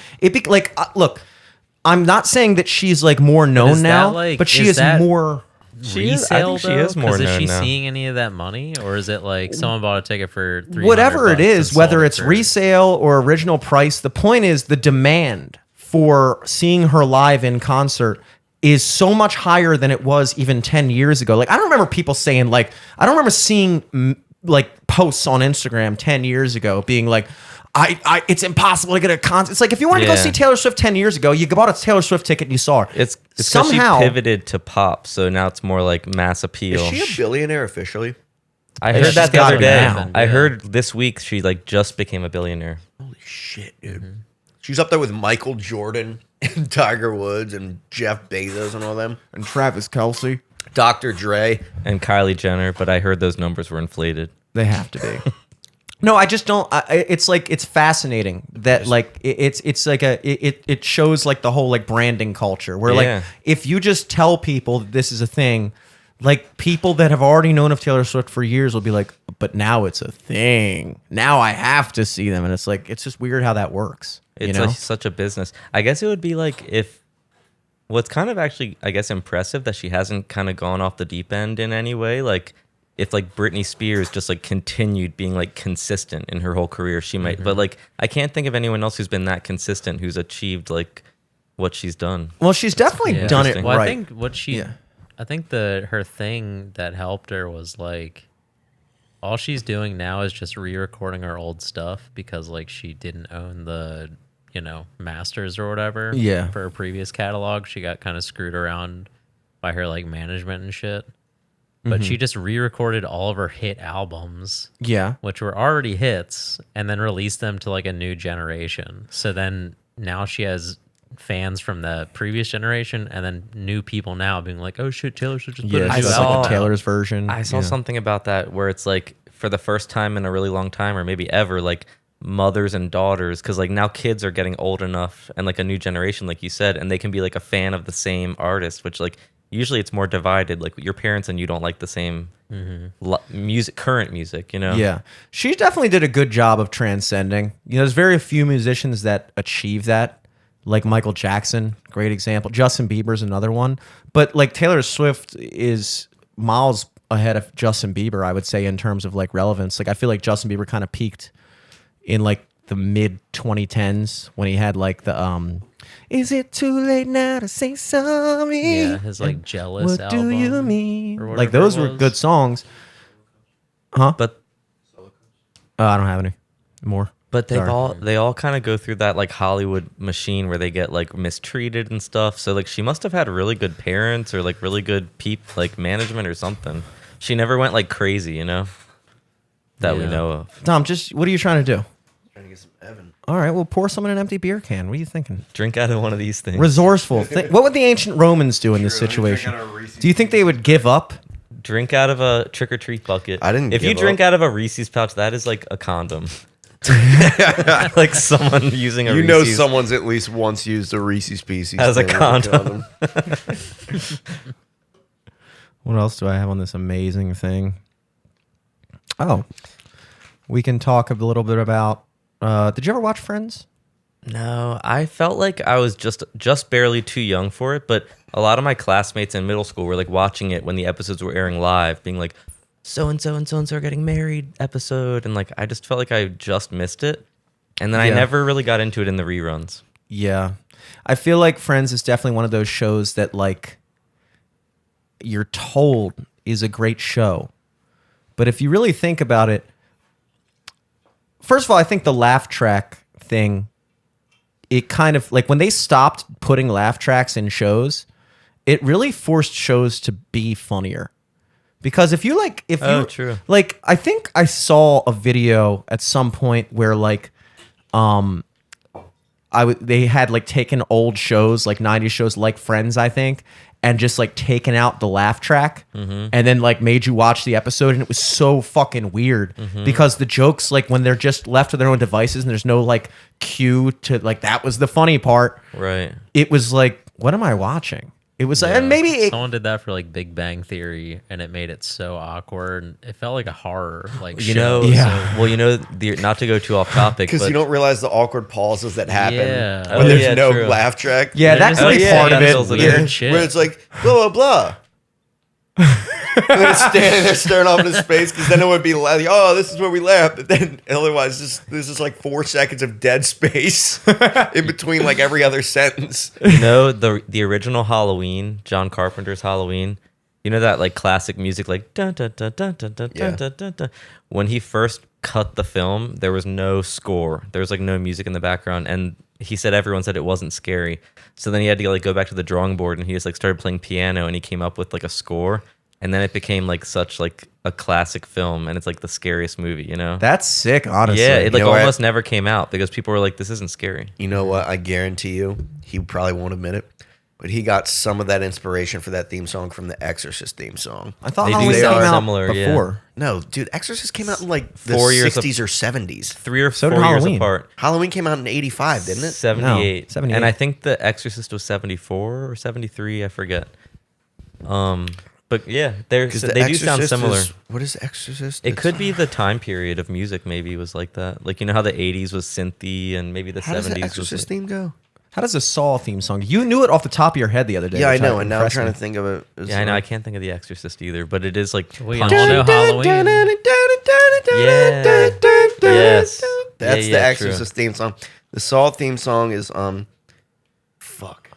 Speaker 1: Look, I'm not saying that she's like more known
Speaker 3: is that,
Speaker 1: now,
Speaker 3: like-
Speaker 1: but she
Speaker 3: is
Speaker 1: is
Speaker 3: that-
Speaker 1: more.
Speaker 2: She is- I
Speaker 3: Resale
Speaker 2: think she
Speaker 3: though?
Speaker 2: is more
Speaker 3: 'Cause is
Speaker 2: known
Speaker 3: she
Speaker 2: now.
Speaker 3: seeing any of that money, or is it like someone bought a ticket for $300
Speaker 1: Whatever it is,
Speaker 3: and
Speaker 1: whether
Speaker 3: sold it
Speaker 1: it's
Speaker 3: for-
Speaker 1: resale or original price, the point is the demand for seeing her live in concert is so much higher than it was even 10 years ago. Like, I don't remember people saying, like, I don't remember seeing like posts on Instagram 10 years ago being like, it's impossible to get a concert. It's like, if you wanted to go
Speaker 2: Yeah.
Speaker 1: see Taylor Swift 10 years ago, you bought a Taylor Swift ticket and you saw her.
Speaker 2: It's 'cause
Speaker 1: somehow
Speaker 2: she pivoted to pop, so now it's more like mass appeal.
Speaker 4: Is she a billionaire officially?
Speaker 2: I
Speaker 1: She's
Speaker 2: heard that the
Speaker 1: got
Speaker 2: other
Speaker 1: it
Speaker 2: day.
Speaker 1: now.
Speaker 2: I heard this week she like just became a billionaire.
Speaker 4: Holy shit, dude. She's up there with Michael Jordan and Tiger Woods and Jeff Bezos and all them.
Speaker 1: And Travis Kelsey.
Speaker 4: Dr. Dre.
Speaker 2: And Kylie Jenner, but I heard those numbers were inflated.
Speaker 1: They have to be. No, I just don't. It's like it's fascinating that like it's like it shows like the whole like branding culture where
Speaker 2: Yeah.
Speaker 1: like if you just tell people that this is a thing, like people that have already known of Taylor Swift for years will be like, but now it's a thing. Now I have to see them, and it's like it's just weird how that works.
Speaker 2: It's
Speaker 1: you know?
Speaker 2: like such a business. I guess it would be like if what's kind of actually, I guess, impressive that she hasn't kind of gone off the deep end in any way. Like if like Britney Spears just like continued being like consistent in her whole career, she might. But like I can't think of anyone else who's been that consistent who's achieved like what she's done.
Speaker 1: Well, she's definitely
Speaker 3: Yeah.
Speaker 1: done it
Speaker 2: Interesting.
Speaker 3: Well,
Speaker 1: right.
Speaker 3: I think what she,
Speaker 1: Yeah.
Speaker 3: I think her thing that helped her was like, all she's doing now is just re-recording her old stuff because like she didn't own the, masters or whatever.
Speaker 1: Yeah.
Speaker 3: For her previous catalog, she got kind of screwed around by her like management and shit. But she just re-recorded all of her hit albums,
Speaker 1: Yeah.
Speaker 3: which were already hits, and then released them to like a new generation. So then now she has fans from the previous generation and then new people now being like, oh shit, Taylor Swift just put
Speaker 1: Yeah,
Speaker 3: a
Speaker 2: I
Speaker 3: new
Speaker 1: so it's
Speaker 3: album
Speaker 1: like
Speaker 3: out.
Speaker 1: the Taylor's version.
Speaker 2: I saw
Speaker 1: Yeah.
Speaker 2: something about that where it's like for the first time in a really long time, or maybe ever, like mothers and daughters, because like now kids are getting old enough and like a new generation, like you said, and they can be like a fan of the same artist, which like usually it's more divided. Like your parents and you don't like the same music, current music,
Speaker 1: Yeah. She definitely did a good job of transcending. There's very few musicians that achieve that. Like Michael Jackson, great example. Justin Bieber's another one. But like Taylor Swift is miles ahead of Justin Bieber, I would say, in terms of like relevance. Like I feel like Justin Bieber kind of peaked in like the mid 2010s when he had like the is it too late now to say sorry?
Speaker 3: Yeah, his like Jealous
Speaker 1: What
Speaker 3: album.
Speaker 1: do you mean?
Speaker 3: or
Speaker 1: Like
Speaker 3: whatever
Speaker 1: those
Speaker 3: it
Speaker 1: were
Speaker 3: was.
Speaker 1: good songs.
Speaker 2: But
Speaker 1: I don't have any more.
Speaker 2: But
Speaker 1: Sorry.
Speaker 2: they all kind of go through that like Hollywood machine where they get like mistreated and stuff. So like she must have had really good parents or like really good like management or something. She never went like crazy, that we
Speaker 3: Yeah.
Speaker 2: know of.
Speaker 1: Tom, just what are you trying to do?
Speaker 4: Trying to get some Evan.
Speaker 1: All right, well, pour some in an empty beer can. What are you thinking?
Speaker 2: Drink out of one of these things.
Speaker 1: Resourceful. What would the ancient Romans do in this
Speaker 4: True, let me drink
Speaker 1: situation?
Speaker 4: out of a Reese's
Speaker 1: Do you think they would give up?
Speaker 2: Drink out of a trick or treat bucket.
Speaker 4: I didn't
Speaker 2: If you
Speaker 4: give
Speaker 2: drink
Speaker 4: up.
Speaker 2: out of a Reese's pouch, that is like a condom. Like someone using a
Speaker 4: You know
Speaker 2: Reese's.
Speaker 4: someone's at least once used a Reese's Pieces
Speaker 2: As a
Speaker 4: thing
Speaker 2: condom.
Speaker 1: What else do I have on this amazing thing? Oh, we can talk a little bit about. Did you ever watch Friends?
Speaker 2: No, I felt like I was just barely too young for it, but a lot of my classmates in middle school were like watching it when the episodes were airing live, being like, so and so and so and so are getting married episode, and like I just felt like I just missed it, and then I
Speaker 1: Yeah.
Speaker 2: never really got into it in the reruns.
Speaker 1: Yeah, I feel like Friends is definitely one of those shows that like you're told is a great show, but if you really think about it, first of all, I think the laugh track thing, it kind of like when they stopped putting laugh tracks in shows, it really forced shows to be funnier. Because if you
Speaker 2: True.
Speaker 1: like, I think I saw a video at some point where like, they had like taken old shows, like 90s shows like Friends, I think, and just like taken out the laugh track and then like made you watch the episode. And it was so fucking weird because the jokes, like when they're just left to their own devices and there's no like cue to like, that was the funny part.
Speaker 2: Right.
Speaker 1: It was like, what am I watching? It was, and maybe it,
Speaker 3: Someone did that for like Big Bang Theory, and it made it so awkward. And it felt like a horror, like
Speaker 2: You
Speaker 3: show.
Speaker 2: know,
Speaker 1: Yeah.
Speaker 2: well, not to go too off topic,
Speaker 4: Because
Speaker 2: but
Speaker 4: you don't realize the awkward pauses that happen
Speaker 3: Yeah.
Speaker 4: when
Speaker 2: Oh,
Speaker 4: there's
Speaker 2: yeah,
Speaker 4: no
Speaker 2: true.
Speaker 4: laugh track.
Speaker 1: yeah,
Speaker 3: They're
Speaker 1: that
Speaker 3: just
Speaker 1: could
Speaker 3: like
Speaker 1: be
Speaker 2: yeah,
Speaker 1: part of
Speaker 2: cancels
Speaker 1: it.
Speaker 2: it.
Speaker 1: Yeah.
Speaker 3: Weird shit.
Speaker 4: Where it's like blah blah blah. And then it's standing there staring off into space because then it would be like, oh, this is where we laugh. But then otherwise, this is like 4 seconds of dead space in between like every other sentence.
Speaker 2: the original Halloween, John Carpenter's Halloween. You know that like classic music, like dun, dun, dun, dun, dun, dun,
Speaker 4: Yeah.
Speaker 2: dun, dun, dun. When he first cut the film, there was no score. There was like no music in the background, and he said everyone said it wasn't scary. So then he had to like go back to the drawing board, and he just like started playing piano, and he came up with like a score. and then it became like such like a classic film, and it's like the scariest movie, you know?
Speaker 1: That's sick, honestly.
Speaker 2: Yeah, it like
Speaker 4: You know what?
Speaker 2: almost never came out because people were like, "This isn't scary."
Speaker 4: You know what? I guarantee you, he probably won't admit it, but he got some of that inspiration for that theme song from the Exorcist theme song.
Speaker 1: I thought
Speaker 2: They do
Speaker 1: Halloween came
Speaker 2: sound
Speaker 1: out
Speaker 2: similar, yeah.
Speaker 1: before.
Speaker 4: No, dude, Exorcist came out in like the
Speaker 2: 4 years
Speaker 4: 60s or 70s.
Speaker 2: 3 or
Speaker 1: So
Speaker 2: 4
Speaker 1: did
Speaker 2: years
Speaker 1: Halloween.
Speaker 2: apart.
Speaker 4: Halloween came out in 85, didn't it?
Speaker 2: 78.
Speaker 1: No, 78.
Speaker 2: And I think The Exorcist was 74 or 73, I forget. But yeah, they
Speaker 4: Because
Speaker 2: do sound similar.
Speaker 4: What is The Exorcist?
Speaker 2: It could be the time period of music maybe was like that. Like, you know how the 80s was synthy and maybe the
Speaker 4: How does
Speaker 2: 70s
Speaker 4: the
Speaker 2: was
Speaker 4: Exorcist
Speaker 2: like,
Speaker 4: theme go?
Speaker 1: How does a Saw theme song? You knew it off the top of your head the other day.
Speaker 4: Yeah, I
Speaker 1: which
Speaker 4: know, and now I'm
Speaker 1: impressed
Speaker 4: trying
Speaker 1: me.
Speaker 4: to think of it.
Speaker 2: Yeah, I know. I can't think of The Exorcist either, but it is like
Speaker 3: We all
Speaker 2: punchy.
Speaker 3: know Halloween.
Speaker 2: Yeah. Yes.
Speaker 4: That's
Speaker 2: Yeah,
Speaker 4: the
Speaker 2: true.
Speaker 4: Exorcist theme song. The Saw theme song is fuck.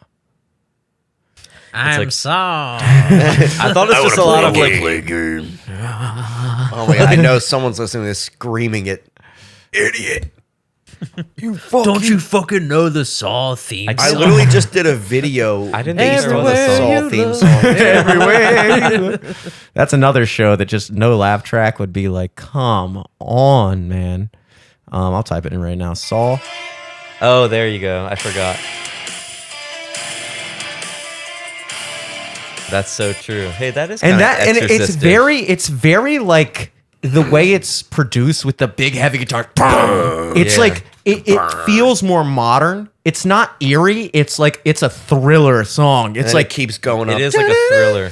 Speaker 3: I'm
Speaker 2: like-
Speaker 3: Saw.
Speaker 2: I thought it's just a lot of like
Speaker 4: Oh my god, I know someone's listening to this screaming it. Idiot.
Speaker 3: Don't you fucking know the Saw theme
Speaker 2: I
Speaker 4: I
Speaker 3: song?
Speaker 4: literally just did a video
Speaker 2: I didn't think
Speaker 4: based
Speaker 2: there
Speaker 4: on
Speaker 2: was
Speaker 4: the
Speaker 2: a
Speaker 4: Saw
Speaker 2: song.
Speaker 4: theme song.
Speaker 1: Everywhere. That's another show that just no laugh track would be like, come on, man. I'll type it in right now. Saw.
Speaker 2: Oh, there you go. I forgot. That's so true. Hey, that is
Speaker 1: And
Speaker 2: kinda
Speaker 1: that and it's
Speaker 2: exorcistic.
Speaker 1: very like the way it's produced with the big heavy guitar. It's
Speaker 2: Yeah.
Speaker 1: like it feels more modern. It's not eerie. It's like it's a thriller song. It's
Speaker 4: And
Speaker 1: like
Speaker 4: it keeps going up.
Speaker 2: It is like a thriller.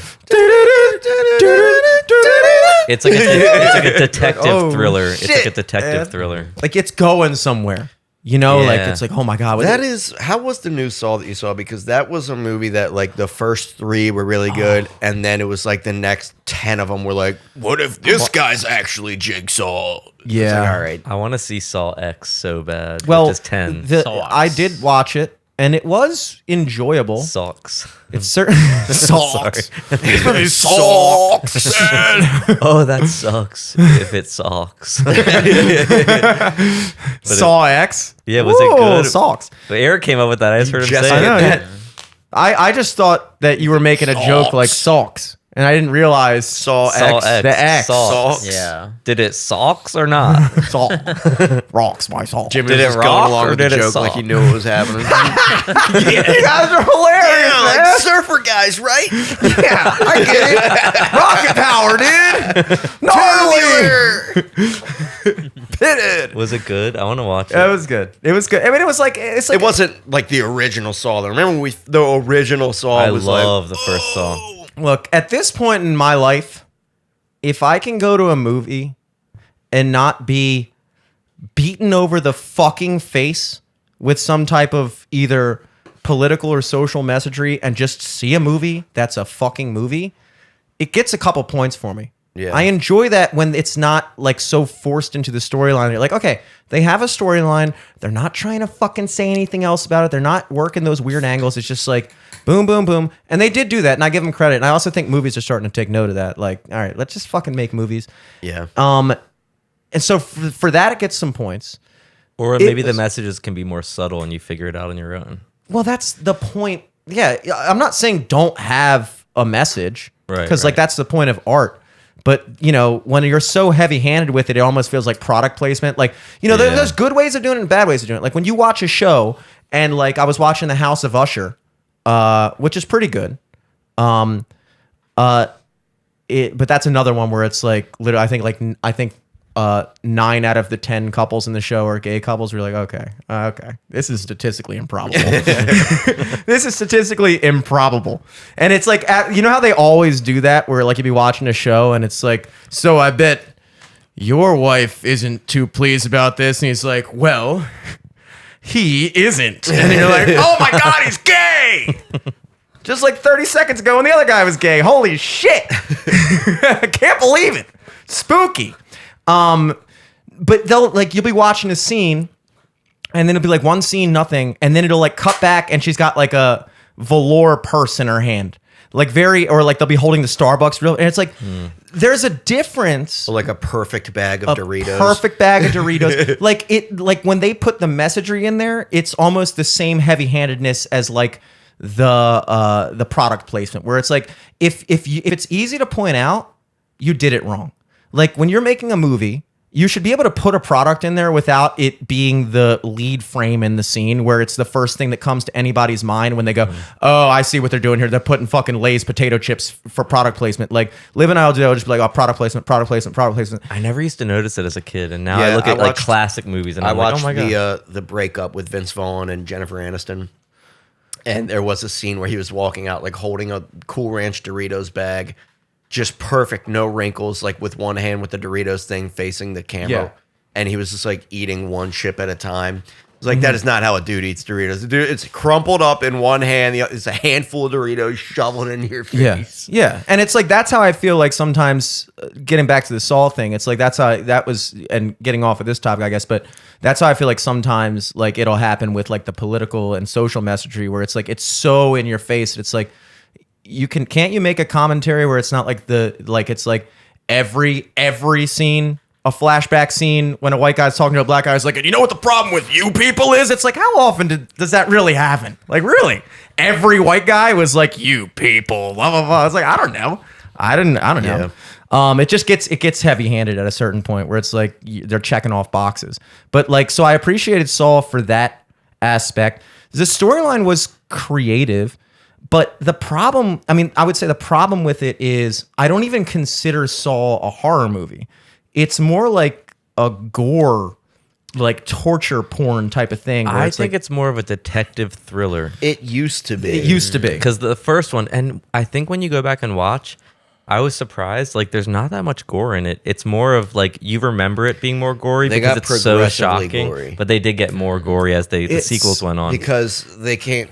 Speaker 2: It's like a detective
Speaker 1: Oh,
Speaker 2: thriller. It's like a
Speaker 1: shit,
Speaker 2: detective
Speaker 1: man.
Speaker 2: thriller.
Speaker 1: like it's going somewhere. You know, like
Speaker 2: Yeah.
Speaker 1: it's like, oh my god,
Speaker 4: That is, how was the new Saw that you saw? Because that was a movie that like the first 3 were really good, and then it was like the next 10 of them were like, what if this guy's actually Jigsaw? It's
Speaker 1: Yeah.
Speaker 4: like, all right.
Speaker 2: I want to see Saw X so bad.
Speaker 1: well,
Speaker 2: which is 10.
Speaker 3: Saw
Speaker 1: I
Speaker 3: X.
Speaker 1: did watch it, and it was enjoyable.
Speaker 2: Socks.
Speaker 1: It's certain socks.
Speaker 4: Socks.
Speaker 2: Oh, that sucks. If it sucks.
Speaker 1: Saw X.
Speaker 2: Yeah, was it good?
Speaker 1: Socks.
Speaker 2: But Eric came up with that. I just heard him
Speaker 4: Just
Speaker 2: say
Speaker 1: I
Speaker 2: it.
Speaker 1: know.
Speaker 4: that.
Speaker 1: Yeah. I just thought that you were making a joke like socks, and I didn't realize
Speaker 4: Saw
Speaker 2: Saw
Speaker 4: X.
Speaker 2: X.
Speaker 1: The X.
Speaker 2: Socks.
Speaker 3: Yeah.
Speaker 2: Did it socks or not?
Speaker 1: Salt. Rocks, my salt.
Speaker 4: Jimmy
Speaker 2: Did
Speaker 4: was
Speaker 2: it
Speaker 4: just
Speaker 2: rock
Speaker 4: going along
Speaker 2: or
Speaker 4: with the
Speaker 2: did it
Speaker 4: joke like
Speaker 2: saw?
Speaker 4: he knew what was happening.
Speaker 1: You guys are hilarious,
Speaker 4: Yeah,
Speaker 1: man.
Speaker 4: like surfer guys, right?
Speaker 1: Yeah, I get it. Rocket power, dude. Gnarly. Pitted.
Speaker 2: Was it good? I want to watch it.
Speaker 1: It was good. It was good. I mean, it's like
Speaker 4: It wasn't like the original Saw. Though. Remember when the original Saw
Speaker 2: I
Speaker 4: was
Speaker 2: love
Speaker 4: like,
Speaker 2: the first Saw.
Speaker 1: Look, at this point in my life, if I can go to a movie and not be beaten over the fucking face with some type of either political or social messagery and just see a movie that's a fucking movie, it gets a couple points for me.
Speaker 4: Yeah.
Speaker 1: I enjoy that when it's not like so forced into the storyline. You're like, okay, they have a storyline. They're not trying to fucking say anything else about it. They're not working those weird angles. It's just like boom, boom, boom. And they did do that, and I give them credit. And I also think movies are starting to take note of that. Like, all right, let's just fucking make movies.
Speaker 4: yeah.
Speaker 1: And so for that, it gets some points.
Speaker 2: Or
Speaker 1: It
Speaker 2: maybe the
Speaker 1: was-
Speaker 2: messages can be more subtle and you figure it out on your own.
Speaker 1: Well, that's the point. Yeah, I'm not saying don't have a message,
Speaker 2: Right,
Speaker 1: because like
Speaker 2: right.
Speaker 1: that's the point of art. But you know, when you're so heavy-handed with it, it almost feels like product placement. Like, you know,
Speaker 2: Yeah.
Speaker 1: there's good ways of doing it and bad ways of doing it. Like when you watch a show, and like I was watching The House of Usher, which is pretty good. But that's another one where it's like literally, I think 9 out of the 10 couples in the show are gay couples. We're like, okay, this is statistically improbable. This is statistically improbable. And it's like, you know how they always do that, where like you'd be watching a show and it's like, so I bet your wife isn't too pleased about this, and he's like, well, he isn't, and you're like, oh my god, he's gay. Just like 30 seconds ago when the other guy was gay. Holy shit. I can't believe it. Spooky. But they'll like, you'll be watching a scene and then it'll be like one scene, nothing. And then it'll like cut back and she's got like a velour purse in her hand. Like or like they'll be holding the Starbucks real. And it's like, there's a difference.
Speaker 4: Like a perfect bag of Doritos.
Speaker 1: Perfect bag of Doritos. like when they put the messagery in there, it's almost the same heavy-handedness as like the product placement, where it's like if it's easy to point out, you did it wrong. Like when you're making a movie, you should be able to put a product in there without it being the lead frame in the scene, where it's the first thing that comes to anybody's mind when they go, oh, I see what they're doing here. They're putting fucking Lay's potato chips for product placement. Like Liv and I'll just be like, oh, product placement, product placement, product placement.
Speaker 2: I never used to notice it as a kid, and now
Speaker 4: Yeah,
Speaker 2: I look
Speaker 4: I
Speaker 2: at like
Speaker 4: watched-
Speaker 2: classic movies and
Speaker 4: I
Speaker 2: I'm like,
Speaker 4: watched
Speaker 2: oh my god.
Speaker 4: the breakup with Vince Vaughn and Jennifer Aniston, and there was a scene where he was walking out like holding a Cool Ranch Doritos bag, just perfect, no wrinkles, like with one hand with the Doritos thing facing the camera,
Speaker 1: Yeah.
Speaker 4: and he was just like eating one chip at a time. It's like that is not how a dude eats Doritos. It's crumpled up in one hand. It's a handful of Doritos shoveled into your face.
Speaker 1: Yeah. And it's like, that's how I feel like sometimes, getting back to the Saul thing, it's like, that's how that was, and getting off of this topic, I guess, but that's how I feel like sometimes like it'll happen with like the political and social messaging, where it's like, it's so in your face. It's like, can't you make a commentary where it's not like it's like every scene, a flashback scene when a white guy's talking to a black guy is like, and you know what the problem with you people is? It's like, how often does that really happen? Like, really? Every white guy was like, you people, blah, blah, blah. It's like, I don't know. I don't know. It just gets heavy handed at a certain point where it's like they're checking off boxes. But like, so I appreciated Saul for that aspect. The storyline was creative, but the problem, I would say the problem with it is I don't even consider Saul a horror movie. It's more like a gore, like torture porn type of thing.
Speaker 2: I think it's more of a detective thriller.
Speaker 4: It used to be.
Speaker 1: It used to be.
Speaker 2: Because the first one, and I think when you go back and watch, I was surprised. Like, there's not that much gore in it. It's more of like you remember it being more gory
Speaker 4: They
Speaker 2: because
Speaker 4: got
Speaker 2: it's so
Speaker 4: progressively
Speaker 2: shocking.
Speaker 4: gory.
Speaker 2: But they did get more gory as the
Speaker 1: It's
Speaker 2: sequels went on.
Speaker 4: Because they can't.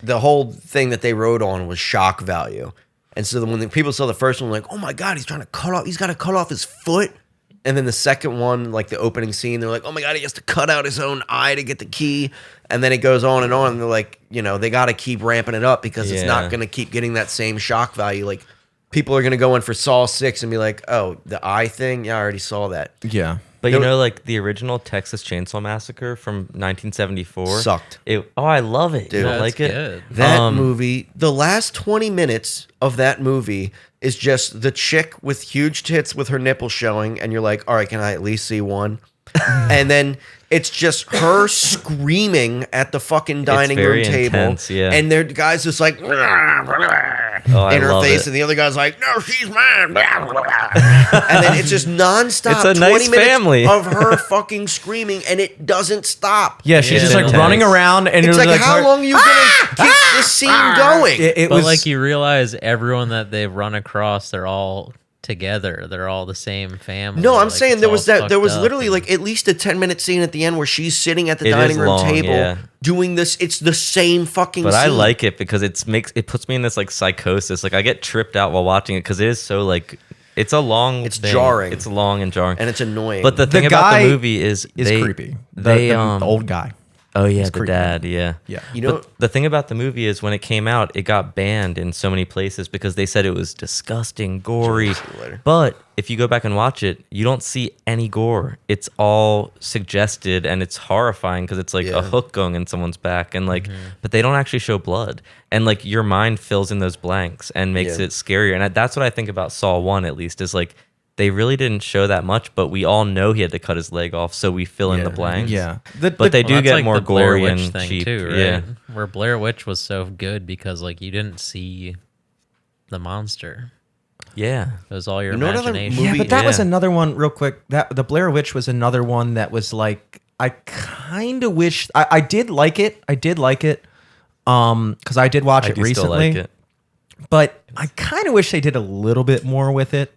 Speaker 4: The whole thing that they wrote on was shock value, and so when the people saw the first one, like, oh my god, he's got to cut off his foot. And then the second one, like the opening scene, they're like, oh my god, he has to cut out his own eye to get the key. And then it goes on, and they're like, they got to keep ramping it up because it's not going to keep getting that same shock value. Like, people are going to go in for Saw 6 and be like, oh, the eye thing? Yeah, I already saw that.
Speaker 1: Yeah.
Speaker 2: But like the original Texas Chainsaw Massacre from 1974
Speaker 4: Sucked.
Speaker 2: I love it.
Speaker 4: Dude,
Speaker 2: You don't
Speaker 3: that's
Speaker 2: like it?
Speaker 3: good.
Speaker 4: That movie, the last 20 minutes of that movie is just the chick with huge tits with her nipples showing, and you're like, all right, can I at least see one? And then it's just her screaming at the fucking dining
Speaker 2: very
Speaker 4: room table.
Speaker 2: intense, yeah.
Speaker 4: And the guy's just like,
Speaker 2: I
Speaker 4: in her
Speaker 2: love
Speaker 4: face,
Speaker 2: it.
Speaker 4: and the other guy's like, no, she's mine. And then it's just nonstop.
Speaker 2: It's a
Speaker 4: 20
Speaker 2: nice
Speaker 4: minutes
Speaker 2: family.
Speaker 4: of her fucking screaming, and it doesn't stop.
Speaker 1: Yeah, she's
Speaker 3: Yeah.
Speaker 1: just like
Speaker 3: Intense.
Speaker 1: running around, and
Speaker 4: It's
Speaker 1: you're
Speaker 4: like, how long are you gonna keep this scene going?
Speaker 1: It
Speaker 3: But
Speaker 1: was
Speaker 3: like you realize everyone that they've run across, they're all together. They're all the same family.
Speaker 4: No, I'm
Speaker 3: Like,
Speaker 4: saying
Speaker 3: it's
Speaker 4: there
Speaker 3: all
Speaker 4: was that. There was
Speaker 3: fucked up
Speaker 4: literally
Speaker 3: and-
Speaker 4: like at least a 10-minute scene at the end where she's sitting at the
Speaker 2: It
Speaker 4: dining
Speaker 2: is
Speaker 4: room
Speaker 2: long,
Speaker 4: table
Speaker 2: yeah.
Speaker 4: doing this. It's the same fucking.
Speaker 2: But
Speaker 4: scene.
Speaker 2: I like it because it puts me in this like psychosis. Like I get tripped out while watching it because it is so like it's a long.
Speaker 4: It's
Speaker 2: thing.
Speaker 4: jarring.
Speaker 2: It's long and jarring.
Speaker 4: and it's annoying.
Speaker 2: But the thing about
Speaker 1: guy
Speaker 2: the movie is
Speaker 1: creepy.
Speaker 2: They
Speaker 1: The old guy.
Speaker 2: Oh yeah, the
Speaker 1: creepy.
Speaker 2: dad. Yeah.
Speaker 1: Yeah.
Speaker 4: you know,
Speaker 2: But the thing about the movie is when it came out, it got banned in so many places because they said it was disgusting, gory.
Speaker 4: See you later.
Speaker 2: But if you go back and watch it, you don't see any gore. It's all suggested and it's horrifying because it's like
Speaker 4: Yeah.
Speaker 2: a hook going in someone's back and like, but they don't actually show blood. And like your mind fills in those blanks and makes
Speaker 4: Yeah.
Speaker 2: it scarier. And that's what I think about Saw 1 at least is like, they really didn't show that much, but we all know he had to cut his leg off, so we fill in
Speaker 4: Yeah.
Speaker 2: the blanks.
Speaker 1: Yeah.
Speaker 2: But they do
Speaker 3: that's
Speaker 2: get
Speaker 3: like
Speaker 2: more
Speaker 3: the Blair
Speaker 2: gory
Speaker 3: Witch
Speaker 2: and
Speaker 3: thing
Speaker 2: cheap.
Speaker 3: too, right?
Speaker 2: Yeah.
Speaker 3: Where Blair Witch was so good because like you didn't see the monster.
Speaker 2: Yeah.
Speaker 3: It was all your
Speaker 4: You know what other
Speaker 3: imagination.
Speaker 1: Yeah,
Speaker 4: movie-
Speaker 1: but that was
Speaker 2: yeah.
Speaker 1: another one real quick. That the Blair Witch was another one that was like I kind of wish I did like it. I did like it. Cuz I did watch
Speaker 2: I
Speaker 1: it
Speaker 2: do still
Speaker 1: recently.
Speaker 2: like it.
Speaker 1: But I kind of wish they did a little bit more with it.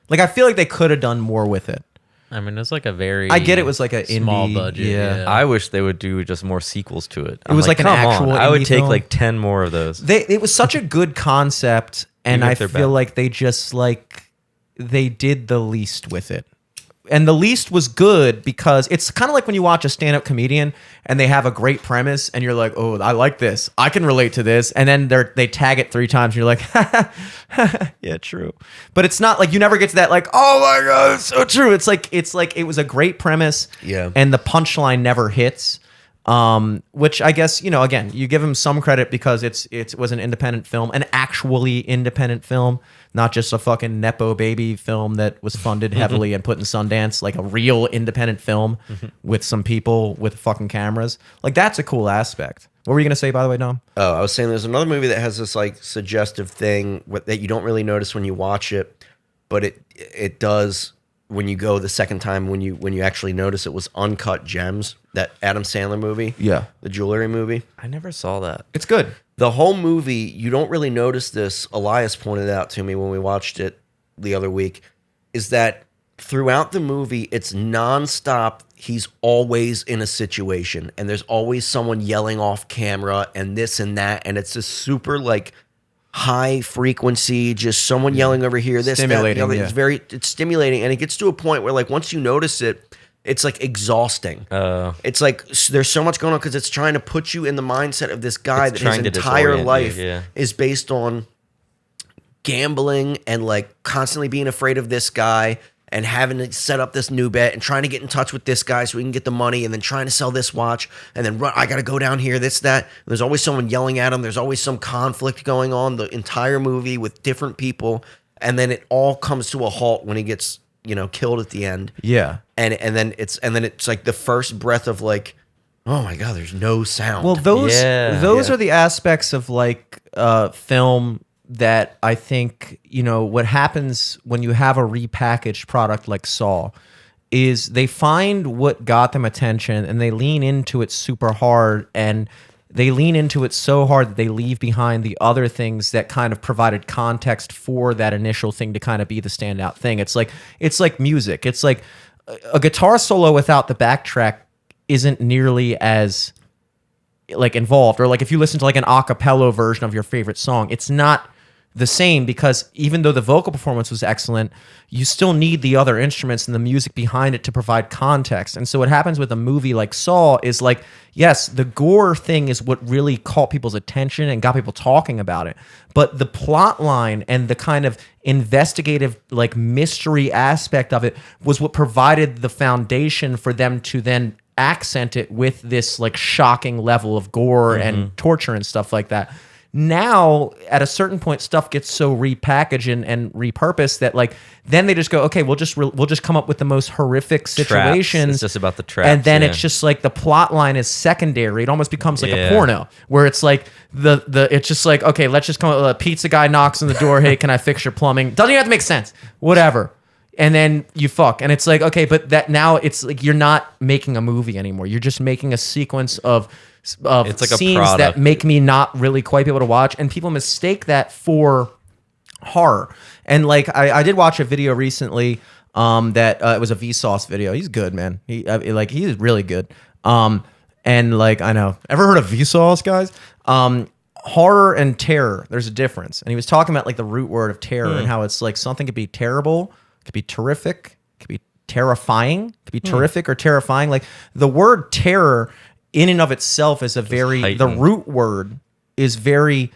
Speaker 1: Like I feel like they could have done more with it.
Speaker 3: I mean, it was like a very
Speaker 1: I get it was like a
Speaker 3: small
Speaker 1: indie,
Speaker 3: budget.
Speaker 1: yeah.
Speaker 2: I wish they would do just more sequels to it.
Speaker 1: It was like an
Speaker 2: come on.
Speaker 1: actual
Speaker 2: I would
Speaker 1: indie
Speaker 2: take
Speaker 1: film.
Speaker 2: like 10 more of those.
Speaker 1: It was such a good concept, and
Speaker 2: Even
Speaker 1: I
Speaker 2: if they're
Speaker 1: feel
Speaker 2: bad.
Speaker 1: like they just like they did the least with it. And the least was good because it's kind of like when you watch a stand-up comedian and they have a great premise and you're like, oh, I like this. I can relate to this. And then they tag it 3 times and you're like, yeah, true. But it's not like you never get to that like, oh my God, it's so true. It's like it was a great premise.
Speaker 4: Yeah.
Speaker 1: And the punchline never hits. Which I guess, you know, again, you give him some credit because it was an independent film, an actually independent film, not just a fucking Nepo baby film that was funded heavily and put in Sundance, like a real independent film with some people with fucking cameras. Like, that's a cool aspect. What were you going to say, by the way, Dom?
Speaker 4: Oh, I was saying there's another movie that has this like suggestive thing that you don't really notice when you watch it, but it does when you go the second time when you actually notice it. Was Uncut Gems, that Adam Sandler movie.
Speaker 1: Yeah.
Speaker 4: The jewelry movie.
Speaker 2: I never saw that.
Speaker 1: It's good.
Speaker 4: The whole movie, you don't really notice this. Elias pointed out to me when we watched it the other week, is that throughout the movie, it's nonstop. He's always in a situation, and there's always someone yelling off camera and this and that, and it's just super like high frequency, just someone yelling over here, this,
Speaker 1: Stimulating,
Speaker 4: that, the other.
Speaker 1: yeah.
Speaker 4: It's stimulating, and it gets to a point where like once you notice it, it's like exhausting. It's like there's so much going on because it's trying to put you in the mindset of this guy
Speaker 2: It's
Speaker 4: that his
Speaker 2: trying to
Speaker 4: entire
Speaker 2: disorient you,
Speaker 4: life
Speaker 2: yeah.
Speaker 4: is based on gambling and like constantly being afraid of this guy and having to set up this new bet and trying to get in touch with this guy so he can get the money and then trying to sell this watch and then run. I got to go down here, this, that. There's always someone yelling at him. There's always some conflict going on the entire movie with different people. And then it all comes to a halt when he gets, you know, killed at the end.
Speaker 1: Yeah.
Speaker 4: And then it's like the first breath of like, oh my God, there's no sound.
Speaker 1: Well, those
Speaker 2: Yeah.
Speaker 1: are the aspects of like film that I think, you know, what happens when you have a repackaged product like Saw is they find what got them attention and they lean into it super hard, and they lean into it so hard that they leave behind the other things that kind of provided context for that initial thing to kind of be the standout thing. It's like music. It's like a guitar solo without the backtrack isn't nearly as like involved, or like if you listen to like an a cappella version of your favorite song, it's not the same, because even though the vocal performance was excellent, you still need the other instruments and the music behind it to provide context. And so what happens with a movie like Saw is like, yes, the gore thing is what really caught people's attention and got people talking about it. But the plot line and the kind of investigative like mystery aspect of it was what provided the foundation for them to then accent it with this like shocking level of gore and torture and stuff like that. Now, at a certain point, stuff gets so repackaged and repurposed that like then they just go, okay, we'll just come up with the most horrific situations.
Speaker 2: It's just about the traps,
Speaker 1: and then
Speaker 2: yeah.
Speaker 1: it's just like the plot line is secondary. It almost becomes like a
Speaker 2: Yeah.
Speaker 1: porno where it's like it's just like, okay, let's just come up with a pizza guy knocks on the door. Hey, can I fix your plumbing? Doesn't even have to make sense. Whatever. And then you fuck. And it's like, okay, but that now it's like you're not making a movie anymore. You're just making a sequence of
Speaker 2: It's like a
Speaker 1: scenes
Speaker 2: product.
Speaker 1: that make me not really quite be able to watch. And people mistake that for horror. And like I did watch a video recently that it was a Vsauce video. He's good, man. He's really good. And like, I know. Ever heard of Vsauce, guys? Horror and terror, there's a difference. And he was talking about like the root word of terror and how it's like something could be terrible, could be terrific, could be terrifying, could be terrific or terrifying. Like the word terror in and of itself is a very, the
Speaker 2: heightened.
Speaker 1: root word is very,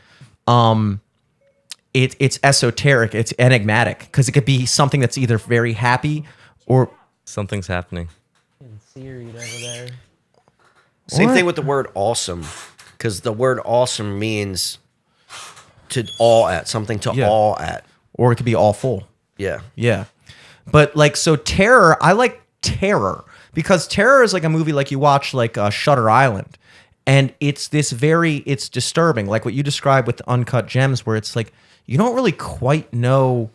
Speaker 1: it's esoteric, it's enigmatic, because it could be something that's either very happy or
Speaker 2: Something's happening.
Speaker 3: Siri over there.
Speaker 4: Same
Speaker 1: What?
Speaker 4: thing with the word awesome, because the word awesome means to awe at, something to
Speaker 1: Yeah.
Speaker 4: awe at.
Speaker 1: it could be awful.
Speaker 4: Yeah.
Speaker 1: Yeah. But like, so terror, I like terror because terror is like a movie like you watch like Shutter Island. And it's it's disturbing. Like what you described with Uncut Gems, where it's like, you don't really quite know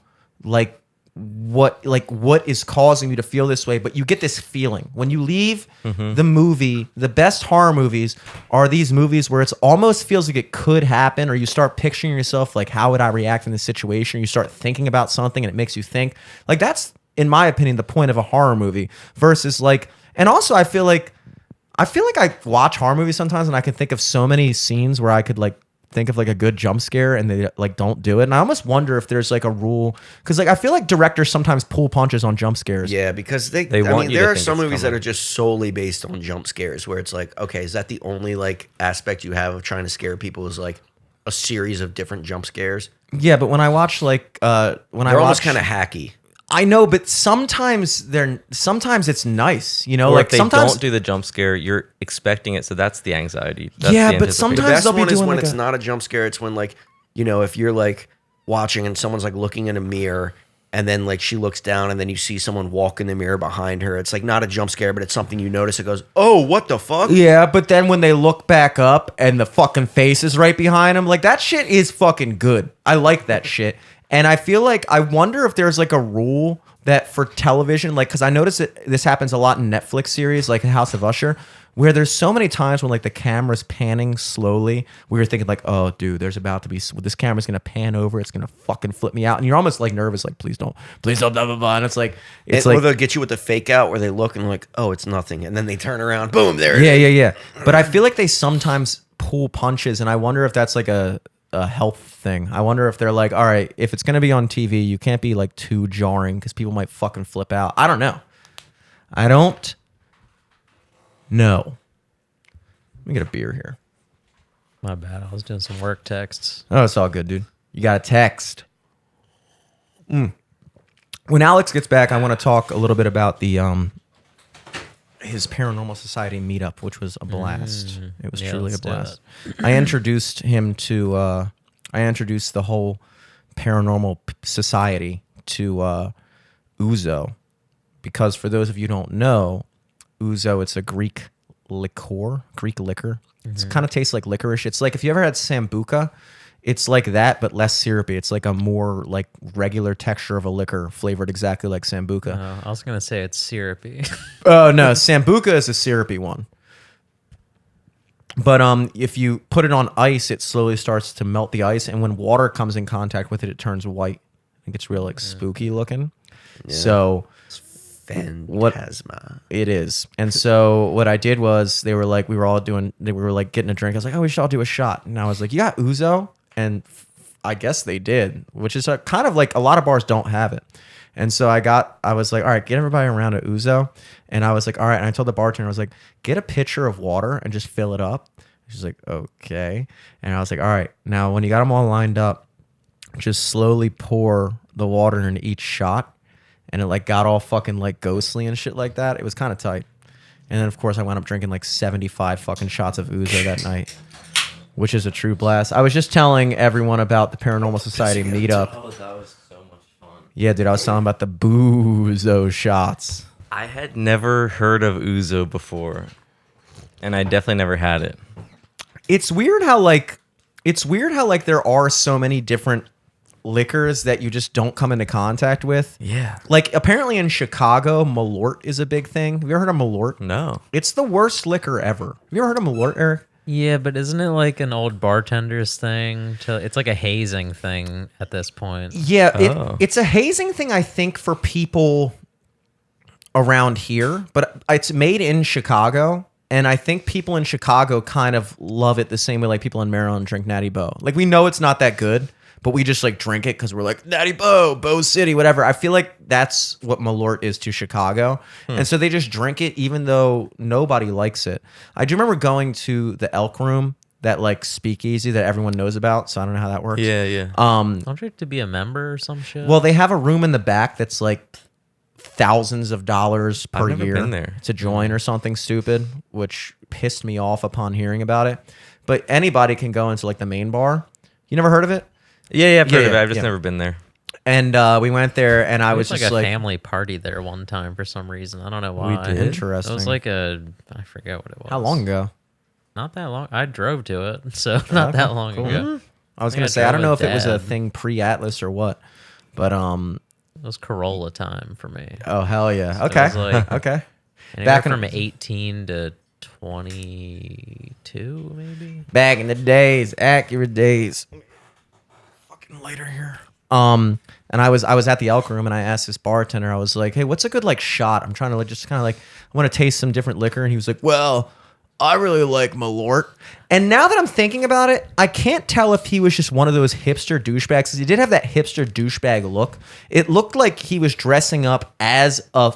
Speaker 1: what is causing you to feel this way, but you get this feeling. When you leave the movie, the best horror movies are these movies where it's almost feels like it could happen, or you start picturing yourself like, how would I react in this situation? You start thinking about something and it makes you think. Like that's, in my opinion, the point of a horror movie versus like, and also I feel like I watch horror movies sometimes and I can think of so many scenes where I could like think of like a good jump scare and they like don't do it. And I almost wonder if there's like a rule, because like I feel like directors sometimes pull punches on jump scares.
Speaker 4: Yeah, because
Speaker 2: want you to
Speaker 4: there are
Speaker 2: think
Speaker 4: some
Speaker 2: it's
Speaker 4: movies that
Speaker 2: coming.
Speaker 4: are just solely based on jump scares, where it's like, okay, is that the only like aspect you have of trying to scare people, is like a series of different jump scares?
Speaker 1: Yeah, but when I watch like
Speaker 4: They're almost kind of hacky.
Speaker 1: I know, but sometimes it's nice, you know.
Speaker 2: Or
Speaker 1: Like
Speaker 2: if they
Speaker 1: sometimes
Speaker 2: don't do the jump scare, you're expecting it, so that's the anxiety. That's
Speaker 1: Yeah,
Speaker 2: the
Speaker 1: but
Speaker 2: anticipation.
Speaker 4: The
Speaker 1: sometimes
Speaker 4: best
Speaker 1: they'll be
Speaker 4: one is
Speaker 1: doing
Speaker 4: when
Speaker 1: like
Speaker 4: it's
Speaker 1: a-
Speaker 4: not a jump scare. It's when like, you know, if you're like watching and someone's like looking in a mirror and then like she looks down and then you see someone walk in the mirror behind her. It's like not a jump scare, but it's something you notice. It goes, oh, what the fuck?
Speaker 1: Yeah, but then when they look back up and the fucking face is right behind them, like that shit is fucking good. I like that shit. And I feel like I wonder if there's like a rule that for television, like, because I notice that this happens a lot in Netflix series, like House of Usher, where there's so many times when like the camera's panning slowly, where you're thinking like, oh, dude, there's about to be this camera's gonna pan over, it's gonna fucking flip me out, and you're almost like nervous, like, please don't, blah blah blah. And it's like,
Speaker 4: Or they'll get you with the fake out where they look and like, oh, it's nothing, and then they turn around, boom, there. It is.
Speaker 1: yeah. But I feel like they sometimes pull punches, and I wonder if that's like a health thing. I wonder if they're like, all right, if it's gonna be on TV, you can't be like too jarring because people might fucking flip out. I don't know. No. Let me get a beer here.
Speaker 3: My bad. I was doing some work texts.
Speaker 1: Oh, it's all good, dude. You got a text. When Alex gets back, I want to talk a little bit about the his Paranormal Society meetup, which was a blast. It was
Speaker 3: Yeah,
Speaker 1: truly a
Speaker 3: let's do
Speaker 1: blast. I introduced him to I introduced the whole Paranormal Society to Ouzo, because for those of you who don't know, Ouzo, it's a Greek liquor. It kind of tastes like licorice. It's like if you ever had Sambuca, it's like that, but less syrupy. It's like a more like regular texture of a liquor flavored exactly like Sambuca.
Speaker 3: I was gonna say it's syrupy.
Speaker 1: Oh no, Sambuca is a syrupy one. But if you put it on ice, it slowly starts to melt the ice, and when water comes in contact with it, it turns white. It gets real like spooky looking. So
Speaker 4: Phantasma.
Speaker 1: it is. And so what I did was they were like getting a drink. I was like, oh, we should all do a shot. And I was like, you got Ouzo? And I guess they did, which is kind of like a lot of bars don't have it. And so I was like, all right, get everybody around at Ouzo. And I was like, all right. And I told the bartender, I was like, get a pitcher of water and just fill it up. She's like, okay. And I was like, all right, now when you got them all lined up, just slowly pour the water in each shot. And it like got all fucking like ghostly and shit like that. It was kind of tight. And then of course I wound up drinking like 75 fucking shots of Ouzo that night, which is a true blast. I was just telling everyone about the Paranormal Society meetup.
Speaker 2: Oh, that was so much fun.
Speaker 1: Yeah, dude, I was telling about the Boozo shots.
Speaker 2: I had never heard of Ouzo before, and I definitely never had it.
Speaker 1: It's weird how there are so many different liquors that you just don't come into contact with.
Speaker 2: Yeah.
Speaker 1: Like apparently in Chicago, Malort is a big thing. Have you ever heard of Malort?
Speaker 2: No.
Speaker 1: It's the worst liquor ever. Have you ever heard of Malort, Eric?
Speaker 3: Yeah, but isn't it like an old bartender's thing? It's like a hazing thing at this point.
Speaker 1: Yeah,
Speaker 2: Oh.
Speaker 1: it's a hazing thing, I think, for people around here, but it's made in Chicago. And I think people in Chicago kind of love it the same way like people in Maryland drink Natty Bo. Like we know it's not that good, but we just like drink it because we're like Natty Bo City, whatever. I feel like that's what Malort is to Chicago. And so they just drink it even though nobody likes it. I do remember going to the Elk Room, that like speakeasy that everyone knows about. So I don't know how that works.
Speaker 2: Yeah.
Speaker 3: Don't you have to be a member or some shit?
Speaker 1: Well, they have a room in the back that's like thousands of dollars per
Speaker 2: I've never
Speaker 1: year
Speaker 2: been there.
Speaker 1: to join or something stupid, which pissed me off upon hearing about it. But anybody can go into like the main bar. You never heard of it?
Speaker 2: Yeah, I've heard of it.
Speaker 1: yeah,
Speaker 2: I've just
Speaker 1: yeah.
Speaker 2: never been there.
Speaker 1: And we went there, and I was
Speaker 3: like
Speaker 1: just
Speaker 3: a
Speaker 1: like,
Speaker 3: family party there one time for some reason. I don't know why.
Speaker 2: did?
Speaker 1: interesting.
Speaker 3: It was like I forget what it was.
Speaker 1: How long ago?
Speaker 3: Not that long. I drove to it, so not that long ago.
Speaker 1: I was
Speaker 3: Yeah,
Speaker 1: gonna say I don't know if
Speaker 3: drove
Speaker 1: it was a
Speaker 3: with Dad.
Speaker 1: thing pre-Atlas or what, but
Speaker 3: It was Corolla time for me.
Speaker 1: oh hell yeah,
Speaker 3: So it
Speaker 1: okay,
Speaker 3: was like-
Speaker 1: okay.
Speaker 3: Anywhere
Speaker 1: Back in-
Speaker 3: from 18 to 22, maybe.
Speaker 1: Back in the days, accurate days. Fucking later here. And I was at the Elk Room, and I asked this bartender. I was like, "Hey, what's a good like shot? I'm trying to like just kind of like I want to taste some different liquor." And he was like, "Well, I really like Malort." And now that I'm thinking about it, I can't tell if he was just one of those hipster douchebags. 'Cause he did have that hipster douchebag look. It looked like he was dressing up as a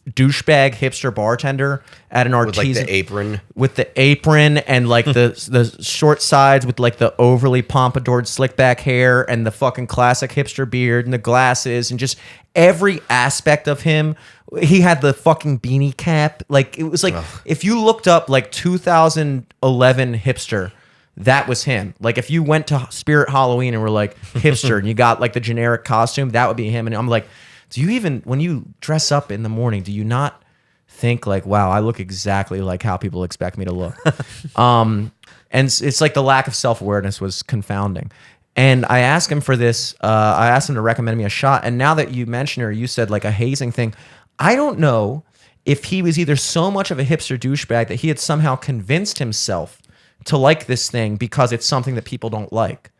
Speaker 1: douchebag hipster bartender at an
Speaker 4: With like
Speaker 1: artisan
Speaker 4: the apron.
Speaker 1: with the apron and like the short sides with like the overly pompadoured slick back hair and the fucking classic hipster beard and the glasses and just every aspect of him. He had the fucking beanie cap. Like it was like if you looked up like 2011 hipster, that was him. Like if you went to Spirit Halloween and were like hipster and you got like the generic costume, that would be him. And I'm like, do you even, when you dress up in the morning, do you not think like, wow, I look exactly like how people expect me to look? And it's like the lack of self-awareness was confounding. And I asked him for this. I asked him to recommend me a shot. And now that you mentioned or you said like a hazing thing, I don't know if he was either so much of a hipster douchebag that he had somehow convinced himself to like this thing because it's something that people don't like.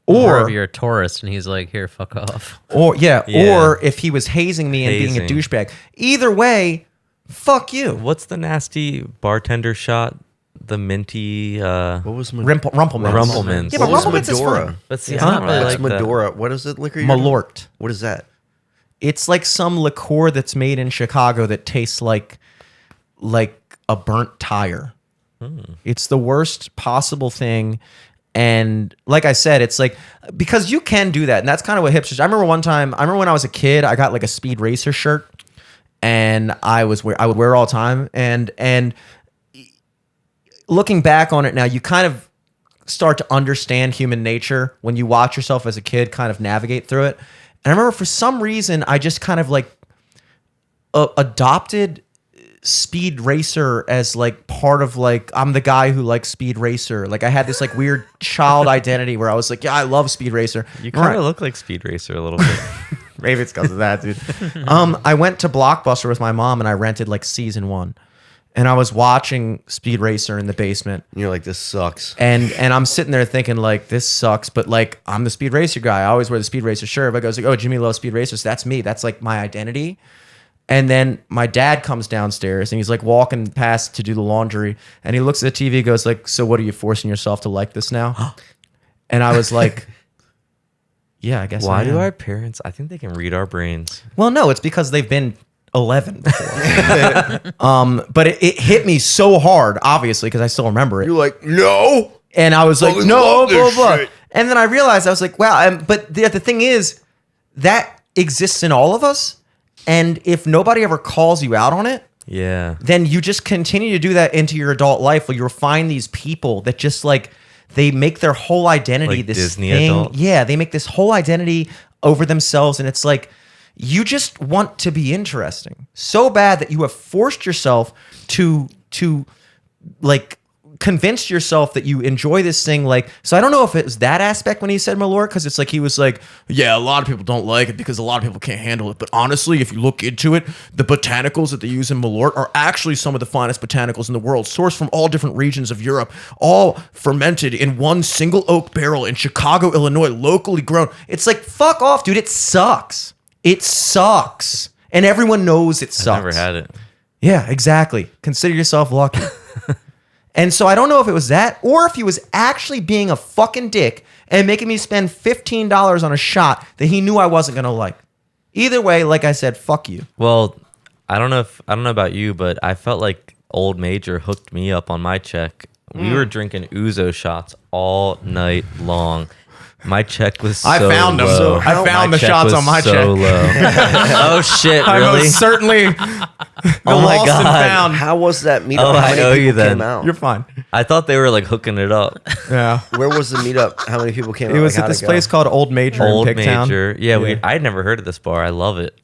Speaker 3: Or
Speaker 1: Or
Speaker 3: if you're a tourist and he's like, here, fuck off.
Speaker 1: or
Speaker 2: Yeah.
Speaker 1: or if he was hazing me and being a
Speaker 2: Hazing.
Speaker 1: douchebag. Either way, fuck you.
Speaker 2: What's the nasty bartender shot? The minty
Speaker 4: What was
Speaker 1: Rumpelmans.
Speaker 2: Rumpelmans.
Speaker 1: Yeah, but
Speaker 4: What was
Speaker 1: Rumpelmans is
Speaker 4: Medora?
Speaker 1: fun.
Speaker 2: But see,
Speaker 3: It's
Speaker 2: I
Speaker 3: not
Speaker 2: don't really
Speaker 3: bad.
Speaker 2: like
Speaker 4: What's
Speaker 2: that.
Speaker 4: Medora? What is it? Liquor?
Speaker 1: Malort.
Speaker 4: What is that?
Speaker 1: It's like some liqueur that's made in Chicago that tastes like a burnt tire. It's the worst possible thing. And like I said, it's like because you can do that, and that's kind of what hipsters. I remember one time. I remember when I was a kid, I got like a Speed Racer shirt, and I would wear it all the time. And looking back on it now, you kind of start to understand human nature when you watch yourself as a kid kind of navigate through it. And I remember for some reason, I just kind of like adopted Speed Racer as like part of like, I'm the guy who likes Speed Racer. Like I had this like weird child identity where I was like, yeah, I love Speed Racer.
Speaker 2: You kind of look like Speed Racer a little bit.
Speaker 1: Maybe it's because of that, dude. I went to Blockbuster with my mom and I rented like season 1. And I was watching Speed Racer in the basement.
Speaker 4: And you're like, this sucks.
Speaker 1: And I'm sitting there thinking like, this sucks, but like I'm the Speed Racer guy. I always wear the Speed Racer shirt. But I goes like, oh, Jimmy loves Speed Racers. That's me. That's like my identity. And then my dad comes downstairs and he's like walking past to do the laundry. And he looks at the TV and goes like, so what, are you forcing yourself to like this now? And I was like, yeah, I guess
Speaker 2: Why
Speaker 1: I
Speaker 2: do
Speaker 1: am.
Speaker 2: our parents? I think they can read our brains.
Speaker 1: Well, no, it's because they've been 11 before. But it hit me so hard, obviously, because I still remember it.
Speaker 4: You're like, no.
Speaker 1: And I was like,
Speaker 4: we
Speaker 1: no,
Speaker 4: love
Speaker 1: blah,
Speaker 4: this
Speaker 1: blah.
Speaker 4: shit.
Speaker 1: And then I realized, I was like, wow. But the thing is, that exists in all of us. And if nobody ever calls you out on it,
Speaker 2: Yeah.
Speaker 1: then you just continue to do that into your adult life where you'll find these people that just like, they make their whole identity
Speaker 2: Like
Speaker 1: this
Speaker 2: Disney
Speaker 1: thing.
Speaker 2: adults?
Speaker 1: Yeah, they make this whole identity over themselves. And it's like, you just want to be interesting so bad that you have forced yourself to like convince yourself that you enjoy this thing. Like, so I don't know if it was that aspect when he said Malort, because it's like he was like, yeah, a lot of people don't like it because a lot of people can't handle it. But honestly, if you look into it, the botanicals that they use in Malort are actually some of the finest botanicals in the world, sourced from all different regions of Europe, all fermented in one single oak barrel in Chicago, Illinois, locally grown. It's like, fuck off, dude. It sucks. It sucks. And everyone knows it sucks.
Speaker 2: I've never had it.
Speaker 1: Yeah, exactly. Consider yourself lucky. And so I don't know if it was that or if he was actually being a fucking dick and making me spend $15 on a shot that he knew I wasn't going to like. Either way, like I said, fuck you.
Speaker 2: Well, I don't know about you, but I felt like Old Major hooked me up on my check. We were drinking Ouzo shots all night long. My check was so
Speaker 1: I found them.
Speaker 2: low.
Speaker 1: I found
Speaker 2: My
Speaker 1: the
Speaker 2: check
Speaker 1: shots
Speaker 2: was
Speaker 1: on my
Speaker 2: so
Speaker 1: check.
Speaker 2: low. Oh shit!
Speaker 1: I
Speaker 2: Really?
Speaker 1: most certainly the
Speaker 2: Oh my
Speaker 1: lost and
Speaker 2: God.
Speaker 1: found.
Speaker 4: How was that meetup?
Speaker 2: Oh,
Speaker 4: How
Speaker 2: I
Speaker 4: many
Speaker 2: owe
Speaker 4: people
Speaker 2: you then.
Speaker 4: came out?
Speaker 1: You're fine.
Speaker 2: I thought they were like hooking it up.
Speaker 1: Yeah.
Speaker 4: Where was the meetup? How many people came out?
Speaker 1: It was
Speaker 4: Like,
Speaker 1: at
Speaker 4: how'd
Speaker 1: this
Speaker 4: go?
Speaker 1: place called Old Major
Speaker 2: Old
Speaker 1: in Pigtown.
Speaker 2: Major. Yeah,
Speaker 1: Yeah.
Speaker 2: I'd never heard of this bar. I love it.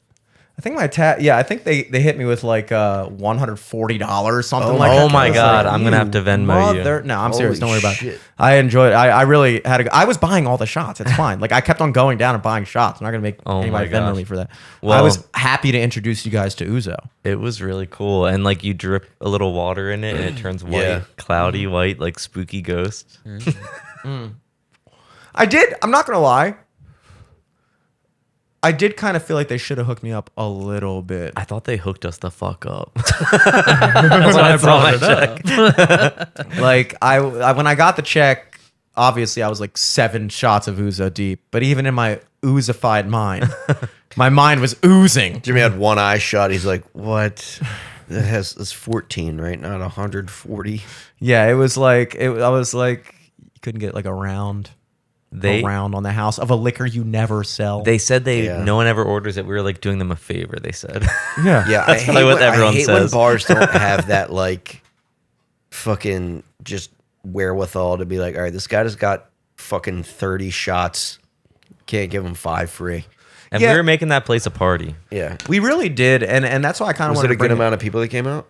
Speaker 1: I think I think they hit me with like $140 something
Speaker 4: Oh
Speaker 1: like that.
Speaker 2: oh my
Speaker 1: I was
Speaker 2: God,
Speaker 1: like,
Speaker 2: I'm gonna have to Venmo you.
Speaker 1: No, I'm serious. Don't
Speaker 4: Holy
Speaker 1: worry about it.
Speaker 4: shit.
Speaker 1: I enjoyed it. I really had a. I was buying all the shots. It's fine. Like I kept on going down and buying shots. I'm not gonna make
Speaker 2: Oh
Speaker 1: anybody
Speaker 2: my
Speaker 1: Venmo
Speaker 2: gosh.
Speaker 1: me for that. I
Speaker 2: Well-
Speaker 1: was happy to introduce you guys to Ouzo.
Speaker 2: It was really cool, and like you drip a little water in it, and it turns white,
Speaker 4: Yeah.
Speaker 2: cloudy white, like spooky ghost.
Speaker 1: I did. I'm not gonna lie. I did kind of feel like they should have hooked me up a little bit.
Speaker 2: I thought they hooked us the fuck up. That's when I saw my check.
Speaker 1: Like I when I got the check, obviously I was like 7 shots of Ouzo deep. But even in my Ouzified mind, My mind was oozing.
Speaker 4: Jimmy had one eye shut. He's like, what? It's 14, right? Not 140.
Speaker 1: Yeah, it was like I was like, you couldn't get like a round on the house of a liquor you never sell.
Speaker 2: They said
Speaker 4: Yeah.
Speaker 2: no one ever orders it. We were like doing them a favor. They said.
Speaker 1: yeah.
Speaker 4: Yeah,
Speaker 2: That's probably what everyone
Speaker 4: I hate when
Speaker 2: says.
Speaker 4: bars don't have that like fucking just wherewithal to be like, all right, this guy just got fucking 30 shots. Can't give him 5 free.
Speaker 2: And
Speaker 1: Yeah.
Speaker 2: we were making that place a party.
Speaker 4: Yeah.
Speaker 1: We really did, and that's why I kind of
Speaker 4: Was
Speaker 1: wanted
Speaker 4: it a
Speaker 1: to bring
Speaker 4: good amount of people that came out?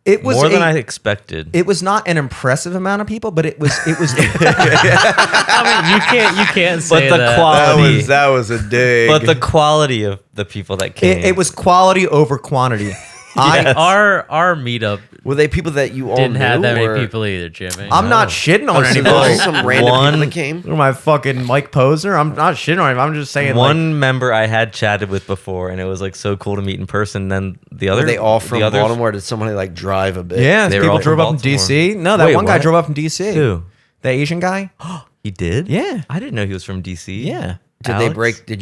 Speaker 1: It was
Speaker 2: More than I expected.
Speaker 1: It was not an impressive amount of people, but it was.
Speaker 3: I mean, you can't say
Speaker 2: the
Speaker 3: that.
Speaker 2: quality.
Speaker 4: That was a dig.
Speaker 2: But the quality of the people that came.
Speaker 1: It was quality over quantity.
Speaker 3: Like, our meetup
Speaker 4: were they people that you all
Speaker 3: didn't
Speaker 4: knew?
Speaker 3: have that many
Speaker 4: or-
Speaker 3: people either, Jimmy.
Speaker 1: I'm not shitting on
Speaker 4: Oh, so
Speaker 1: anybody.
Speaker 4: there was some random
Speaker 2: One-
Speaker 4: people that came.
Speaker 1: Look at my fucking Mike Posner. I'm not shitting on him. I'm just saying.
Speaker 2: one member I had chatted with before, and it was like so cool to meet in person. Then the other,
Speaker 4: Were they all from
Speaker 2: the others-
Speaker 4: Baltimore? Did somebody like drive a bit?
Speaker 1: Yeah,
Speaker 2: They were
Speaker 1: people
Speaker 2: all from
Speaker 1: drove up from
Speaker 2: Baltimore.
Speaker 1: DC. No, that
Speaker 2: Wait,
Speaker 1: one guy
Speaker 2: what?
Speaker 1: drove up from DC.
Speaker 2: Who?
Speaker 1: The Asian guy?
Speaker 2: He did?
Speaker 1: Yeah.
Speaker 2: I didn't know he was from DC.
Speaker 1: Yeah.
Speaker 4: Did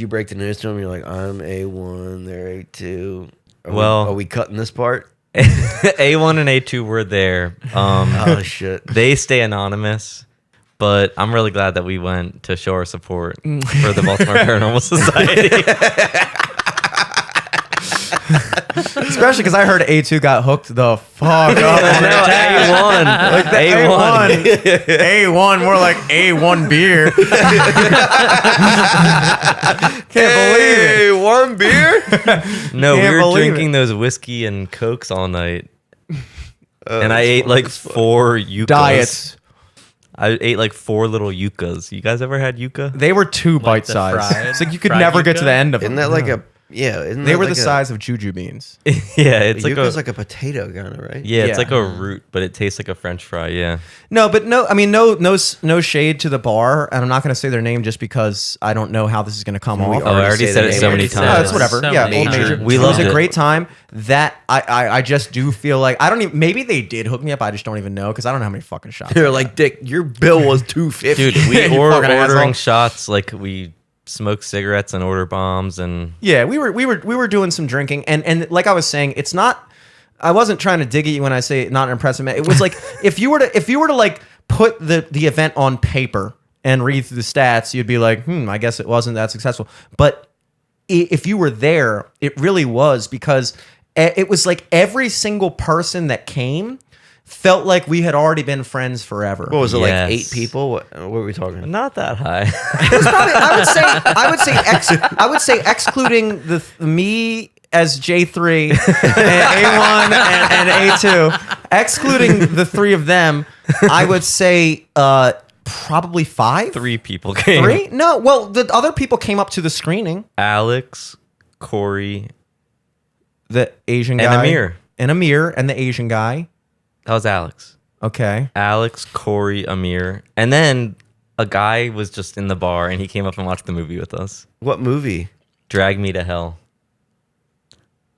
Speaker 4: you break the news to them? You're like, I'm A1, they're A2.
Speaker 2: Well-
Speaker 4: are we cutting this part?
Speaker 2: A1 and A2 were there.
Speaker 4: Oh shit.
Speaker 2: They stay anonymous, but I'm really glad that we went to show our support for the Baltimore Paranormal Society.
Speaker 1: Especially because I heard A2 got hooked the fuck up. on
Speaker 2: No,
Speaker 1: that.
Speaker 2: A1.
Speaker 1: Like the A1. A1, more like A1 beer. Can't believe it.
Speaker 4: Hey, one beer?
Speaker 2: No, we
Speaker 1: Can't
Speaker 2: were
Speaker 1: believe
Speaker 2: drinking those whiskey and cokes all night. And I ate like 4 yuccas.
Speaker 1: Diets.
Speaker 2: I ate like 4 little yuccas. You guys ever had yucca?
Speaker 1: They were too bite
Speaker 3: the
Speaker 1: sized.
Speaker 3: fried-
Speaker 1: It's like you could
Speaker 3: fried
Speaker 1: never get to
Speaker 3: yucca?
Speaker 1: the end of them.
Speaker 4: Isn't that like a Isn't
Speaker 1: They
Speaker 4: that
Speaker 1: were
Speaker 4: like
Speaker 1: the size of juju beans.
Speaker 2: Yeah, it's like
Speaker 4: Yuca's
Speaker 2: a
Speaker 4: like a potato kind of, right?
Speaker 2: yeah, it's
Speaker 1: Yeah.
Speaker 2: like a root, but it tastes like a French fry. Yeah,
Speaker 1: No, but no, I mean, no shade to the bar, and I'm not going to say their name just because I don't know how this is going to come off.
Speaker 2: I already
Speaker 4: say
Speaker 2: said
Speaker 4: the
Speaker 2: it
Speaker 4: name.
Speaker 2: so many
Speaker 3: Already said
Speaker 2: times.
Speaker 1: No, it's whatever.
Speaker 3: So
Speaker 1: Yeah,
Speaker 3: major.
Speaker 1: Old Major.
Speaker 2: We
Speaker 1: it was
Speaker 2: loved
Speaker 1: a
Speaker 2: it.
Speaker 1: great time. That I just do feel like I don't even. Maybe they did hook me up. I just don't even know because I don't know how many fucking shots.
Speaker 4: They're like, Dick, your bill was $250.
Speaker 2: dude, we
Speaker 1: You
Speaker 2: were
Speaker 1: fucking
Speaker 2: ordering
Speaker 1: asshole.
Speaker 2: shots like we smoked cigarettes and order bombs and
Speaker 1: Yeah, we were doing some drinking, and like I was saying, it's not. I wasn't trying to dig at you when I say not impressive. It was like if you were to like put the event on paper and read through the stats, you'd be like, I guess it wasn't that successful. But if you were there, it really was because it was like every single person that came felt like we had already been friends forever.
Speaker 4: What was it,
Speaker 2: Yes.
Speaker 4: like 8 people? What were we talking?
Speaker 2: not that high.
Speaker 1: It was probably, I would say excluding me as J3 and A1 and A2, excluding the 3 of them, I would say probably 5.
Speaker 2: 3 people came.
Speaker 1: 3? No, well, the other people came up to the screening.
Speaker 2: Alex, Corey,
Speaker 1: The Asian
Speaker 2: And
Speaker 1: guy.
Speaker 2: Amir.
Speaker 1: And Amir and the Asian guy.
Speaker 2: that was Alex.
Speaker 1: Okay.
Speaker 2: Alex, Corey, Amir, and then a guy was just in the bar and he came up and watched the movie with us.
Speaker 4: What movie?
Speaker 2: Drag Me to Hell.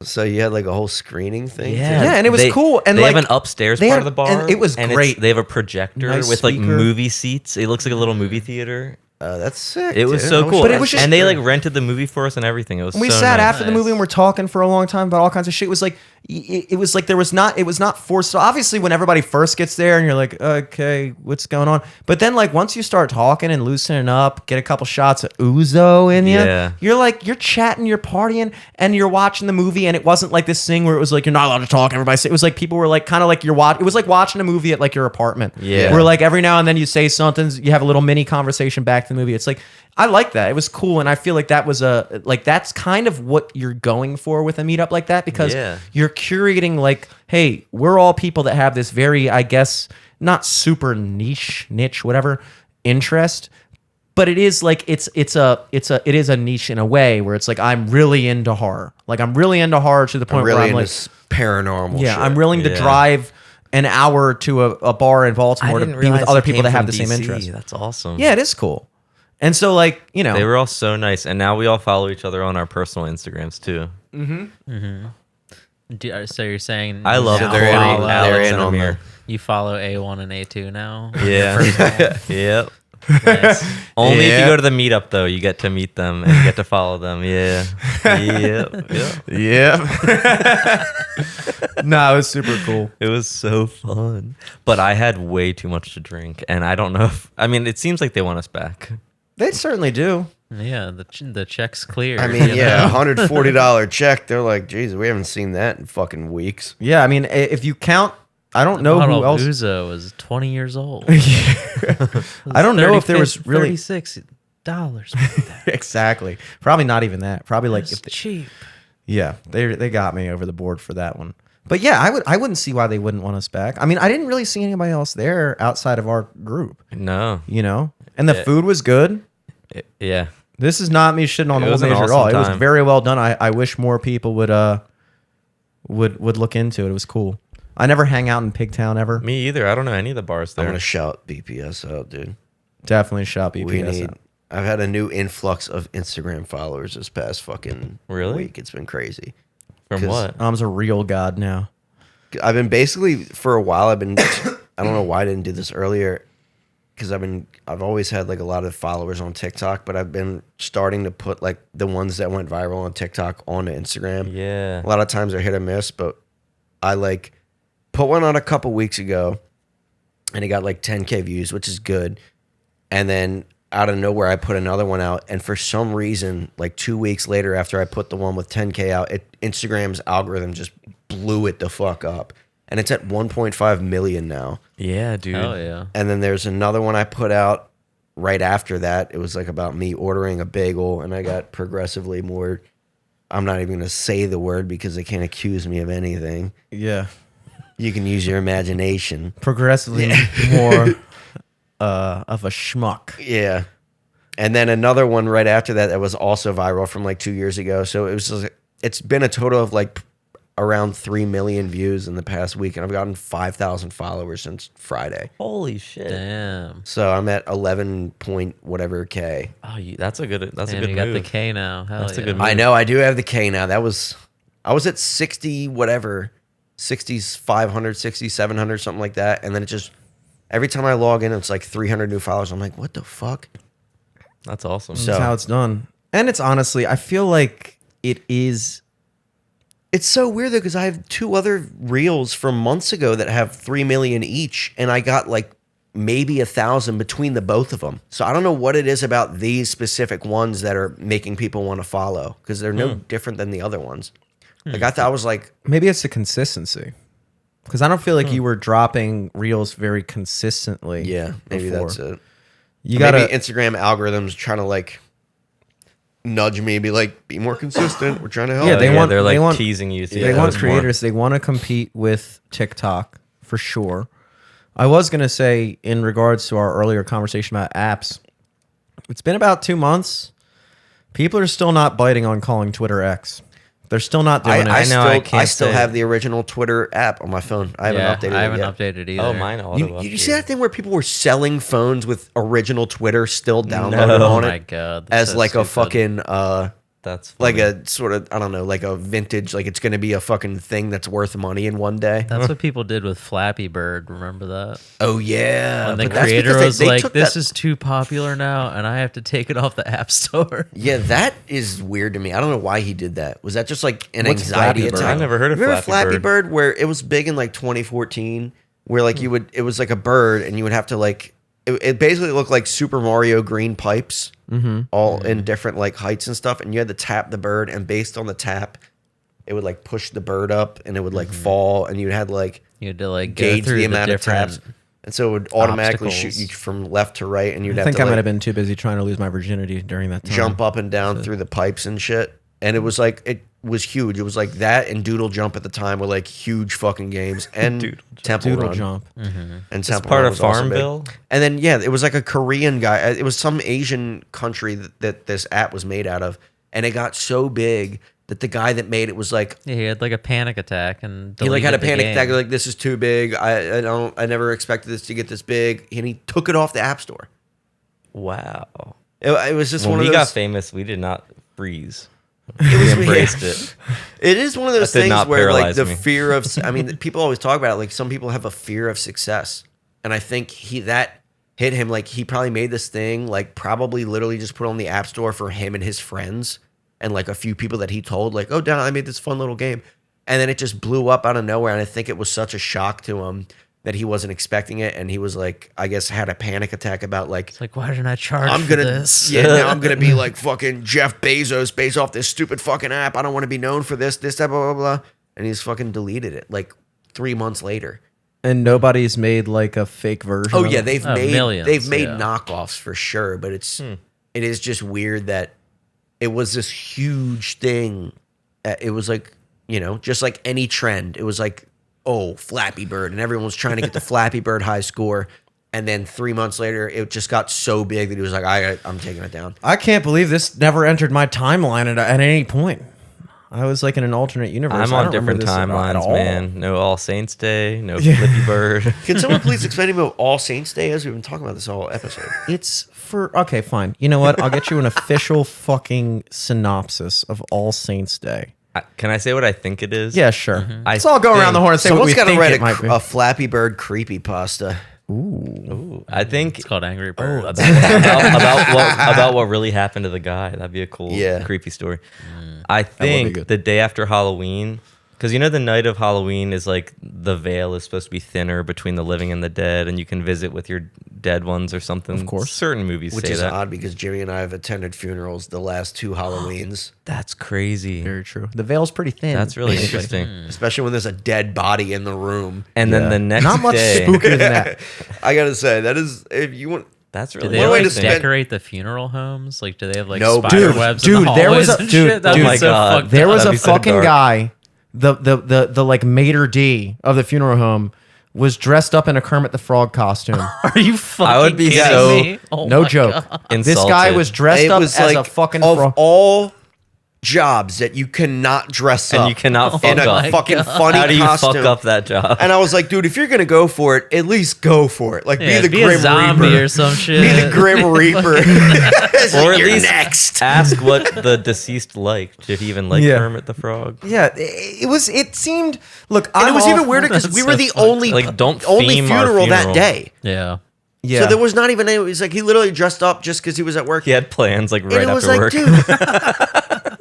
Speaker 4: So you had like a whole screening thing?
Speaker 1: Yeah, and it was cool, and
Speaker 2: they
Speaker 1: like,
Speaker 2: have an upstairs
Speaker 1: they
Speaker 2: part
Speaker 1: had-
Speaker 2: of the bar,
Speaker 1: and it was great.
Speaker 2: They have a projector
Speaker 1: Nice
Speaker 2: with like
Speaker 1: speaker.
Speaker 2: movie seats. It looks like a little movie theater.
Speaker 4: That's sick.
Speaker 2: It was
Speaker 4: dude.
Speaker 2: so
Speaker 4: I wish
Speaker 2: cool.
Speaker 1: But it
Speaker 4: I
Speaker 1: was
Speaker 4: had
Speaker 1: just-
Speaker 2: and they
Speaker 4: that.
Speaker 2: like rented the movie for us and everything. It was.
Speaker 1: we
Speaker 2: so
Speaker 1: sat
Speaker 2: nice.
Speaker 1: after the movie and we're talking for a long time about all kinds of shit. It was like it was like it was not forced. So obviously, when everybody first gets there and you're like, okay, what's going on? But then like once you start talking and loosening up, get a couple shots of ouzo in you,
Speaker 2: Yeah.
Speaker 1: you're like you're chatting, you're partying, and you're watching the movie. And it wasn't like this thing where it was like you're not allowed to talk. Everybody, it was like people were like kind of like it was like watching a movie at like your apartment.
Speaker 2: Yeah.
Speaker 1: Where like every now and then you say something, you have a little mini conversation back to the movie. It's like I like that. It was cool, and I feel like that was that's kind of what you're going for with a meetup like that because
Speaker 2: Yeah.
Speaker 1: you're curating like, hey, we're all people that have this very, I guess, not super niche, whatever interest, but it is like it is a niche in a way where it's like I'm really into horror, like I'm really into horror to the point
Speaker 4: really
Speaker 1: where I'm
Speaker 4: into
Speaker 1: like,
Speaker 4: paranormal
Speaker 1: yeah,
Speaker 4: shit.
Speaker 1: I'm willing to
Speaker 2: Yeah.
Speaker 1: drive an hour to a bar in
Speaker 2: I
Speaker 1: Baltimore to
Speaker 2: didn't
Speaker 1: be with
Speaker 2: realize
Speaker 1: other
Speaker 2: he
Speaker 1: people
Speaker 2: came
Speaker 1: that have
Speaker 2: from
Speaker 1: the same
Speaker 2: DC.
Speaker 1: interest.
Speaker 2: That's awesome.
Speaker 1: Yeah, it is cool. And so, like, you know,
Speaker 2: They were all so nice, and now we all follow each other on our personal Instagrams too.
Speaker 3: So you're saying
Speaker 2: I love
Speaker 3: now
Speaker 4: they're in-
Speaker 3: follow-
Speaker 4: they're
Speaker 2: Alex
Speaker 4: in
Speaker 2: and
Speaker 4: on
Speaker 2: Amir.
Speaker 3: you follow A1 and A2 now?
Speaker 2: Yeah. Yep.
Speaker 3: Nice.
Speaker 2: Only if
Speaker 1: Yeah.
Speaker 2: you go to the meetup, though, you get to meet them and you get to follow them. Yeah. Yeah.
Speaker 1: Yeah. No, it was super cool.
Speaker 2: It was so fun. But I had way too much to drink. And I don't know if, I mean, it seems like they want us back.
Speaker 1: They certainly do.
Speaker 3: Yeah, the check's clear.
Speaker 4: I mean,
Speaker 3: you
Speaker 4: yeah,
Speaker 3: know?
Speaker 4: $140 check. They're like, Jesus, we haven't seen that in fucking weeks.
Speaker 1: Yeah, I mean, if you count, I don't know
Speaker 3: Bottle
Speaker 1: who
Speaker 3: of
Speaker 1: else.
Speaker 3: Ouzo was 20 years old.
Speaker 1: I don't know if there was really
Speaker 3: $36.
Speaker 1: exactly. Probably not even that. Probably like
Speaker 3: It's
Speaker 1: if they,
Speaker 3: cheap.
Speaker 1: yeah, they got me over the board for that one. But yeah, I wouldn't see why they wouldn't want us back. I mean, I didn't really see anybody else there outside of our group,
Speaker 2: No.
Speaker 1: you know. And the
Speaker 2: Yeah.
Speaker 1: food was good.
Speaker 2: Yeah.
Speaker 1: This is not me shitting on
Speaker 2: It
Speaker 1: Old
Speaker 2: was an
Speaker 1: Major at all.
Speaker 2: awesome
Speaker 1: It was
Speaker 2: time.
Speaker 1: very well done. I wish more people would look into it. It was cool. I never hang out in Pigtown ever.
Speaker 2: Me either. I don't know any of the bars
Speaker 4: I'm
Speaker 2: there.
Speaker 4: gonna shout BPS out, dude.
Speaker 1: Definitely shop EPS.
Speaker 4: We need.
Speaker 1: out.
Speaker 4: I've had a new influx of Instagram followers this past fucking
Speaker 2: Really?
Speaker 4: week. It's been crazy.
Speaker 2: From
Speaker 4: 'Cause
Speaker 2: what?
Speaker 1: I'm a real god now.
Speaker 4: I've been basically for a while. I've been. I don't know why I didn't do this earlier. Because I've always had like a lot of followers on TikTok, but I've been starting to put like the ones that went viral on TikTok onto Instagram.
Speaker 2: Yeah.
Speaker 4: A lot of times they're hit or miss, but I like put one on a couple weeks ago and it got like 10K views, which is good. And then out of nowhere, I put another one out. And for some reason, like 2 weeks later after I put the one with 10K out, Instagram's algorithm just blew it the fuck up. And it's at 1.5 million now.
Speaker 2: Yeah, dude.
Speaker 3: Oh yeah.
Speaker 4: And then there's another one I put out right after that. It was like about me ordering a bagel, and I got progressively more. I'm not even going to say the word because they can't accuse me of anything.
Speaker 1: Yeah.
Speaker 4: You can use your imagination.
Speaker 1: Progressively more of a schmuck.
Speaker 4: Yeah. And then another one right after that was also viral from like 2 years ago. So it was just, it's been a total of like around 3 million views in the past week, and I've gotten 5,000 followers since Friday.
Speaker 2: Holy shit.
Speaker 3: Damn.
Speaker 4: So I'm at 11 point whatever K.
Speaker 2: Oh, that's a good. That's
Speaker 3: Damn,
Speaker 2: a good
Speaker 3: you got
Speaker 2: move.
Speaker 3: the K now. Hell
Speaker 2: That's a
Speaker 3: yeah.
Speaker 2: good move.
Speaker 4: I know I do have the K now. I was at 60 whatever, 60s 500, 60, 700, something like that, and then it just every time I log in, it's like 300 new followers. I'm like, what the fuck?
Speaker 2: That's awesome.
Speaker 4: So-
Speaker 1: That's how it's done. And it's honestly, I feel like it is.
Speaker 4: It's so weird though, because I have 2 other reels from months ago that have 3 million each, and I got like maybe 1,000 between the both of them. So I don't know what it is about these specific ones that are making people want to follow, because they're no different than the other ones. Like I thought I was like,
Speaker 1: Maybe it's the consistency. Because I don't feel like you were dropping reels very consistently.
Speaker 4: yeah, maybe
Speaker 1: before.
Speaker 4: that's it.
Speaker 1: You
Speaker 4: Maybe
Speaker 1: gotta.
Speaker 4: Instagram algorithms trying to like nudge me, be like, be more consistent. We're trying to help.
Speaker 1: Yeah, they want-
Speaker 2: They're like
Speaker 1: they want-
Speaker 2: teasing you. To
Speaker 1: They
Speaker 2: get
Speaker 1: want
Speaker 2: those more.
Speaker 1: creators. They want to compete with TikTok for sure. I was gonna say in regards to our earlier conversation about apps, it's been about 2 months. People are still not biting on calling Twitter X. They're still not doing it.
Speaker 2: I know, I
Speaker 4: I
Speaker 2: can't
Speaker 4: still
Speaker 2: say
Speaker 4: have
Speaker 2: it.
Speaker 4: the original Twitter app on my phone. I haven't
Speaker 3: Yeah,
Speaker 4: updated
Speaker 3: I
Speaker 4: it
Speaker 3: haven't
Speaker 4: yet.
Speaker 3: updated either.
Speaker 2: Oh, mine auto.
Speaker 4: You see that thing where people were selling phones with original Twitter still downloaded
Speaker 2: No.
Speaker 3: Oh
Speaker 4: on
Speaker 3: my
Speaker 4: it
Speaker 3: god. that's
Speaker 4: as
Speaker 3: so
Speaker 4: like a
Speaker 3: stupid.
Speaker 4: fucking
Speaker 2: That's
Speaker 4: like
Speaker 2: funny.
Speaker 4: a sort of, I don't know, like a vintage, like it's going to be a fucking thing that's worth money in one day.
Speaker 3: That's what people did with Flappy Bird. Remember that?
Speaker 4: Oh yeah,
Speaker 3: When the
Speaker 4: but that's
Speaker 3: creator
Speaker 4: because
Speaker 3: was
Speaker 4: they
Speaker 3: like,
Speaker 4: took
Speaker 3: "This
Speaker 4: that-
Speaker 3: is too popular now, and I have to take it off the App Store."
Speaker 4: Yeah, that is weird to me. I don't know why he did that. Was that just like an
Speaker 1: What's
Speaker 4: anxiety
Speaker 1: Flappy Bird?
Speaker 4: attack?
Speaker 2: I've never heard of
Speaker 4: Remember
Speaker 2: Flappy
Speaker 4: Flappy
Speaker 2: Bird?
Speaker 4: Bird, where it was big in like 2014, where like you would, it was like a bird, and you would have to like, it basically looked like Super Mario green pipes, all in different like heights and stuff, and you had to tap the bird, and based on the tap, it would like push the bird up, and it would like fall, and you had like
Speaker 3: You had to like go
Speaker 4: gauge
Speaker 3: through
Speaker 4: the amount of
Speaker 3: different.
Speaker 4: taps, and so it would automatically shoot
Speaker 3: obstacles.
Speaker 4: you from left to right, and you'd
Speaker 1: I
Speaker 4: have
Speaker 1: think
Speaker 4: to
Speaker 1: I might
Speaker 4: like,
Speaker 1: have been too busy trying to lose my virginity during that time.
Speaker 4: jump up and down through the pipes and shit. And it was like, it was huge. It was like that and Doodle Jump at the time were like huge fucking games. And Temple
Speaker 1: Doodle
Speaker 4: Run.
Speaker 1: jump.
Speaker 4: And
Speaker 2: It's
Speaker 4: Temple
Speaker 2: part
Speaker 4: Run
Speaker 2: of
Speaker 4: was also big.
Speaker 2: Farmville.
Speaker 4: And then, yeah, it was like a Korean guy. It was some Asian country that this app was made out of. And it got so big that the guy that made it was like,
Speaker 3: Yeah, he had like a panic attack and
Speaker 4: he like had a
Speaker 3: deleted the
Speaker 4: panic
Speaker 3: game.
Speaker 4: attack. Like, this is too big. I never expected this to get this big. And he took it off the App Store.
Speaker 2: Wow.
Speaker 4: It was just
Speaker 2: When
Speaker 4: one
Speaker 2: we
Speaker 4: of
Speaker 2: got
Speaker 4: those.
Speaker 2: famous, we did not freeze.
Speaker 4: It was
Speaker 2: We embraced it.
Speaker 4: It is one of those
Speaker 2: That did
Speaker 4: things
Speaker 2: not
Speaker 4: where like
Speaker 2: paralyze
Speaker 4: the
Speaker 2: me.
Speaker 4: fear of I mean people always talk about it, like some people have a fear of success. And I think hit him. Like, he probably made this thing, like, probably literally just put on the App Store for him and his friends and, like, a few people that he told, like, oh, Dad, I made this fun little game. And then it just blew up out of nowhere. And I think it was such a shock to him that he wasn't expecting it. And he was, like, I guess had a panic attack about, like,
Speaker 3: It's like, why didn't I charge
Speaker 4: I'm
Speaker 3: for
Speaker 4: gonna,
Speaker 3: this?
Speaker 4: yeah, now I'm gonna be like fucking Jeff Bezos based off this stupid fucking app. I don't want to be known for this, that, blah, blah, blah. And he's fucking deleted it like 3 months later.
Speaker 1: And nobody's made like a fake version.
Speaker 4: Oh
Speaker 1: of
Speaker 4: yeah,
Speaker 1: it?
Speaker 4: they've
Speaker 3: millions,
Speaker 4: made
Speaker 3: yeah.
Speaker 4: knockoffs for sure, but it is just weird that it was this huge thing. It was like, you know, just like any trend. It was like, oh, Flappy Bird, and everyone was trying to get the Flappy Bird high score. And then 3 months later, it just got so big that he was like, I'm taking it down.
Speaker 1: I can't believe this never entered my timeline at any point. I was like in an alternate universe.
Speaker 2: I'm
Speaker 1: I
Speaker 2: on
Speaker 1: don't remember
Speaker 2: different
Speaker 1: this at
Speaker 2: timelines,
Speaker 1: all.
Speaker 2: man. No All Saints Day, no Flippy Bird.
Speaker 4: Can someone please explain to me what All Saints Day is? We've been talking about this all episode.
Speaker 1: It's for okay, fine. You know what? I'll get you an official fucking synopsis of All Saints Day.
Speaker 2: Can I say what I think it is?
Speaker 1: Yeah, sure.
Speaker 2: I
Speaker 1: Let's all go around the horn and say what
Speaker 4: Someone's
Speaker 1: we
Speaker 4: got to
Speaker 1: think
Speaker 4: write
Speaker 1: it might be.
Speaker 4: a Flappy Bird creepypasta.
Speaker 2: Ooh, I think
Speaker 3: It's called Angry Birds.
Speaker 2: about what really happened to the guy. That'd be a cool, creepy story. I
Speaker 1: be
Speaker 2: think
Speaker 1: good.
Speaker 2: the day after Halloween, because you know the night of Halloween is like the veil is supposed to be thinner between the living and the dead, and you can visit with your dead ones or something.
Speaker 1: Of course.
Speaker 2: certain movies
Speaker 4: Which
Speaker 2: say
Speaker 4: is
Speaker 2: that.
Speaker 4: odd because Jimmy and I have attended funerals the last 2 Halloweens,
Speaker 2: That's crazy.
Speaker 1: Very true. The veil's pretty thin.
Speaker 2: That's really
Speaker 1: basically.
Speaker 2: interesting.
Speaker 4: especially when there's a dead body in the room.
Speaker 2: And
Speaker 1: Yeah.
Speaker 2: then the next
Speaker 1: Not much
Speaker 2: day,
Speaker 1: spookier than that.
Speaker 4: I gotta say, that is, if you want,
Speaker 2: that's
Speaker 3: Do
Speaker 2: really
Speaker 3: they
Speaker 4: One way to
Speaker 3: like
Speaker 4: spend-
Speaker 3: decorate the funeral homes? Like, do they have like
Speaker 4: No,
Speaker 3: spider
Speaker 1: dude,
Speaker 3: webs?
Speaker 1: dude,
Speaker 3: in the
Speaker 1: there was
Speaker 3: hallways
Speaker 1: a-
Speaker 3: and
Speaker 1: dude,
Speaker 3: shit? That
Speaker 1: dude,
Speaker 3: was
Speaker 2: oh my
Speaker 3: so
Speaker 2: God.
Speaker 3: fucked
Speaker 1: There
Speaker 3: up.
Speaker 1: was
Speaker 2: That'd
Speaker 1: a
Speaker 2: be so
Speaker 1: fucking
Speaker 2: dark.
Speaker 1: guy, the like maitre d of the funeral home was dressed up in a Kermit the Frog costume.
Speaker 3: Are you fucking
Speaker 2: I would be
Speaker 3: kidding
Speaker 2: so-
Speaker 3: me? Oh
Speaker 1: No
Speaker 3: my
Speaker 1: joke.
Speaker 3: God.
Speaker 1: This guy
Speaker 2: Insulted.
Speaker 1: was dressed
Speaker 4: it
Speaker 1: up
Speaker 4: was
Speaker 1: as
Speaker 4: like
Speaker 1: a fucking
Speaker 4: of
Speaker 1: frog.
Speaker 4: all jobs that you cannot dress
Speaker 2: and
Speaker 4: up
Speaker 2: you cannot
Speaker 4: in
Speaker 2: fuck
Speaker 4: a
Speaker 2: up.
Speaker 4: fucking funny
Speaker 2: How do you
Speaker 4: costume.
Speaker 2: fuck up that job?
Speaker 4: And I was like, dude, if you're gonna go for it, at least go for it. Like,
Speaker 3: Yeah,
Speaker 4: be the
Speaker 3: a
Speaker 4: Grim
Speaker 3: zombie
Speaker 4: Reaper.
Speaker 3: or some shit.
Speaker 4: Be the Grim Reaper.
Speaker 2: Or at
Speaker 4: You're
Speaker 2: least
Speaker 4: next.
Speaker 2: ask what the deceased liked. Did he even like
Speaker 1: Yeah.
Speaker 2: Kermit the Frog?
Speaker 1: Yeah, it was. It seemed. Look,
Speaker 4: And it was
Speaker 1: I'm
Speaker 4: even
Speaker 1: all-
Speaker 4: weirder because
Speaker 3: That's
Speaker 4: we were
Speaker 3: so
Speaker 4: the
Speaker 3: fucked
Speaker 4: only
Speaker 2: Like, don't
Speaker 4: only
Speaker 2: theme our
Speaker 4: funeral that
Speaker 2: funeral.
Speaker 4: day.
Speaker 3: Yeah.
Speaker 1: Yeah.
Speaker 4: So there was not even any. It was like he literally dressed up just because he was at work.
Speaker 2: He had plans like
Speaker 4: and
Speaker 2: right
Speaker 4: it was
Speaker 2: after
Speaker 4: like,
Speaker 2: work.
Speaker 4: dude,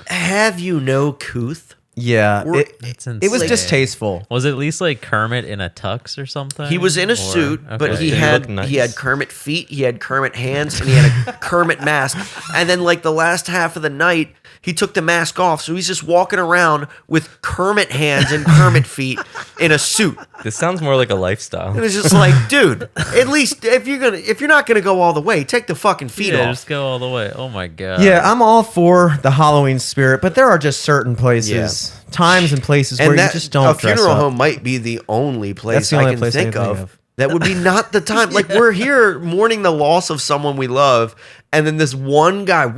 Speaker 4: have you no couth?
Speaker 1: Yeah,
Speaker 4: We're-
Speaker 3: It's
Speaker 1: it was
Speaker 3: insane.
Speaker 1: distasteful.
Speaker 3: Was it at least like Kermit in a tux or something?
Speaker 4: He was in a
Speaker 3: Or-
Speaker 4: suit, but
Speaker 3: okay.
Speaker 4: he
Speaker 2: Did he
Speaker 4: had
Speaker 2: look nice?
Speaker 4: he had Kermit feet, he had Kermit hands, and he had a Kermit mask. And then like the last half of the night, he took the mask off, so he's just walking around with Kermit hands and Kermit feet in a suit.
Speaker 2: This sounds more like a lifestyle.
Speaker 4: And it's just like, dude, at least if you're not gonna go all the way, take the fucking feet
Speaker 3: Yeah,
Speaker 4: off.
Speaker 3: just go all the way. Oh my god.
Speaker 1: Yeah, I'm all for the Halloween spirit, but there are just certain places, times, and places where
Speaker 4: And that
Speaker 1: you just don't
Speaker 4: a
Speaker 1: dress
Speaker 4: funeral
Speaker 1: up.
Speaker 4: home might be the only place
Speaker 1: That's the
Speaker 4: I
Speaker 1: only
Speaker 4: can
Speaker 1: place I
Speaker 4: think
Speaker 1: can think
Speaker 4: of.
Speaker 1: of.
Speaker 4: That would be not the time. Like we're here mourning the loss of someone we love, and then this one guy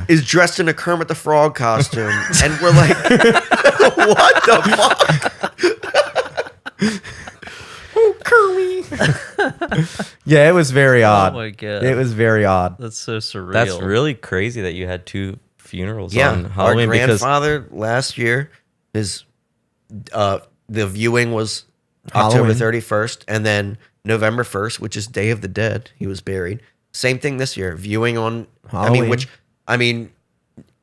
Speaker 4: is dressed in a Kermit the Frog costume, and we're like, what the fuck?
Speaker 1: Yeah, it was very odd.
Speaker 3: my God.
Speaker 1: It was very odd.
Speaker 3: That's so surreal.
Speaker 2: That's really crazy that you had 2 funerals
Speaker 4: Yeah,
Speaker 2: on
Speaker 4: our
Speaker 2: Halloween because
Speaker 4: grandfather last year, his the viewing was
Speaker 1: Halloween.
Speaker 4: October 31st, and then November 1st, which is Day of the Dead. He was buried. Same thing this year, viewing on
Speaker 1: Halloween.
Speaker 4: I mean,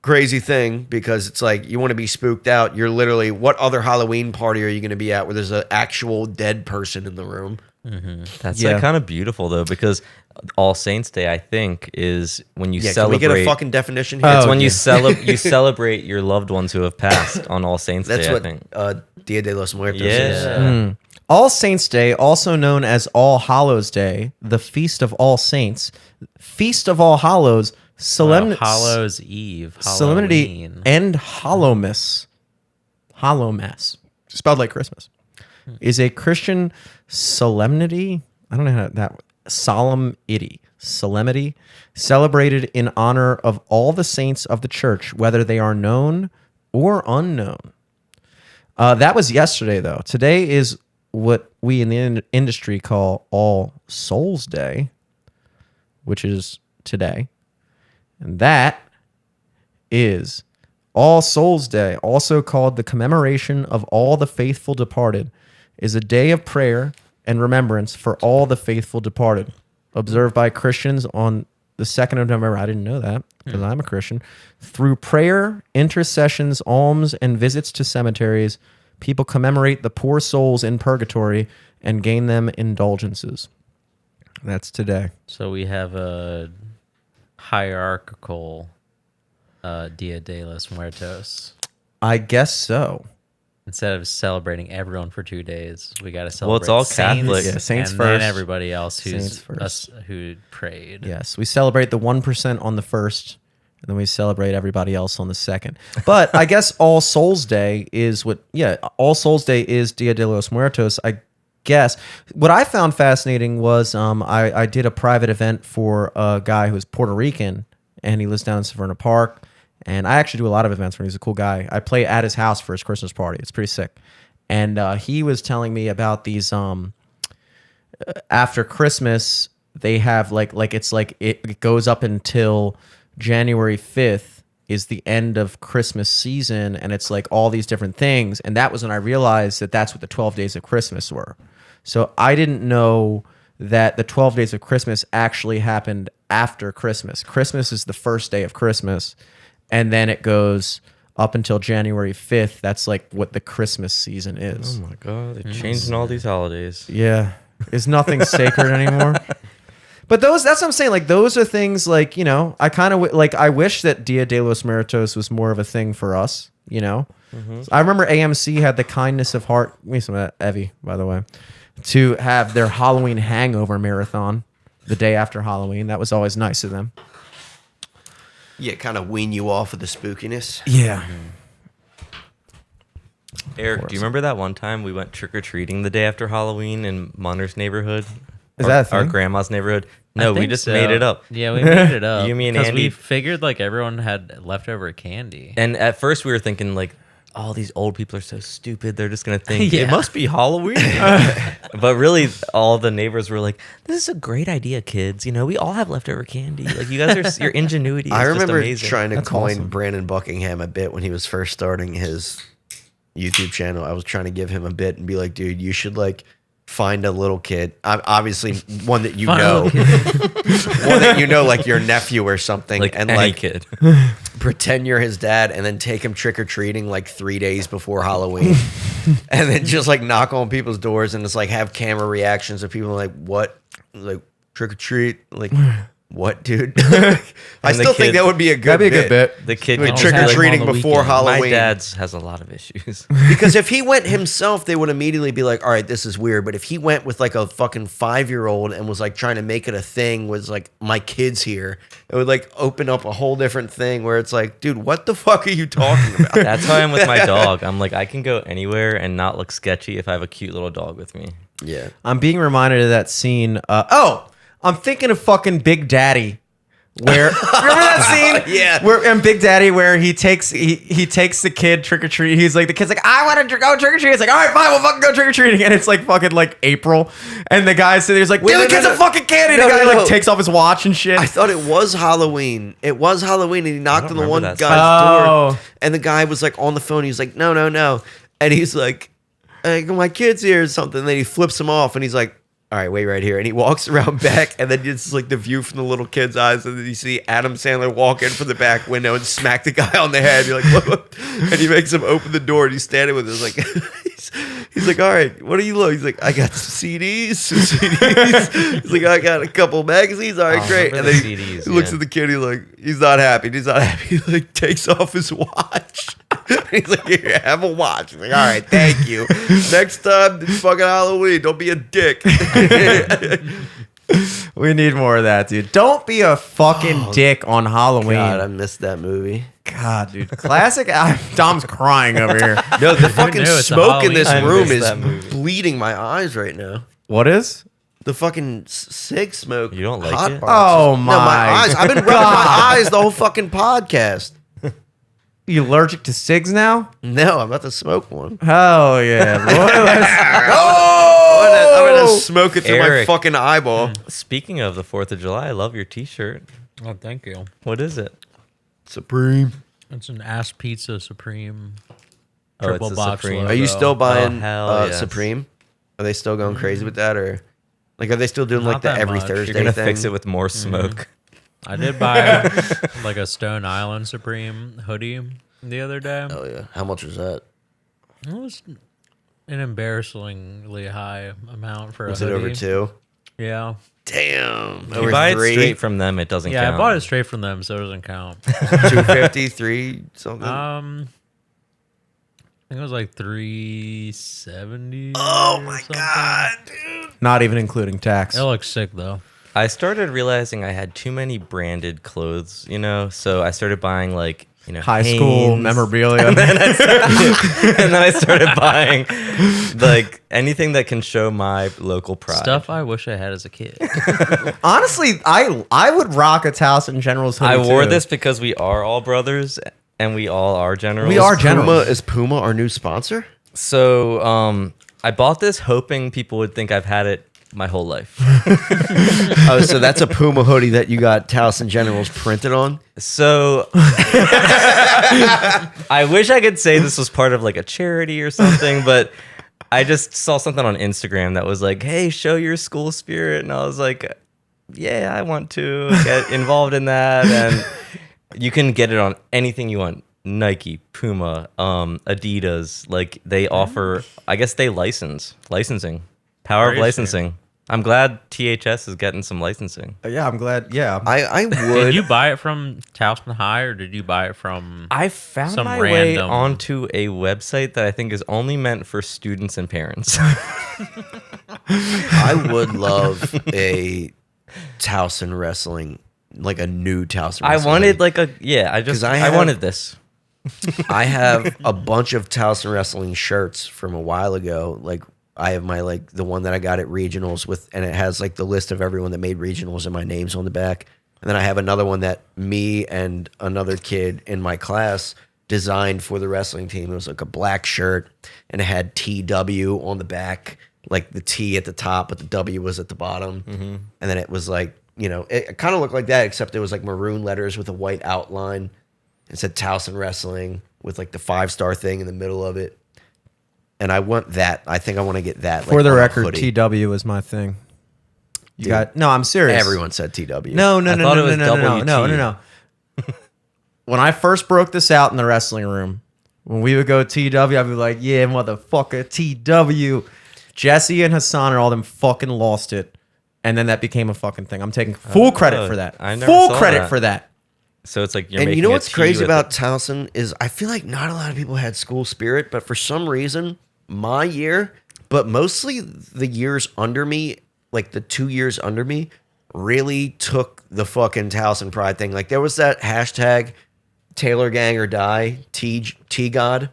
Speaker 4: crazy thing because it's like you want to be spooked out. You're literally, what other Halloween party are you going to be at where there's an actual dead person in the room?
Speaker 2: that's
Speaker 1: Yeah.
Speaker 2: like kind of beautiful though because All Saints Day I think is when you
Speaker 4: Yeah, can
Speaker 2: celebrate.
Speaker 4: we get a fucking definition here?
Speaker 2: It's
Speaker 1: Oh,
Speaker 2: when you
Speaker 1: yeah.
Speaker 2: you celebrate your loved ones who have passed on All Saints
Speaker 4: That's
Speaker 2: Day.
Speaker 4: what
Speaker 2: I think.
Speaker 4: Dia de los Muertos
Speaker 2: Yeah.
Speaker 4: is.
Speaker 1: All Saints Day, also known as All Hallows Day, the Feast of All Saints, Feast of All Hallows,
Speaker 3: Hallows Eve.
Speaker 1: Solemnity
Speaker 3: Halloween.
Speaker 1: and Hallowmas, spelled like Christmas, is a Christian solemnity. I don't know how that solemnity celebrated in honor of all the saints of the church, whether they are known or unknown. That was yesterday, though. Today is what we in the industry call All Souls Day, which is today. And that is All Souls Day, also called the commemoration of all the faithful departed, is a day of prayer and remembrance for all the faithful departed, observed by Christians on the 2nd of November. I didn't know that because I'm a Christian. Through prayer, intercessions, alms, and visits to cemeteries, people commemorate the poor souls in purgatory and gain them indulgences. That's today.
Speaker 3: So we have a hierarchical Dia de los Muertos.
Speaker 1: I guess so.
Speaker 3: Instead of celebrating everyone for 2 days, we got to celebrate.
Speaker 2: Well, it's all
Speaker 3: saints,
Speaker 2: Catholic.
Speaker 1: Yeah, saints
Speaker 3: and
Speaker 1: first.
Speaker 3: then everybody else
Speaker 1: Saints
Speaker 3: who's
Speaker 1: first.
Speaker 3: us who prayed.
Speaker 1: Yes, we celebrate the 1% on the 1st, and then we celebrate everybody else on the 2nd. But I guess All Souls Day is All Souls Day is Dia de los Muertos, I guess. What I found fascinating was I did a private event for a guy who's Puerto Rican, and he lives down in Severna Park. And I actually do a lot of events for him. He's a cool guy. I play at his house for his Christmas party. It's pretty sick. And he was telling me about these after Christmas, they have it goes up until January 5th is the end of Christmas season, and it's like all these different things. And that was when I realized that that's what the 12 days of Christmas were. So I didn't know that the 12 days of Christmas actually happened after Christmas. Christmas is the first day of Christmas, and then it goes up until January 5th. That's like what the Christmas season is.
Speaker 2: Oh my god, they're changing all these holidays.
Speaker 1: Yeah. Is nothing sacred anymore? But that's what I'm saying. Like, those are things like, I kind of I wish that Dia de los Muertos was more of a thing for us, I remember AMC had the kindness of heart, give me some of that, Evie, by the way, to have their Halloween hangover marathon the day after Halloween. That was always nice of them.
Speaker 4: Yeah, kind of wean you off of the spookiness.
Speaker 1: Yeah.
Speaker 2: Eric, do you remember that one time we went trick-or-treating the day after Halloween in Munner's neighborhood?
Speaker 1: Is that a thing?
Speaker 2: Our grandma's neighborhood? No,
Speaker 3: I
Speaker 2: we
Speaker 3: think
Speaker 2: just
Speaker 3: so.
Speaker 2: made it up.
Speaker 3: Yeah, we made it up.
Speaker 2: You, me, and
Speaker 3: because
Speaker 2: Andy.
Speaker 3: we figured like everyone had leftover candy.
Speaker 2: And at first we were thinking like, oh, these old people are so stupid. They're just going to think
Speaker 3: Yeah.
Speaker 2: it must be Halloween. But really, all the neighbors were like, this is a great idea, kids. We all have leftover candy. Like, you guys your ingenuity is
Speaker 4: I
Speaker 2: just
Speaker 4: remember
Speaker 2: amazing.
Speaker 4: trying to
Speaker 1: That's
Speaker 4: coin
Speaker 1: awesome.
Speaker 4: Brandon Buckingham a bit when he was first starting his YouTube channel. I was trying to give him a bit and be like, dude, you should find a little kid, obviously one that you know, one that you know, like your nephew or something,
Speaker 2: like
Speaker 4: and
Speaker 2: any kid.
Speaker 4: pretend you're his dad, and then take him trick or treating 3 days before Halloween, and then just knock on people's doors and just have camera reactions of people like, what, trick or treat, what, dude? I
Speaker 2: And the
Speaker 4: still think
Speaker 2: kid-
Speaker 4: that would be a good
Speaker 1: That'd be a good bit.
Speaker 2: The kid
Speaker 3: Like
Speaker 2: could
Speaker 4: trick or
Speaker 3: have him
Speaker 4: treating
Speaker 3: on the
Speaker 4: before
Speaker 3: weekend.
Speaker 4: Halloween.
Speaker 2: My dad's has a lot of issues.
Speaker 4: Because if he went himself, they would immediately be like, all right, this is weird. But if he went with a fucking 5-year-old and was trying to make it a thing, was my kid's here, it would open up a whole different thing where it's like, dude, what the fuck are you talking about?
Speaker 2: That's how I am with my dog. I'm like, I can go anywhere and not look sketchy if I have a cute little dog with me.
Speaker 4: Yeah.
Speaker 1: I'm being reminded of that scene. I'm thinking of fucking Big Daddy. Where remember that scene?
Speaker 4: Yeah.
Speaker 1: Where and Big Daddy, where he takes the kid trick or treat. He's like, the kid's like, I want to go trick or treat. It's like, all right, fine, we'll fucking go trick or treating. And it's fucking April, and the guy sitting there's like, give the kids a fucking candy.
Speaker 4: No,
Speaker 1: The guy
Speaker 4: no.
Speaker 1: takes off his watch and shit.
Speaker 4: I thought it was Halloween. It was Halloween, and he knocked on the
Speaker 2: remember
Speaker 4: one
Speaker 2: that
Speaker 4: guy's
Speaker 1: Oh.
Speaker 4: door, and the guy was on the phone. He was like, no, no, no. And he's like, my kid's here or something. And then he flips him off, and he's like, all right, wait right here. And he walks around back, and then it's the view from the little kid's eyes. And then you see Adam Sandler walk in from the back window and smack the guy on the head. You're like, what? And he makes him open the door, and he's standing with us he's like, all right, what do you look? He's like, I got some CDs. He's like, I got a couple magazines. All right,
Speaker 2: Oh,
Speaker 4: great.
Speaker 2: remember
Speaker 4: And then
Speaker 2: the
Speaker 4: he
Speaker 2: CDs,
Speaker 4: looks
Speaker 2: yeah.
Speaker 4: at the kid. He's not happy. He's not happy. He takes off his watch. He's like, here, have a watch. He's like, all right, thank you. Next time, it's fucking Halloween. Don't be a dick.
Speaker 1: We need more of that, dude. Don't be a fucking dick on Halloween.
Speaker 4: God, I missed that movie.
Speaker 1: God, dude. Classic. Dom's crying over here.
Speaker 4: No, the fucking
Speaker 3: knew? It's a
Speaker 4: smoke in this
Speaker 2: Halloween. I
Speaker 4: room
Speaker 2: missed
Speaker 4: is
Speaker 2: that movie.
Speaker 4: bleeding my eyes right now.
Speaker 1: What is?
Speaker 4: The fucking cig smoke.
Speaker 2: You don't like
Speaker 4: hot
Speaker 2: it?
Speaker 4: box.
Speaker 1: Oh,
Speaker 4: No, my
Speaker 1: my
Speaker 4: eyes. I've been rubbing my eyes the whole fucking podcast.
Speaker 1: You allergic to cigs now?
Speaker 4: No, I'm about to smoke one.
Speaker 1: Hell yeah, boy.
Speaker 4: I'm gonna smoke it through my
Speaker 2: Eric.
Speaker 4: fucking eyeball.
Speaker 2: Speaking of the 4th of July, I love your t-shirt.
Speaker 3: Oh, thank you.
Speaker 2: What is it?
Speaker 4: Supreme.
Speaker 3: It's an ass pizza supreme
Speaker 2: Oh,
Speaker 3: triple
Speaker 2: it's a
Speaker 3: box
Speaker 2: Supreme.
Speaker 3: logo.
Speaker 4: Are you still buying
Speaker 2: hell yes.
Speaker 4: Supreme? Are they still going crazy with that, or like are they still doing
Speaker 3: Not
Speaker 4: like the
Speaker 3: that
Speaker 4: every
Speaker 3: much.
Speaker 4: Thursday
Speaker 2: You're gonna
Speaker 4: thing?
Speaker 2: fix it with more smoke.
Speaker 3: I did buy like a Stone Island Supreme hoodie the other day.
Speaker 4: Oh yeah, how much was that?
Speaker 3: It was an embarrassingly high amount for
Speaker 4: Was
Speaker 3: a
Speaker 4: it
Speaker 3: hoodie.
Speaker 4: over 2?
Speaker 3: Yeah.
Speaker 4: Damn,
Speaker 2: If you
Speaker 4: over
Speaker 2: buy it
Speaker 4: 3,
Speaker 2: straight from them, it doesn't
Speaker 3: Yeah,
Speaker 2: count.
Speaker 3: I bought it straight from them, so it doesn't count.
Speaker 4: 250, 3 something.
Speaker 3: I think it was like 370.
Speaker 4: Oh
Speaker 3: or
Speaker 4: my
Speaker 3: something.
Speaker 4: god, dude!
Speaker 1: Not even including tax.
Speaker 3: It looks sick though.
Speaker 2: I started realizing I had too many branded clothes, so I started buying like,
Speaker 1: High school
Speaker 2: Hanes.
Speaker 1: memorabilia.
Speaker 2: And then I started buying like anything that can show my local pride.
Speaker 3: Stuff I wish I had as a kid.
Speaker 1: Honestly, I would rock a Towson Generals hoodie
Speaker 2: I wore
Speaker 1: too.
Speaker 2: this because we are all brothers and we all are generals.
Speaker 1: We are generals.
Speaker 4: Is Puma our new sponsor?
Speaker 2: So I bought this hoping people would think I've had it my whole life.
Speaker 4: Oh, so that's a Puma hoodie that you got Towson Generals printed on?
Speaker 2: So I wish I could say this was part of like a charity or something, but I just saw something on Instagram that was like, hey, show your school spirit. And I was like, yeah, I want to get involved in that. And you can get it on anything you want. Nike, Puma, Adidas. Like they offer, I guess they licensing. Power of
Speaker 3: Crazy.
Speaker 2: licensing. I'm glad THS is getting some licensing.
Speaker 1: Yeah, I'm glad. Yeah.
Speaker 4: I
Speaker 3: Did
Speaker 4: would.
Speaker 3: you buy it from Towson High or did you buy it from?
Speaker 2: I found
Speaker 3: Some
Speaker 2: my way
Speaker 3: random-
Speaker 2: onto a website that I think is only meant for students and parents.
Speaker 4: I would love a Towson wrestling, like a new Towson
Speaker 2: I
Speaker 4: wrestling.
Speaker 2: wanted like a I
Speaker 4: 'Cause
Speaker 2: I wanted this.
Speaker 4: I have a bunch of Towson wrestling shirts from a while ago. Like I have my like the one that I got at regionals with, and it has like the list of everyone that made regionals and my name's on the back. And then I have another one that me and another kid in my class designed for the wrestling team. It was like a black shirt and it had TW on the back, like the T at the top, but the W was at the bottom. And then it was like, it kind of looked like that, except it was like maroon letters with a white outline. It said Towson Wrestling with like the 5-star thing in the middle of it. And I want that. I think I want to get that.
Speaker 1: For the
Speaker 4: on a
Speaker 1: record,
Speaker 4: hoodie.
Speaker 1: TW is my thing. You
Speaker 4: Dude,
Speaker 1: got no. I'm serious.
Speaker 4: Everyone said TW.
Speaker 1: No.
Speaker 2: I thought it was
Speaker 1: No. When I first broke this out in the wrestling room, when we would go TW, I'd be like, "Yeah, motherfucker, TW." Jesse and Hassan and all them fucking lost it, and then that became a fucking thing. I'm taking full credit for that.
Speaker 2: I never
Speaker 1: Full
Speaker 2: saw
Speaker 1: credit
Speaker 2: that.
Speaker 1: for that.
Speaker 2: So it's like you're
Speaker 4: And
Speaker 2: making
Speaker 4: you know
Speaker 2: a
Speaker 4: what's
Speaker 2: tea
Speaker 4: crazy
Speaker 2: with
Speaker 4: about
Speaker 2: it.
Speaker 4: Towson is I feel like not a lot of people had school spirit, but for some reason, my year, but mostly the years under me, like the 2 years under me, really took the fucking Towson pride thing. Like there was that hashtag Taylor Gang or Die, T God.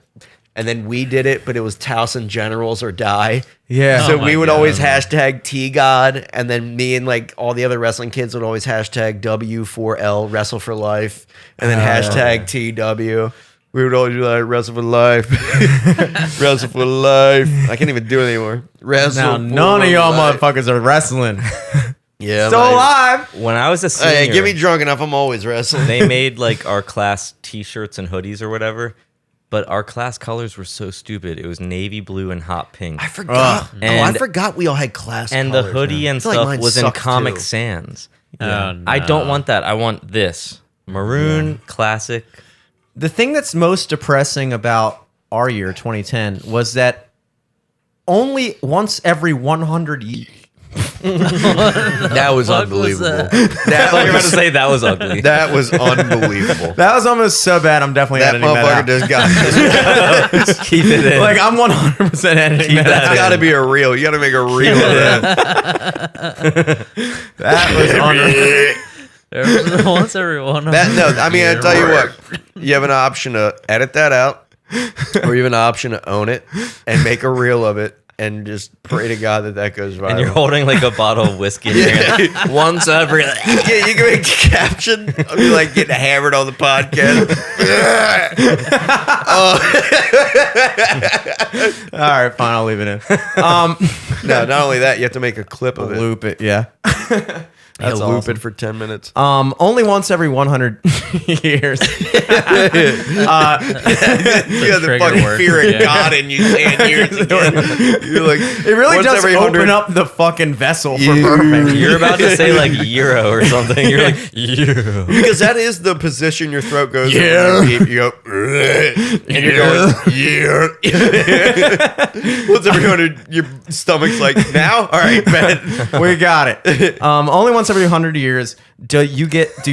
Speaker 4: And then we did it, but it was Towson Generals or Die.
Speaker 1: Yeah.
Speaker 4: So
Speaker 3: Oh
Speaker 4: we
Speaker 3: my
Speaker 4: would
Speaker 3: God.
Speaker 4: always hashtag T God, and then me and like all the other wrestling kids would always hashtag W4L Wrestle for Life, and then hashtag TW. We would always do that, Wrestle for Life, Wrestle for Life. I can't even do it anymore. Wrestle.
Speaker 1: Now
Speaker 4: for
Speaker 1: none of y'all
Speaker 4: life.
Speaker 1: motherfuckers are wrestling.
Speaker 4: Yeah,
Speaker 1: Still
Speaker 4: man.
Speaker 1: alive.
Speaker 2: When I was a senior,
Speaker 4: Hey, get me drunk enough. I'm always wrestling.
Speaker 2: they made like our class T-shirts and hoodies or whatever, but our class colors were so stupid. It was navy blue and hot pink,
Speaker 4: I forgot. I
Speaker 2: And-
Speaker 4: forgot we all had class.
Speaker 2: and the
Speaker 4: colors,
Speaker 2: hoodie
Speaker 4: man.
Speaker 2: and
Speaker 4: I feel like
Speaker 2: stuff
Speaker 4: mine
Speaker 2: was in
Speaker 4: sucked,
Speaker 2: Comic
Speaker 4: too.
Speaker 2: Sans.
Speaker 3: Oh,
Speaker 2: I don't
Speaker 3: no.
Speaker 2: want that. I want this maroon classic.
Speaker 1: The thing that's most depressing about our year 2010 was that only once every 100 years.
Speaker 4: That was
Speaker 3: fuck was
Speaker 4: unbelievable.
Speaker 3: that?
Speaker 2: I thought you were about to say that was ugly.
Speaker 4: That was unbelievable.
Speaker 1: That was almost so bad. I'm definitely
Speaker 4: That
Speaker 1: editing that
Speaker 4: motherfucker
Speaker 1: out.
Speaker 4: just got.
Speaker 2: Keep it in.
Speaker 1: Like I'm 100% editing that
Speaker 4: That's
Speaker 1: out.
Speaker 4: got to be a reel. You got to make a reel of that.
Speaker 1: That was unreal.
Speaker 3: There was once every one.
Speaker 4: I mean, I tell you what, you have an option to edit that out, or you have an option to own it and make a reel of it, and just pray to God that goes viral.
Speaker 2: and you're holding like a bottle of whiskey in your hand. Once every.
Speaker 4: Yeah, you can make a caption of you like getting hammered on the podcast.
Speaker 1: All right, fine. I'll leave it in.
Speaker 4: No, not only that, you have to make a clip of it.
Speaker 1: Loop it. Yeah. That's
Speaker 4: loop
Speaker 1: awesome.
Speaker 4: it for 10 minutes.
Speaker 1: Only once every 100 years.
Speaker 4: You have the
Speaker 3: trigger
Speaker 4: fucking
Speaker 3: word.
Speaker 4: fear of
Speaker 3: Yeah.
Speaker 4: God in you saying years again. You're like,
Speaker 1: It really
Speaker 4: once
Speaker 1: does
Speaker 4: every
Speaker 1: open
Speaker 4: 100
Speaker 1: up the fucking vessel for burping.
Speaker 2: You're about to say like euro or something. You're like euro.
Speaker 4: Because that is the position your throat goes in.
Speaker 1: Yeah.
Speaker 4: When you beep, you go, and you're going, yeah. Once every 100, your stomach's like, now? All right, bet.
Speaker 1: We got it. Only once every 100 years do you get the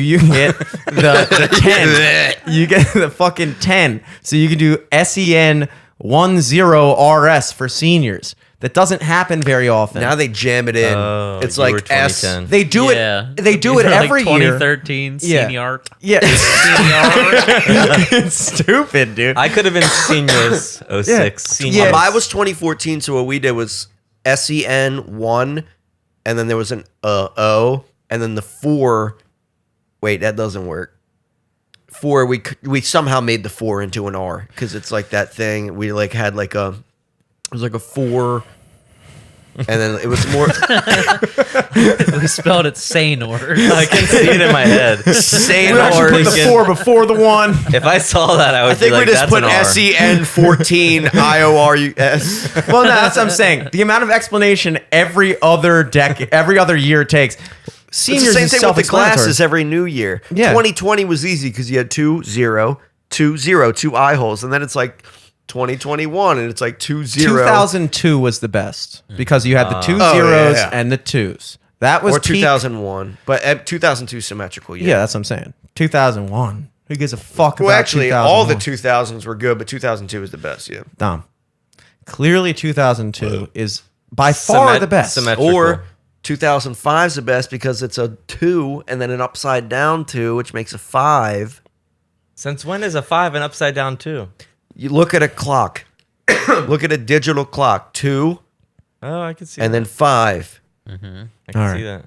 Speaker 1: 10. You get the fucking 10. So you can do SEN 10RS for seniors. That doesn't happen very often.
Speaker 4: Now they jam it in.
Speaker 2: Oh,
Speaker 4: It's
Speaker 2: you were
Speaker 4: like S.
Speaker 2: 2010.
Speaker 1: They do
Speaker 3: Yeah.
Speaker 1: it. They do it
Speaker 3: Like
Speaker 1: every year.
Speaker 3: 2013
Speaker 1: Yeah.
Speaker 3: senior.
Speaker 1: Yeah,
Speaker 3: Senior.
Speaker 1: it's stupid, dude.
Speaker 2: I could have been seniors 06.
Speaker 1: Yeah.
Speaker 2: Seniors.
Speaker 1: Yeah.
Speaker 4: Mine was 2014, so what we did was SEN 1, and then there was an O, and then the 4. Wait, that doesn't work. 4, we somehow made the 4 into an R because it's like that thing. We like had like it was like a 4, and then it was more
Speaker 3: We spelled it Sanor.
Speaker 2: I can see it in my head.
Speaker 4: sane
Speaker 1: We actually
Speaker 4: or
Speaker 1: put the 4 before the 1.
Speaker 2: If I saw that, I would
Speaker 4: I think
Speaker 2: be like,
Speaker 4: we just
Speaker 2: that's
Speaker 4: put
Speaker 2: an R.
Speaker 4: SEN 14 IORUS.
Speaker 1: Well, no, that's what I'm saying. The amount of explanation every other year takes.
Speaker 4: It's
Speaker 1: Seniors
Speaker 4: the same
Speaker 1: is
Speaker 4: thing with the
Speaker 1: self-explanatory.
Speaker 4: classes every new year.
Speaker 1: Yeah.
Speaker 4: 2020 was easy because you had 2 0, 2 0, 2 eye holes, and then it's like 2021, and it's like 2 0.
Speaker 1: 2002 was the best because you had the 2
Speaker 4: Oh,
Speaker 1: zeros
Speaker 4: yeah.
Speaker 1: and the 2s. That was
Speaker 4: Or
Speaker 1: peak-
Speaker 4: 2001, but 2002 symmetrical.
Speaker 1: Yeah, that's what I'm saying. 2001. Who gives a fuck
Speaker 4: Well,
Speaker 1: about
Speaker 4: actually, all the
Speaker 1: 2001?
Speaker 4: 2000s were good, but 2002 was the best. Yeah.
Speaker 1: Dumb. Clearly, 2002 is by far the best.
Speaker 2: Symmetrical.
Speaker 4: Or 2005 is the best because it's a 2 and then an upside down 2, which makes a 5.
Speaker 2: Since when is a 5 an upside down 2?
Speaker 4: You look at a clock. Look at a digital clock. 2
Speaker 2: Oh, I can see
Speaker 4: and
Speaker 2: that.
Speaker 4: then 5.
Speaker 2: I can
Speaker 1: All right.
Speaker 2: see that.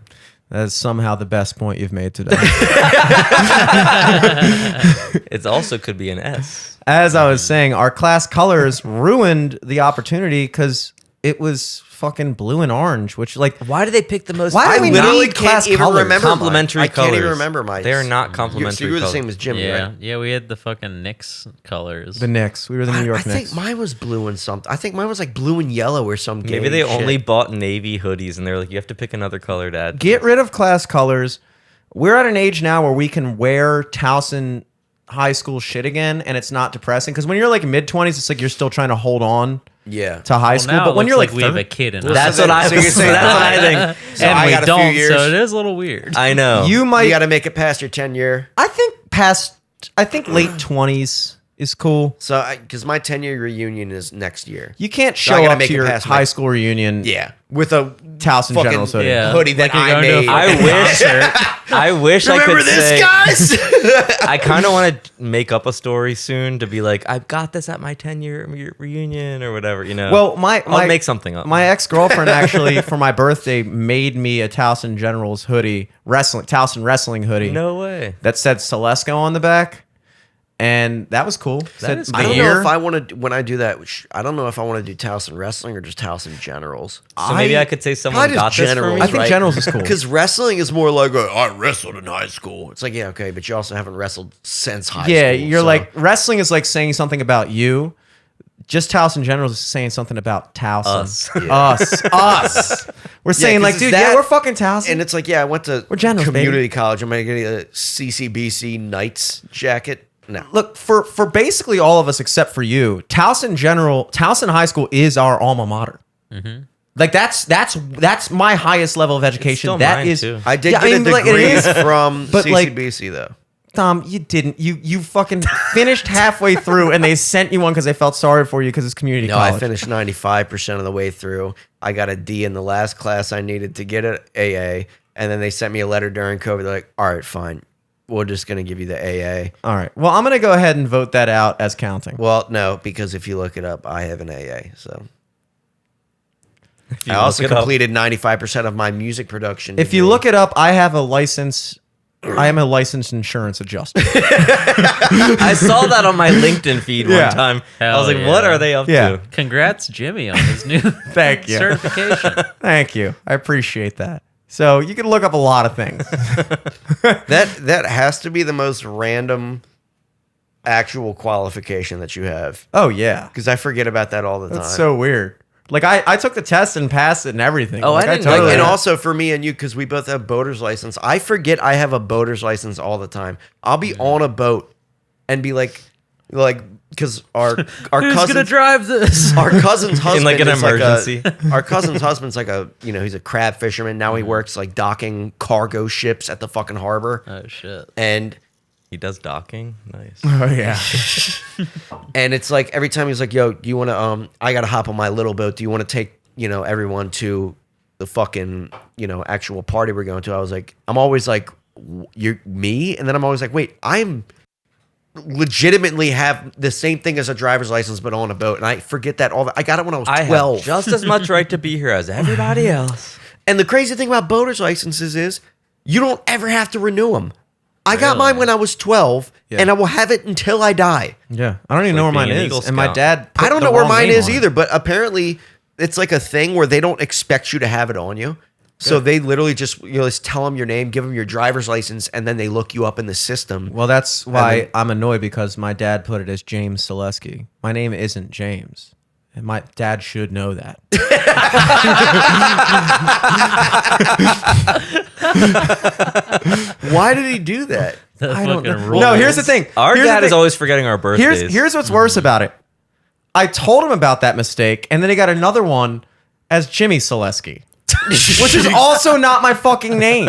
Speaker 1: That is somehow the best point you've made today.
Speaker 2: It also could be an S.
Speaker 1: As I was saying, our class colors ruined the opportunity because it was fucking blue and orange, which like
Speaker 2: Why do they pick the most?
Speaker 1: Why do we
Speaker 4: literally
Speaker 1: need class
Speaker 4: can't even
Speaker 1: colors?
Speaker 4: remember
Speaker 2: Complementary
Speaker 4: mine. I can't even
Speaker 2: colors.
Speaker 4: remember mine.
Speaker 2: They're not complementary
Speaker 4: So you were the
Speaker 2: colors.
Speaker 4: same as Jimmy,
Speaker 3: Yeah,
Speaker 4: right?
Speaker 3: yeah, we had the fucking Knicks colors.
Speaker 1: the Knicks. We were the New York
Speaker 4: I think
Speaker 1: Knicks.
Speaker 4: mine was blue and something. I think mine was like blue and yellow or some.
Speaker 2: Maybe
Speaker 4: gay
Speaker 2: they
Speaker 4: shit.
Speaker 2: only bought navy hoodies and they're like, you have to pick another color to add.
Speaker 1: Get rid of class colors. We're at an age now where we can wear Towson high school shit again, and it's not depressing. Because when you're like mid-20s, it's like you're still trying to hold on
Speaker 4: Yeah.
Speaker 1: to high
Speaker 3: Well,
Speaker 1: school.
Speaker 3: now
Speaker 1: But
Speaker 3: it
Speaker 1: when you're
Speaker 3: looks
Speaker 1: like,
Speaker 3: we have
Speaker 1: 30
Speaker 3: a kid in
Speaker 2: That's
Speaker 4: So
Speaker 2: what I.
Speaker 4: so you're saying
Speaker 2: that's what
Speaker 4: that-
Speaker 2: I think.
Speaker 4: So
Speaker 3: and
Speaker 4: I
Speaker 3: we
Speaker 4: got a few
Speaker 3: don't,
Speaker 4: years.
Speaker 3: so it is a little weird.
Speaker 2: I know.
Speaker 1: you might.
Speaker 4: You got to make it past your 10-year.
Speaker 1: I think late 20s is cool.
Speaker 4: So, because my 10-year reunion is next year.
Speaker 1: You can't
Speaker 4: So I
Speaker 1: show
Speaker 4: gotta
Speaker 1: up
Speaker 4: make
Speaker 1: to
Speaker 4: it
Speaker 1: your
Speaker 4: past
Speaker 1: high
Speaker 4: my-
Speaker 1: school reunion.
Speaker 4: Yeah, with a
Speaker 1: Towson
Speaker 4: fucking
Speaker 1: Generals hoodie.
Speaker 3: Yeah.
Speaker 4: hoodie that
Speaker 3: Like you're
Speaker 4: I
Speaker 3: going to a
Speaker 4: made.
Speaker 2: I wish I
Speaker 4: Remember
Speaker 2: could
Speaker 4: this,
Speaker 2: say.
Speaker 4: guys?
Speaker 2: I kind of want to make up a story soon to be like, I got this at my 10-year reunion or whatever, you know.
Speaker 1: Well,
Speaker 2: I'll make something up.
Speaker 1: My ex-girlfriend actually, for my birthday, made me a Towson Generals hoodie, Towson wrestling hoodie.
Speaker 2: No way.
Speaker 1: That said Solesky on the back, and that was cool. Said
Speaker 2: is
Speaker 1: the
Speaker 4: I don't
Speaker 1: year.
Speaker 4: know if I want to, when I do that, I don't know if I want to do Towson Wrestling or just Towson Generals.
Speaker 2: So maybe I could say someone
Speaker 4: Probably
Speaker 2: got
Speaker 4: just
Speaker 2: this for
Speaker 4: generals,
Speaker 2: me.
Speaker 1: I think
Speaker 4: right?
Speaker 1: Generals is cool.
Speaker 4: Because wrestling is more like, I wrestled in high school. It's like, yeah, okay, but you also haven't wrestled since high school.
Speaker 1: Yeah, you're
Speaker 4: so-
Speaker 1: like wrestling is like saying something about you. Just Towson Generals is saying something about Towson.
Speaker 2: Us.
Speaker 1: Us. We're saying
Speaker 4: 'cause
Speaker 1: like,
Speaker 4: it's
Speaker 1: dude,
Speaker 4: that-
Speaker 1: yeah, we're fucking Towson.
Speaker 4: And it's like, yeah, I went to
Speaker 1: We're Generals,
Speaker 4: community
Speaker 1: baby.
Speaker 4: college. Am I going to get a CCBC Knights jacket? No.
Speaker 1: Look, for basically all of us except for you, Towson High School is our alma mater. Like that's my highest level of education.
Speaker 2: still
Speaker 1: That
Speaker 2: mine,
Speaker 1: is,
Speaker 2: too.
Speaker 4: I did
Speaker 1: Yeah,
Speaker 4: get
Speaker 1: I mean,
Speaker 4: a
Speaker 1: like, it
Speaker 4: degree
Speaker 1: is,
Speaker 4: from
Speaker 1: but, like-
Speaker 4: CCBC, though.
Speaker 1: Tom, you didn't. You fucking finished halfway through, and they sent you one because they felt sorry for you because it's community
Speaker 4: No,
Speaker 1: college.
Speaker 4: I finished 95% of the way through. I got a D in the last class I needed to get an AA, and then they sent me a letter during COVID. They're like, all right, fine. We're just going to give you the AA.
Speaker 1: All right. Well, I'm gonna go ahead and vote that out as counting.
Speaker 4: Well, no, because if you look it up, I have an AA. So
Speaker 2: If you
Speaker 4: I also
Speaker 2: look it up.
Speaker 4: completed 95% of my music production.
Speaker 1: If you look it up, I have a license. I am a licensed insurance adjuster.
Speaker 2: I saw that on my LinkedIn feed
Speaker 1: Yeah.
Speaker 2: one time. I
Speaker 3: Hell
Speaker 2: was like,
Speaker 3: yeah.
Speaker 2: what are they up
Speaker 1: Yeah.
Speaker 2: to?
Speaker 3: Congrats, Jimmy, on his new
Speaker 1: Thank you.
Speaker 3: certification.
Speaker 1: Thank you. I appreciate that. So you can look up a lot of things.
Speaker 4: That has to be the most random actual qualification that you have.
Speaker 1: Oh yeah,
Speaker 4: Because I forget about that all the time.
Speaker 1: that's so weird. Like I took the test and passed it and everything.
Speaker 2: Oh,
Speaker 1: like,
Speaker 2: I didn't
Speaker 4: Like,
Speaker 2: know
Speaker 4: and
Speaker 2: that.
Speaker 4: also for me and you, because we both have boater's license, I forget I have a boater's license all the time. I'll be on a boat and be like, because our
Speaker 3: Who's
Speaker 4: cousin
Speaker 3: gonna drive this?
Speaker 4: our cousin's husband
Speaker 2: like an
Speaker 4: is
Speaker 2: emergency.
Speaker 4: our cousin's husband's like a he's a crab fisherman. Now he works like docking cargo ships at the fucking harbor.
Speaker 3: Oh shit.
Speaker 4: And
Speaker 2: He does docking. Nice.
Speaker 1: Oh yeah.
Speaker 4: and it's like every time he's like, "Yo, do you want to I got to hop on my little boat. Do you want to take, everyone to the fucking, actual party we're going to?" I was like, I'm always like, "You're me?" And then I'm always like, "Wait, I'm legitimately have the same thing as a driver's license but on a boat." And I forget that I got it when I was 12.
Speaker 2: have just as much right to be here as everybody else.
Speaker 4: And the crazy thing about boater's licenses is you don't ever have to renew them. I got mine when I was 12, and I will have it until I die.
Speaker 1: Yeah. I don't even know where
Speaker 2: like
Speaker 1: mine
Speaker 2: being an
Speaker 1: is.
Speaker 2: Eagle
Speaker 1: And my
Speaker 2: Scout.
Speaker 1: dad put
Speaker 4: I don't
Speaker 1: the
Speaker 4: know where
Speaker 1: wrong
Speaker 4: mine
Speaker 1: name
Speaker 4: is
Speaker 1: on it.
Speaker 4: either, but apparently it's like a thing where they don't expect you to have it on you. So they literally just just tell them your name, give them your driver's license, and then they look you up in the system.
Speaker 1: Well, that's why
Speaker 4: then-
Speaker 1: I'm annoyed, because my dad put it as James Solesky. My name isn't James. And my dad should know that.
Speaker 4: Why did he do that?
Speaker 1: I don't know.
Speaker 3: fucking rules.
Speaker 1: No, here's the thing.
Speaker 2: Our
Speaker 1: Here's the
Speaker 2: dad is
Speaker 1: thing.
Speaker 2: always forgetting our birthdays.
Speaker 1: Here's what's worse about it. I told him about that mistake, and then he got another one as Jimmy Solesky, which is also not my fucking name.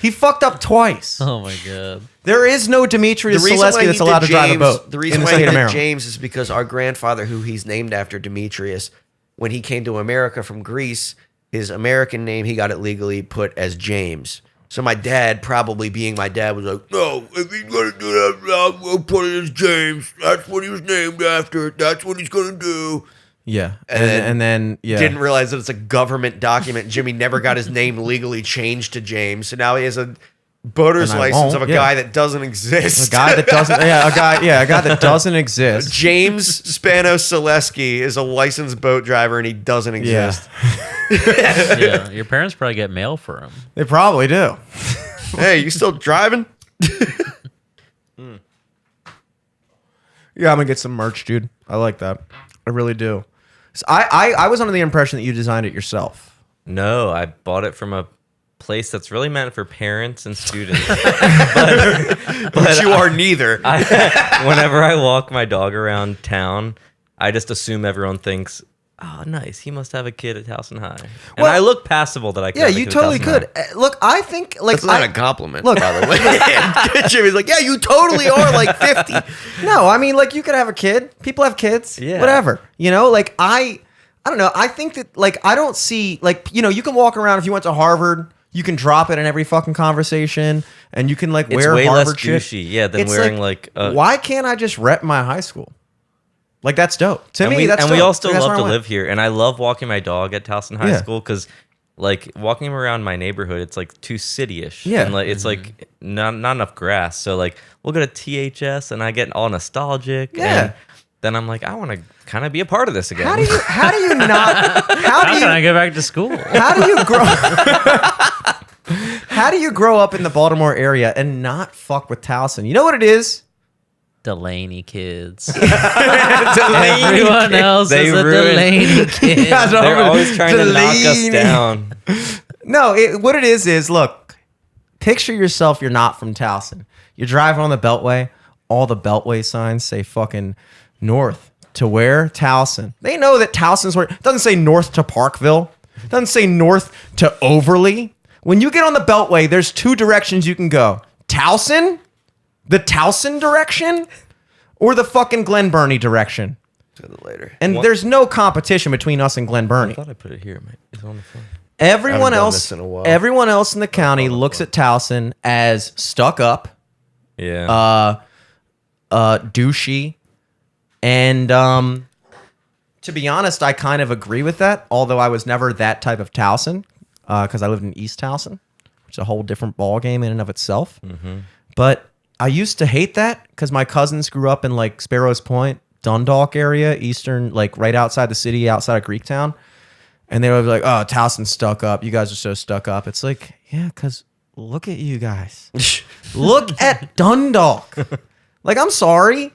Speaker 1: He fucked up twice.
Speaker 3: Oh my god.
Speaker 1: There is no Demetrius
Speaker 4: reason why
Speaker 1: Solesky
Speaker 4: he
Speaker 1: that's
Speaker 4: did
Speaker 1: allowed to drive a
Speaker 4: James-
Speaker 1: boat
Speaker 4: The
Speaker 1: in
Speaker 4: reason
Speaker 1: the
Speaker 4: why
Speaker 1: state
Speaker 4: he
Speaker 1: of
Speaker 4: did
Speaker 1: Maryland.
Speaker 4: James is because our grandfather, who he's named after, Demetrius, when he came to America from Greece, his American name, he got it legally put as James. So my dad, probably being my dad, was like, "No, if he's gonna do that, we'll put it as James. That's what he was named after. That's what he's gonna do."
Speaker 1: Yeah,
Speaker 4: And
Speaker 1: and then yeah,
Speaker 4: Didn't realize that it's a government document. Jimmy never got his name legally changed to James, so now he has a boater's
Speaker 1: And I
Speaker 4: license
Speaker 1: won't,
Speaker 4: of a
Speaker 1: yeah.
Speaker 4: guy that doesn't exist.
Speaker 1: a guy that doesn't, a guy that doesn't exist.
Speaker 4: James Spano Solesky is a licensed boat driver and he doesn't
Speaker 1: Yeah,
Speaker 4: exist.
Speaker 3: Yeah, your parents probably get mail for him.
Speaker 1: they probably do.
Speaker 4: Hey, you still driving?
Speaker 1: Yeah, I'm gonna get some merch, dude. I like that. I really do. So I was under the impression that you designed it yourself.
Speaker 2: No, I bought it from a place that's really meant for parents and students.
Speaker 4: But you are neither.
Speaker 2: Whenever I walk my dog around town, I just assume everyone thinks, "Oh, nice, he must have a kid at Towson High." And
Speaker 1: Well,
Speaker 2: I look passable that I can.
Speaker 1: Yeah,
Speaker 2: have a
Speaker 1: you
Speaker 2: kid at
Speaker 1: totally
Speaker 2: Towson
Speaker 1: could.
Speaker 2: High.
Speaker 1: Look, I think like
Speaker 4: That's not a compliment,
Speaker 1: Look-
Speaker 4: by the way. Jimmy's like, yeah, you totally are like 50.
Speaker 1: No, I mean, like, you could have a kid. People have kids.
Speaker 2: Yeah.
Speaker 1: Whatever. Like, I don't know. I think that, like, I don't see, like, you can walk around if you went to Harvard. You can drop it in every fucking conversation, and you can, like,
Speaker 2: It's
Speaker 1: wear
Speaker 2: way
Speaker 1: Harvard
Speaker 2: less
Speaker 1: shit.
Speaker 2: douchey, yeah, than
Speaker 1: It's
Speaker 2: wearing like.
Speaker 1: why can't I just rep my high school? Like, that's dope. To
Speaker 2: and
Speaker 1: me,
Speaker 2: we,
Speaker 1: that's
Speaker 2: and
Speaker 1: dope.
Speaker 2: we all still
Speaker 1: Like, that's
Speaker 2: love
Speaker 1: where
Speaker 2: to
Speaker 1: I went.
Speaker 2: live here, and I love walking my dog at Towson High
Speaker 1: Yeah.
Speaker 2: School because, like, walking around my neighborhood, it's like too city-ish.
Speaker 1: Yeah.
Speaker 2: and like it's like not enough grass. So like we'll go to THS, and I get all nostalgic.
Speaker 1: Yeah.
Speaker 2: And then I'm like, I want to kind of be a part of this again.
Speaker 1: How do you not?
Speaker 3: How can I go back to school?
Speaker 1: How do you grow? How do you grow up in the Baltimore area and not fuck with Towson? You know what it is?
Speaker 3: Delaney kids.
Speaker 2: Delaney
Speaker 3: Everyone
Speaker 2: kids.
Speaker 3: else
Speaker 2: They
Speaker 3: is a
Speaker 2: ruined-
Speaker 3: Delaney kid.
Speaker 1: Yeah, no,
Speaker 2: They're always trying to knock us
Speaker 1: Delaney.
Speaker 2: down.
Speaker 1: No, what it is look, picture yourself, you're not from Towson. You're driving on the Beltway. All the Beltway signs say fucking north to where? Towson. They know that Towson's where. It doesn't say north to Parkville. It doesn't say north to Overly. When you get on the Beltway, there's two directions you can go. Towson? The Towson direction? Or the fucking Glen Burnie direction?
Speaker 4: Later.
Speaker 1: And
Speaker 2: What?
Speaker 1: there's no competition between us and Glen
Speaker 2: I
Speaker 1: Burnie.
Speaker 2: thought I put it here. It's on the phone.
Speaker 1: Everyone
Speaker 4: I haven't done
Speaker 1: else,
Speaker 4: this in a while.
Speaker 1: everyone else in the county looks at Towson as stuck up,
Speaker 2: Yeah.
Speaker 1: douchey, and to be honest, I kind of agree with that. Although I was never that type of Towson, because I lived in East Towson, which is a whole different ball game in and of itself. But I used to hate that because my cousins grew up in like Sparrows Point, Dundalk area, eastern, like right outside the city, outside of Greektown. And they were like, "Oh, Towson's stuck up. You guys are so stuck up." It's like, yeah, because look at you guys. Look at Dundalk. Like, I'm sorry.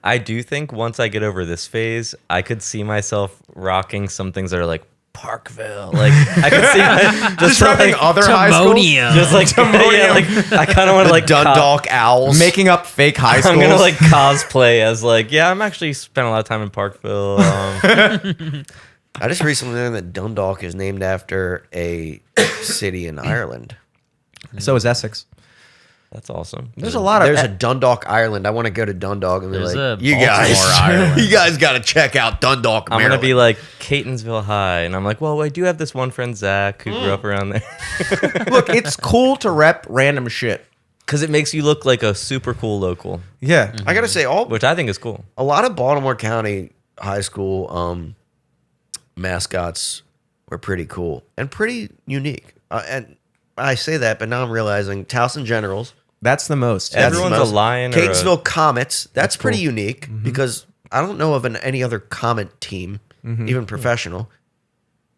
Speaker 2: I do think once I get over this phase, I could see myself rocking some things that are like Parkville. Like I could see just
Speaker 1: repping
Speaker 2: like
Speaker 1: other high schools.
Speaker 2: just like yeah, like I kind of want to like
Speaker 4: Dundalk Owls.
Speaker 1: Making up fake high schools.
Speaker 2: I'm gonna like cosplay as like I'm actually spent a lot of time in Parkville.
Speaker 4: I just recently learned that Dundalk is named after a city in Ireland.
Speaker 1: So is Essex.
Speaker 2: That's awesome.
Speaker 1: There's a lot of.
Speaker 4: There's a Dundalk, Ireland. I want to go to Dundalk and be
Speaker 3: There's
Speaker 4: like,
Speaker 3: a
Speaker 4: you
Speaker 3: Baltimore,
Speaker 4: guys,
Speaker 3: Ireland.
Speaker 4: you guys got to check out Dundalk,
Speaker 2: I'm
Speaker 4: Maryland.
Speaker 2: gonna be like Catonsville High, and I'm like, well, I do have this one friend Zach who grew up around there
Speaker 1: Look, it's cool to rep random shit.
Speaker 2: because it makes you look like a super cool local,
Speaker 1: Yeah.
Speaker 4: I gotta say,
Speaker 2: which I think is cool.
Speaker 4: a lot of Baltimore County high school mascots were pretty cool and pretty unique. And I say that, but now I'm realizing Towson Generals.
Speaker 1: That's the most.
Speaker 4: That's the
Speaker 2: Everyone's
Speaker 4: most.
Speaker 2: a lion. Or
Speaker 4: Catonsville Comets. That's pretty
Speaker 1: cool.
Speaker 4: unique because I don't know of any other Comet team, even professional.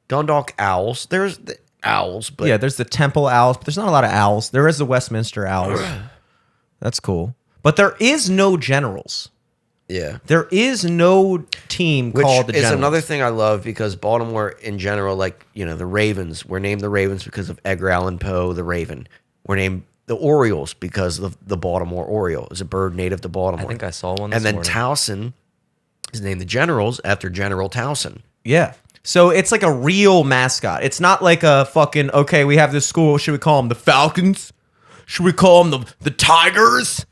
Speaker 4: Dundalk Owls. There's the Owls, but
Speaker 1: Yeah, there's the Temple Owls, but there's not a lot of owls. There is the Westminster Owls. That's cool. But there is no Generals.
Speaker 4: yeah.
Speaker 1: There is no team
Speaker 4: Which
Speaker 1: called the
Speaker 4: is
Speaker 1: Generals.
Speaker 4: another thing I love because Baltimore in general, like, the Ravens, were named the Ravens because of Edgar Allan Poe, the Raven. We're named the Orioles because of the Baltimore Oriole. It's a bird native to Baltimore.
Speaker 2: I think I saw one.
Speaker 4: And
Speaker 2: This
Speaker 4: then
Speaker 2: morning.
Speaker 4: Towson is named the Generals after General Towson.
Speaker 1: Yeah. So it's like a real mascot. It's not like a fucking, okay, we have this school. Should we call them the Falcons? Should we call them the Tigers?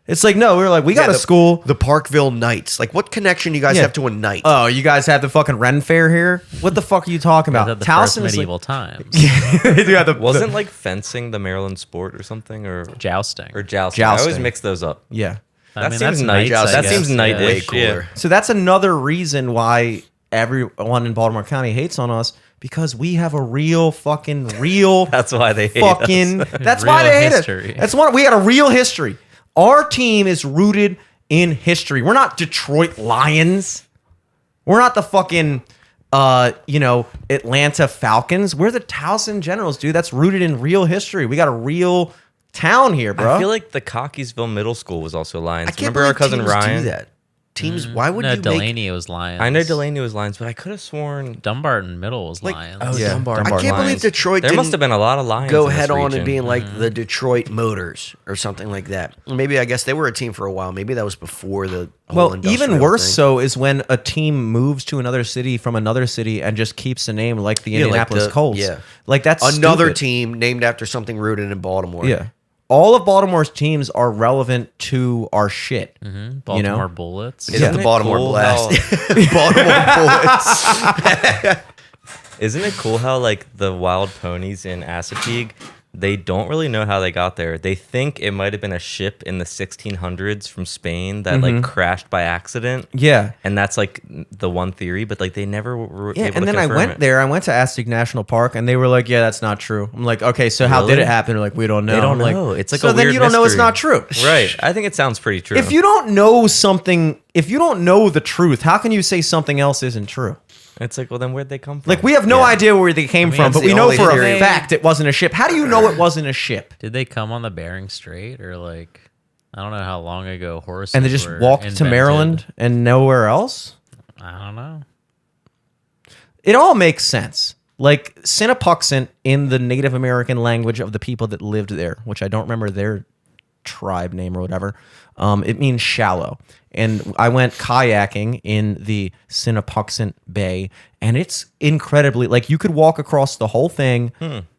Speaker 1: It's like, no, we're like, we got a school.
Speaker 4: The Parkville Knights. Like, what connection do you guys
Speaker 1: Yeah.
Speaker 4: have to a knight?
Speaker 1: Oh, you guys have the fucking Ren Fair here? What the fuck are you talking
Speaker 3: Those
Speaker 1: about?
Speaker 3: are the first
Speaker 1: Towson is
Speaker 3: medieval times.
Speaker 1: they do have the
Speaker 2: wasn't like fencing the Maryland sport or something or
Speaker 3: Jousting.
Speaker 2: jousting. I always
Speaker 1: Jousting.
Speaker 2: mix those up.
Speaker 1: yeah.
Speaker 2: That seems
Speaker 3: that's
Speaker 2: nice.
Speaker 3: knights, I
Speaker 2: That
Speaker 3: guess.
Speaker 2: seems
Speaker 3: Yeah.
Speaker 2: knight-ish.
Speaker 4: Way cooler.
Speaker 1: So that's another reason why everyone in Baltimore County hates on us, because we have a real
Speaker 2: That's why they hate
Speaker 1: fucking
Speaker 2: us.
Speaker 1: that's why
Speaker 3: Real
Speaker 1: they hate
Speaker 3: history.
Speaker 1: us. That's one, we got a real history. Our team is rooted in history. We're not Detroit Lions. We're not the fucking Atlanta Falcons. We're the Towson Generals, dude. That's rooted in real history. We got a real town here, bro.
Speaker 2: I feel like the Cockeysville Middle School was also Lions.
Speaker 4: I can't
Speaker 2: Remember our
Speaker 4: believe
Speaker 2: cousin
Speaker 4: teams
Speaker 2: Ryan?
Speaker 4: do that. Teams, why would
Speaker 3: No,
Speaker 4: you make...
Speaker 3: Delaney was Lions.
Speaker 2: I know Delaney was Lions, but I could have sworn
Speaker 3: Dumbarton Middle was Lions.
Speaker 1: yeah.
Speaker 2: Dunbar.
Speaker 1: I
Speaker 4: I can't believe
Speaker 2: Lions.
Speaker 4: Detroit
Speaker 2: There
Speaker 4: didn't
Speaker 2: must have been a lot of Lions.
Speaker 4: go
Speaker 2: in this
Speaker 4: head on
Speaker 2: region.
Speaker 4: and being like the Detroit Motors or something like that. Maybe, I guess they were a team for a while. Maybe that was before the whole
Speaker 1: well,
Speaker 4: industrial
Speaker 1: even worse
Speaker 4: thing.
Speaker 1: so is when a team moves to another city from another city and just keeps the name, like the
Speaker 4: Yeah, like
Speaker 1: Indianapolis
Speaker 4: the-
Speaker 1: Colts.
Speaker 4: yeah.
Speaker 1: Like that's
Speaker 4: Another
Speaker 1: stupid.
Speaker 4: team named after something rooted in Baltimore.
Speaker 1: Yeah. All of Baltimore's teams are relevant to our shit.
Speaker 3: Baltimore Bullets.
Speaker 4: Is
Speaker 1: Yeah.
Speaker 4: it the
Speaker 2: Isn't it
Speaker 4: Baltimore
Speaker 2: cool
Speaker 4: Blast?
Speaker 2: how-
Speaker 4: Baltimore Bullets.
Speaker 2: Isn't it cool how like the wild ponies in Assapeague, they don't really know how they got there. They think it might have been a ship in the 1600s from Spain that like crashed by accident.
Speaker 1: Yeah.
Speaker 2: And that's like the one theory, but like they never were
Speaker 1: Yeah,
Speaker 2: able
Speaker 1: and
Speaker 2: to
Speaker 1: then I
Speaker 2: confirm
Speaker 1: went
Speaker 2: it.
Speaker 1: there. I went to Aztec National Park, and they were like, "Yeah, that's not true." I'm like, "Okay, so how did
Speaker 2: Really?
Speaker 1: it happen?" They're like, "We don't know."
Speaker 2: They don't
Speaker 1: I'm
Speaker 2: know.
Speaker 1: Like,
Speaker 2: It's like
Speaker 1: so
Speaker 2: a
Speaker 1: then
Speaker 2: weird
Speaker 1: you don't know it's
Speaker 2: mystery.
Speaker 1: not true.
Speaker 2: Right. I think it sounds pretty true.
Speaker 1: If you don't know something, if you don't know the truth, how can you say something else isn't true?
Speaker 2: It's like, well, then where'd they come from?
Speaker 1: Like we have no idea where they came from,
Speaker 4: that's
Speaker 1: but
Speaker 4: the
Speaker 1: we know
Speaker 4: only
Speaker 1: for
Speaker 4: theory.
Speaker 1: a fact it wasn't a ship. How do you know it wasn't a ship?
Speaker 3: Did they come on the Bering Strait or like I don't know how long ago horses
Speaker 1: And they just
Speaker 3: were
Speaker 1: walked to
Speaker 3: invented?
Speaker 1: Maryland and nowhere else?
Speaker 3: I don't know.
Speaker 1: It all makes sense. Like Sinnapuxent in the Native American language of the people that lived there, which I don't remember their tribe name or whatever. It means shallow. And I went kayaking in the Sinnapuxent Bay, and it's incredibly, like, you could walk across the whole thing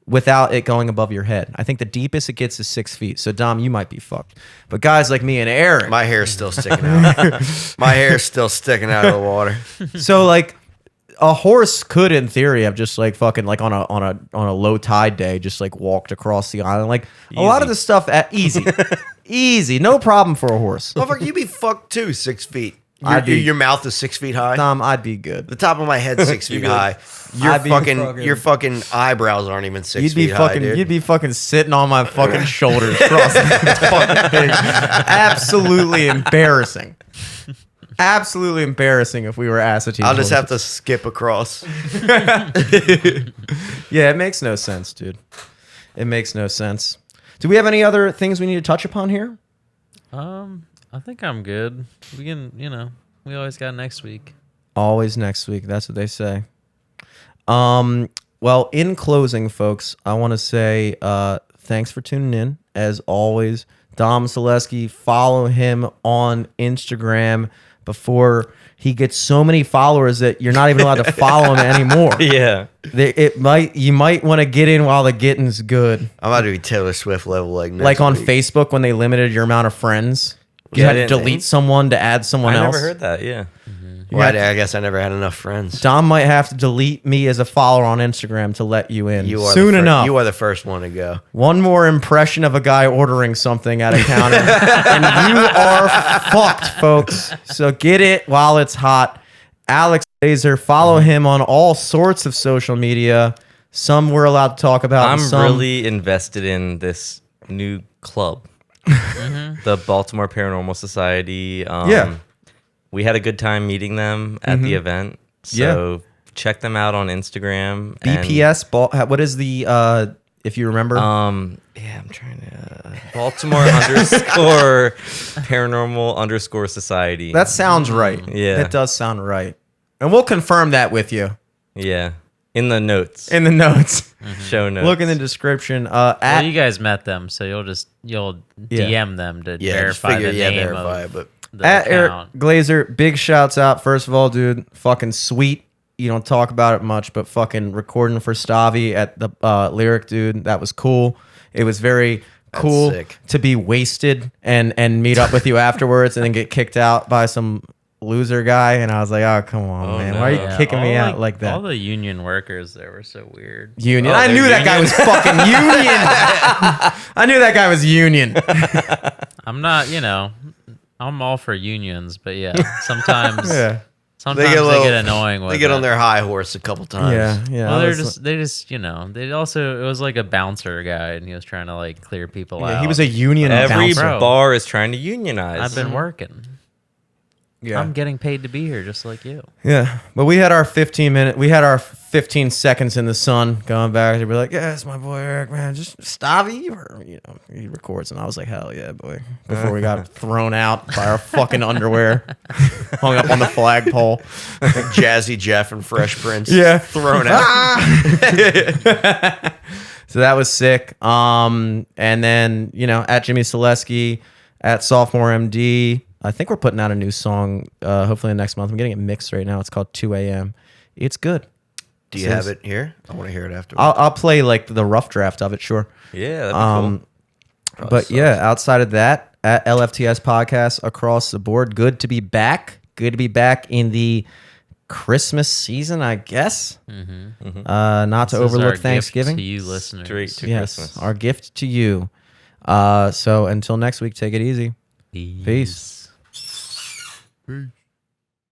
Speaker 1: without it going above your head. I think the deepest it gets is 6 feet. So Dom, you might be fucked. But guys like me and Eric,
Speaker 4: My hair's still sticking out. My hair's still sticking out of the water.
Speaker 1: so like a horse could in theory have just like fucking like on a low tide day just like walked across the island. Like a lot of the stuff at easy. Easy, no problem for a horse.
Speaker 4: Motherfucker, you'd be fucked too, 6 feet.
Speaker 1: I'd be-
Speaker 4: Your mouth is 6 feet high.
Speaker 1: Dom, I'd be good.
Speaker 4: The top of my head's 6 feet
Speaker 2: You'd be like,
Speaker 4: high. Your
Speaker 1: I'd be fucking-
Speaker 4: your fucking eyebrows aren't even 6
Speaker 1: You'd be
Speaker 4: feet high,
Speaker 1: fucking
Speaker 4: dude.
Speaker 1: you'd be fucking sitting on my fucking shoulders crossing. It's fucking big. Absolutely embarrassing. absolutely embarrassing if we were assatees.
Speaker 4: I'll just have
Speaker 1: holders.
Speaker 4: to skip across.
Speaker 1: Yeah, it makes no sense, dude. It makes no sense. Do we have any other things we need to touch upon here?
Speaker 3: I think I'm good. We can, we always got next week.
Speaker 1: Always next week. That's what they say. Well, in closing, folks, I want to say thanks for tuning in. As always, Dom Solesky, follow him on Instagram before he gets so many followers that you're not even allowed to follow him anymore.
Speaker 2: Yeah.
Speaker 1: You might want to get in while the getting's good.
Speaker 4: I'm about to be Taylor Swift level next
Speaker 1: Like on
Speaker 4: week.
Speaker 1: Facebook when they limited your amount of friends. You
Speaker 2: Yeah,
Speaker 1: had to
Speaker 2: I didn't
Speaker 1: delete
Speaker 2: think-
Speaker 1: someone to add someone
Speaker 2: I
Speaker 1: else.
Speaker 2: never heard that. Yeah.
Speaker 4: Well, I guess I never had enough friends.
Speaker 1: Dom might have to delete me as a follower on Instagram to let you in.
Speaker 4: You are
Speaker 1: Soon
Speaker 4: the
Speaker 1: enough.
Speaker 4: You are the first one to go.
Speaker 1: One more impression of a guy ordering something at a counter, and you are fucked, folks. So get it while it's hot. Alex Laser, follow him on all sorts of social media. Some we're allowed to talk about.
Speaker 2: I'm
Speaker 1: some,
Speaker 2: really invested in this new club, the Baltimore Paranormal Society.
Speaker 1: Yeah.
Speaker 2: We had a good time meeting them at the event. So check them out on Instagram. and,
Speaker 1: BPS. What is the? If you remember,
Speaker 2: yeah, I'm trying to Baltimore _, Paranormal _ Society.
Speaker 1: that sounds right.
Speaker 2: Yeah.
Speaker 1: It does sound right, and we'll confirm that with you
Speaker 2: Yeah, in the notes,
Speaker 1: in the notes.
Speaker 2: show notes.
Speaker 1: Look in the description.
Speaker 3: Well,
Speaker 1: At
Speaker 3: you guys met them, so you'll DM them to
Speaker 4: Yeah, just
Speaker 3: verify
Speaker 4: figure,
Speaker 3: the
Speaker 4: yeah,
Speaker 3: name
Speaker 4: verify,
Speaker 3: of
Speaker 4: but
Speaker 3: the
Speaker 1: At Eric
Speaker 3: account.
Speaker 1: Glazer, big shouts out. First of all, dude, fucking sweet. You don't talk about it much, but fucking recording for Stavi at the Lyric, dude, that was cool. It was very cool
Speaker 4: sick.
Speaker 1: to be wasted and meet up with you afterwards and then get kicked out by some loser guy. And I was like, oh, come on,
Speaker 2: Oh,
Speaker 1: man.
Speaker 2: no.
Speaker 1: Why are you
Speaker 3: Yeah,
Speaker 1: kicking me
Speaker 3: all,
Speaker 1: out like that?
Speaker 3: All the union workers there were so weird.
Speaker 1: Union.
Speaker 2: Oh,
Speaker 1: I
Speaker 2: they're
Speaker 1: knew that guy
Speaker 2: union?
Speaker 1: was fucking union. I knew that guy was union.
Speaker 3: I'm not, I'm all for unions, but yeah, sometimes
Speaker 1: Yeah.
Speaker 3: sometimes they get annoying with
Speaker 4: They get
Speaker 3: it.
Speaker 4: on their high horse a couple times.
Speaker 1: Yeah. Yeah.
Speaker 3: Well,
Speaker 1: I
Speaker 3: they
Speaker 1: was-
Speaker 3: just, they also, it was like a bouncer guy, and he was trying to like clear people out.
Speaker 1: yeah, he was a union
Speaker 2: Every
Speaker 1: bouncer.
Speaker 3: Bro.
Speaker 2: bar is trying to unionize.
Speaker 3: I've been working.
Speaker 1: Yeah.
Speaker 3: I'm getting paid to be here, just like you.
Speaker 1: Yeah, but we had our 15 seconds in the sun going back. They were like, yeah, it's my boy Eric, man. Just Stavi, or, he records. And I was like, hell yeah, boy. Before we got thrown out by our fucking underwear, hung up on the flagpole.
Speaker 4: Jazzy Jeff and Fresh Prince.
Speaker 1: Yeah.
Speaker 4: Thrown out.
Speaker 1: So that was sick. And then, at Jimmy Solesky, at Sophomore MD, I think we're putting out a new song hopefully next month. I'm getting it mixed right now. It's called 2 a.m. It's good.
Speaker 4: Do you have it here? I want to hear it after.
Speaker 1: I'll play like the rough draft of it, sure.
Speaker 2: Yeah, that'd be cool.
Speaker 1: But yeah, outside of that, at LFTS podcast across the board, good to be back. Good to be back in the Christmas season, I guess. Not to
Speaker 3: This is our
Speaker 1: overlook
Speaker 3: gift
Speaker 1: Thanksgiving.
Speaker 3: to you listeners.
Speaker 2: Straight to
Speaker 1: Yes,
Speaker 2: Christmas.
Speaker 1: our gift to you. So until next week, take it easy. Peace.
Speaker 3: Peace.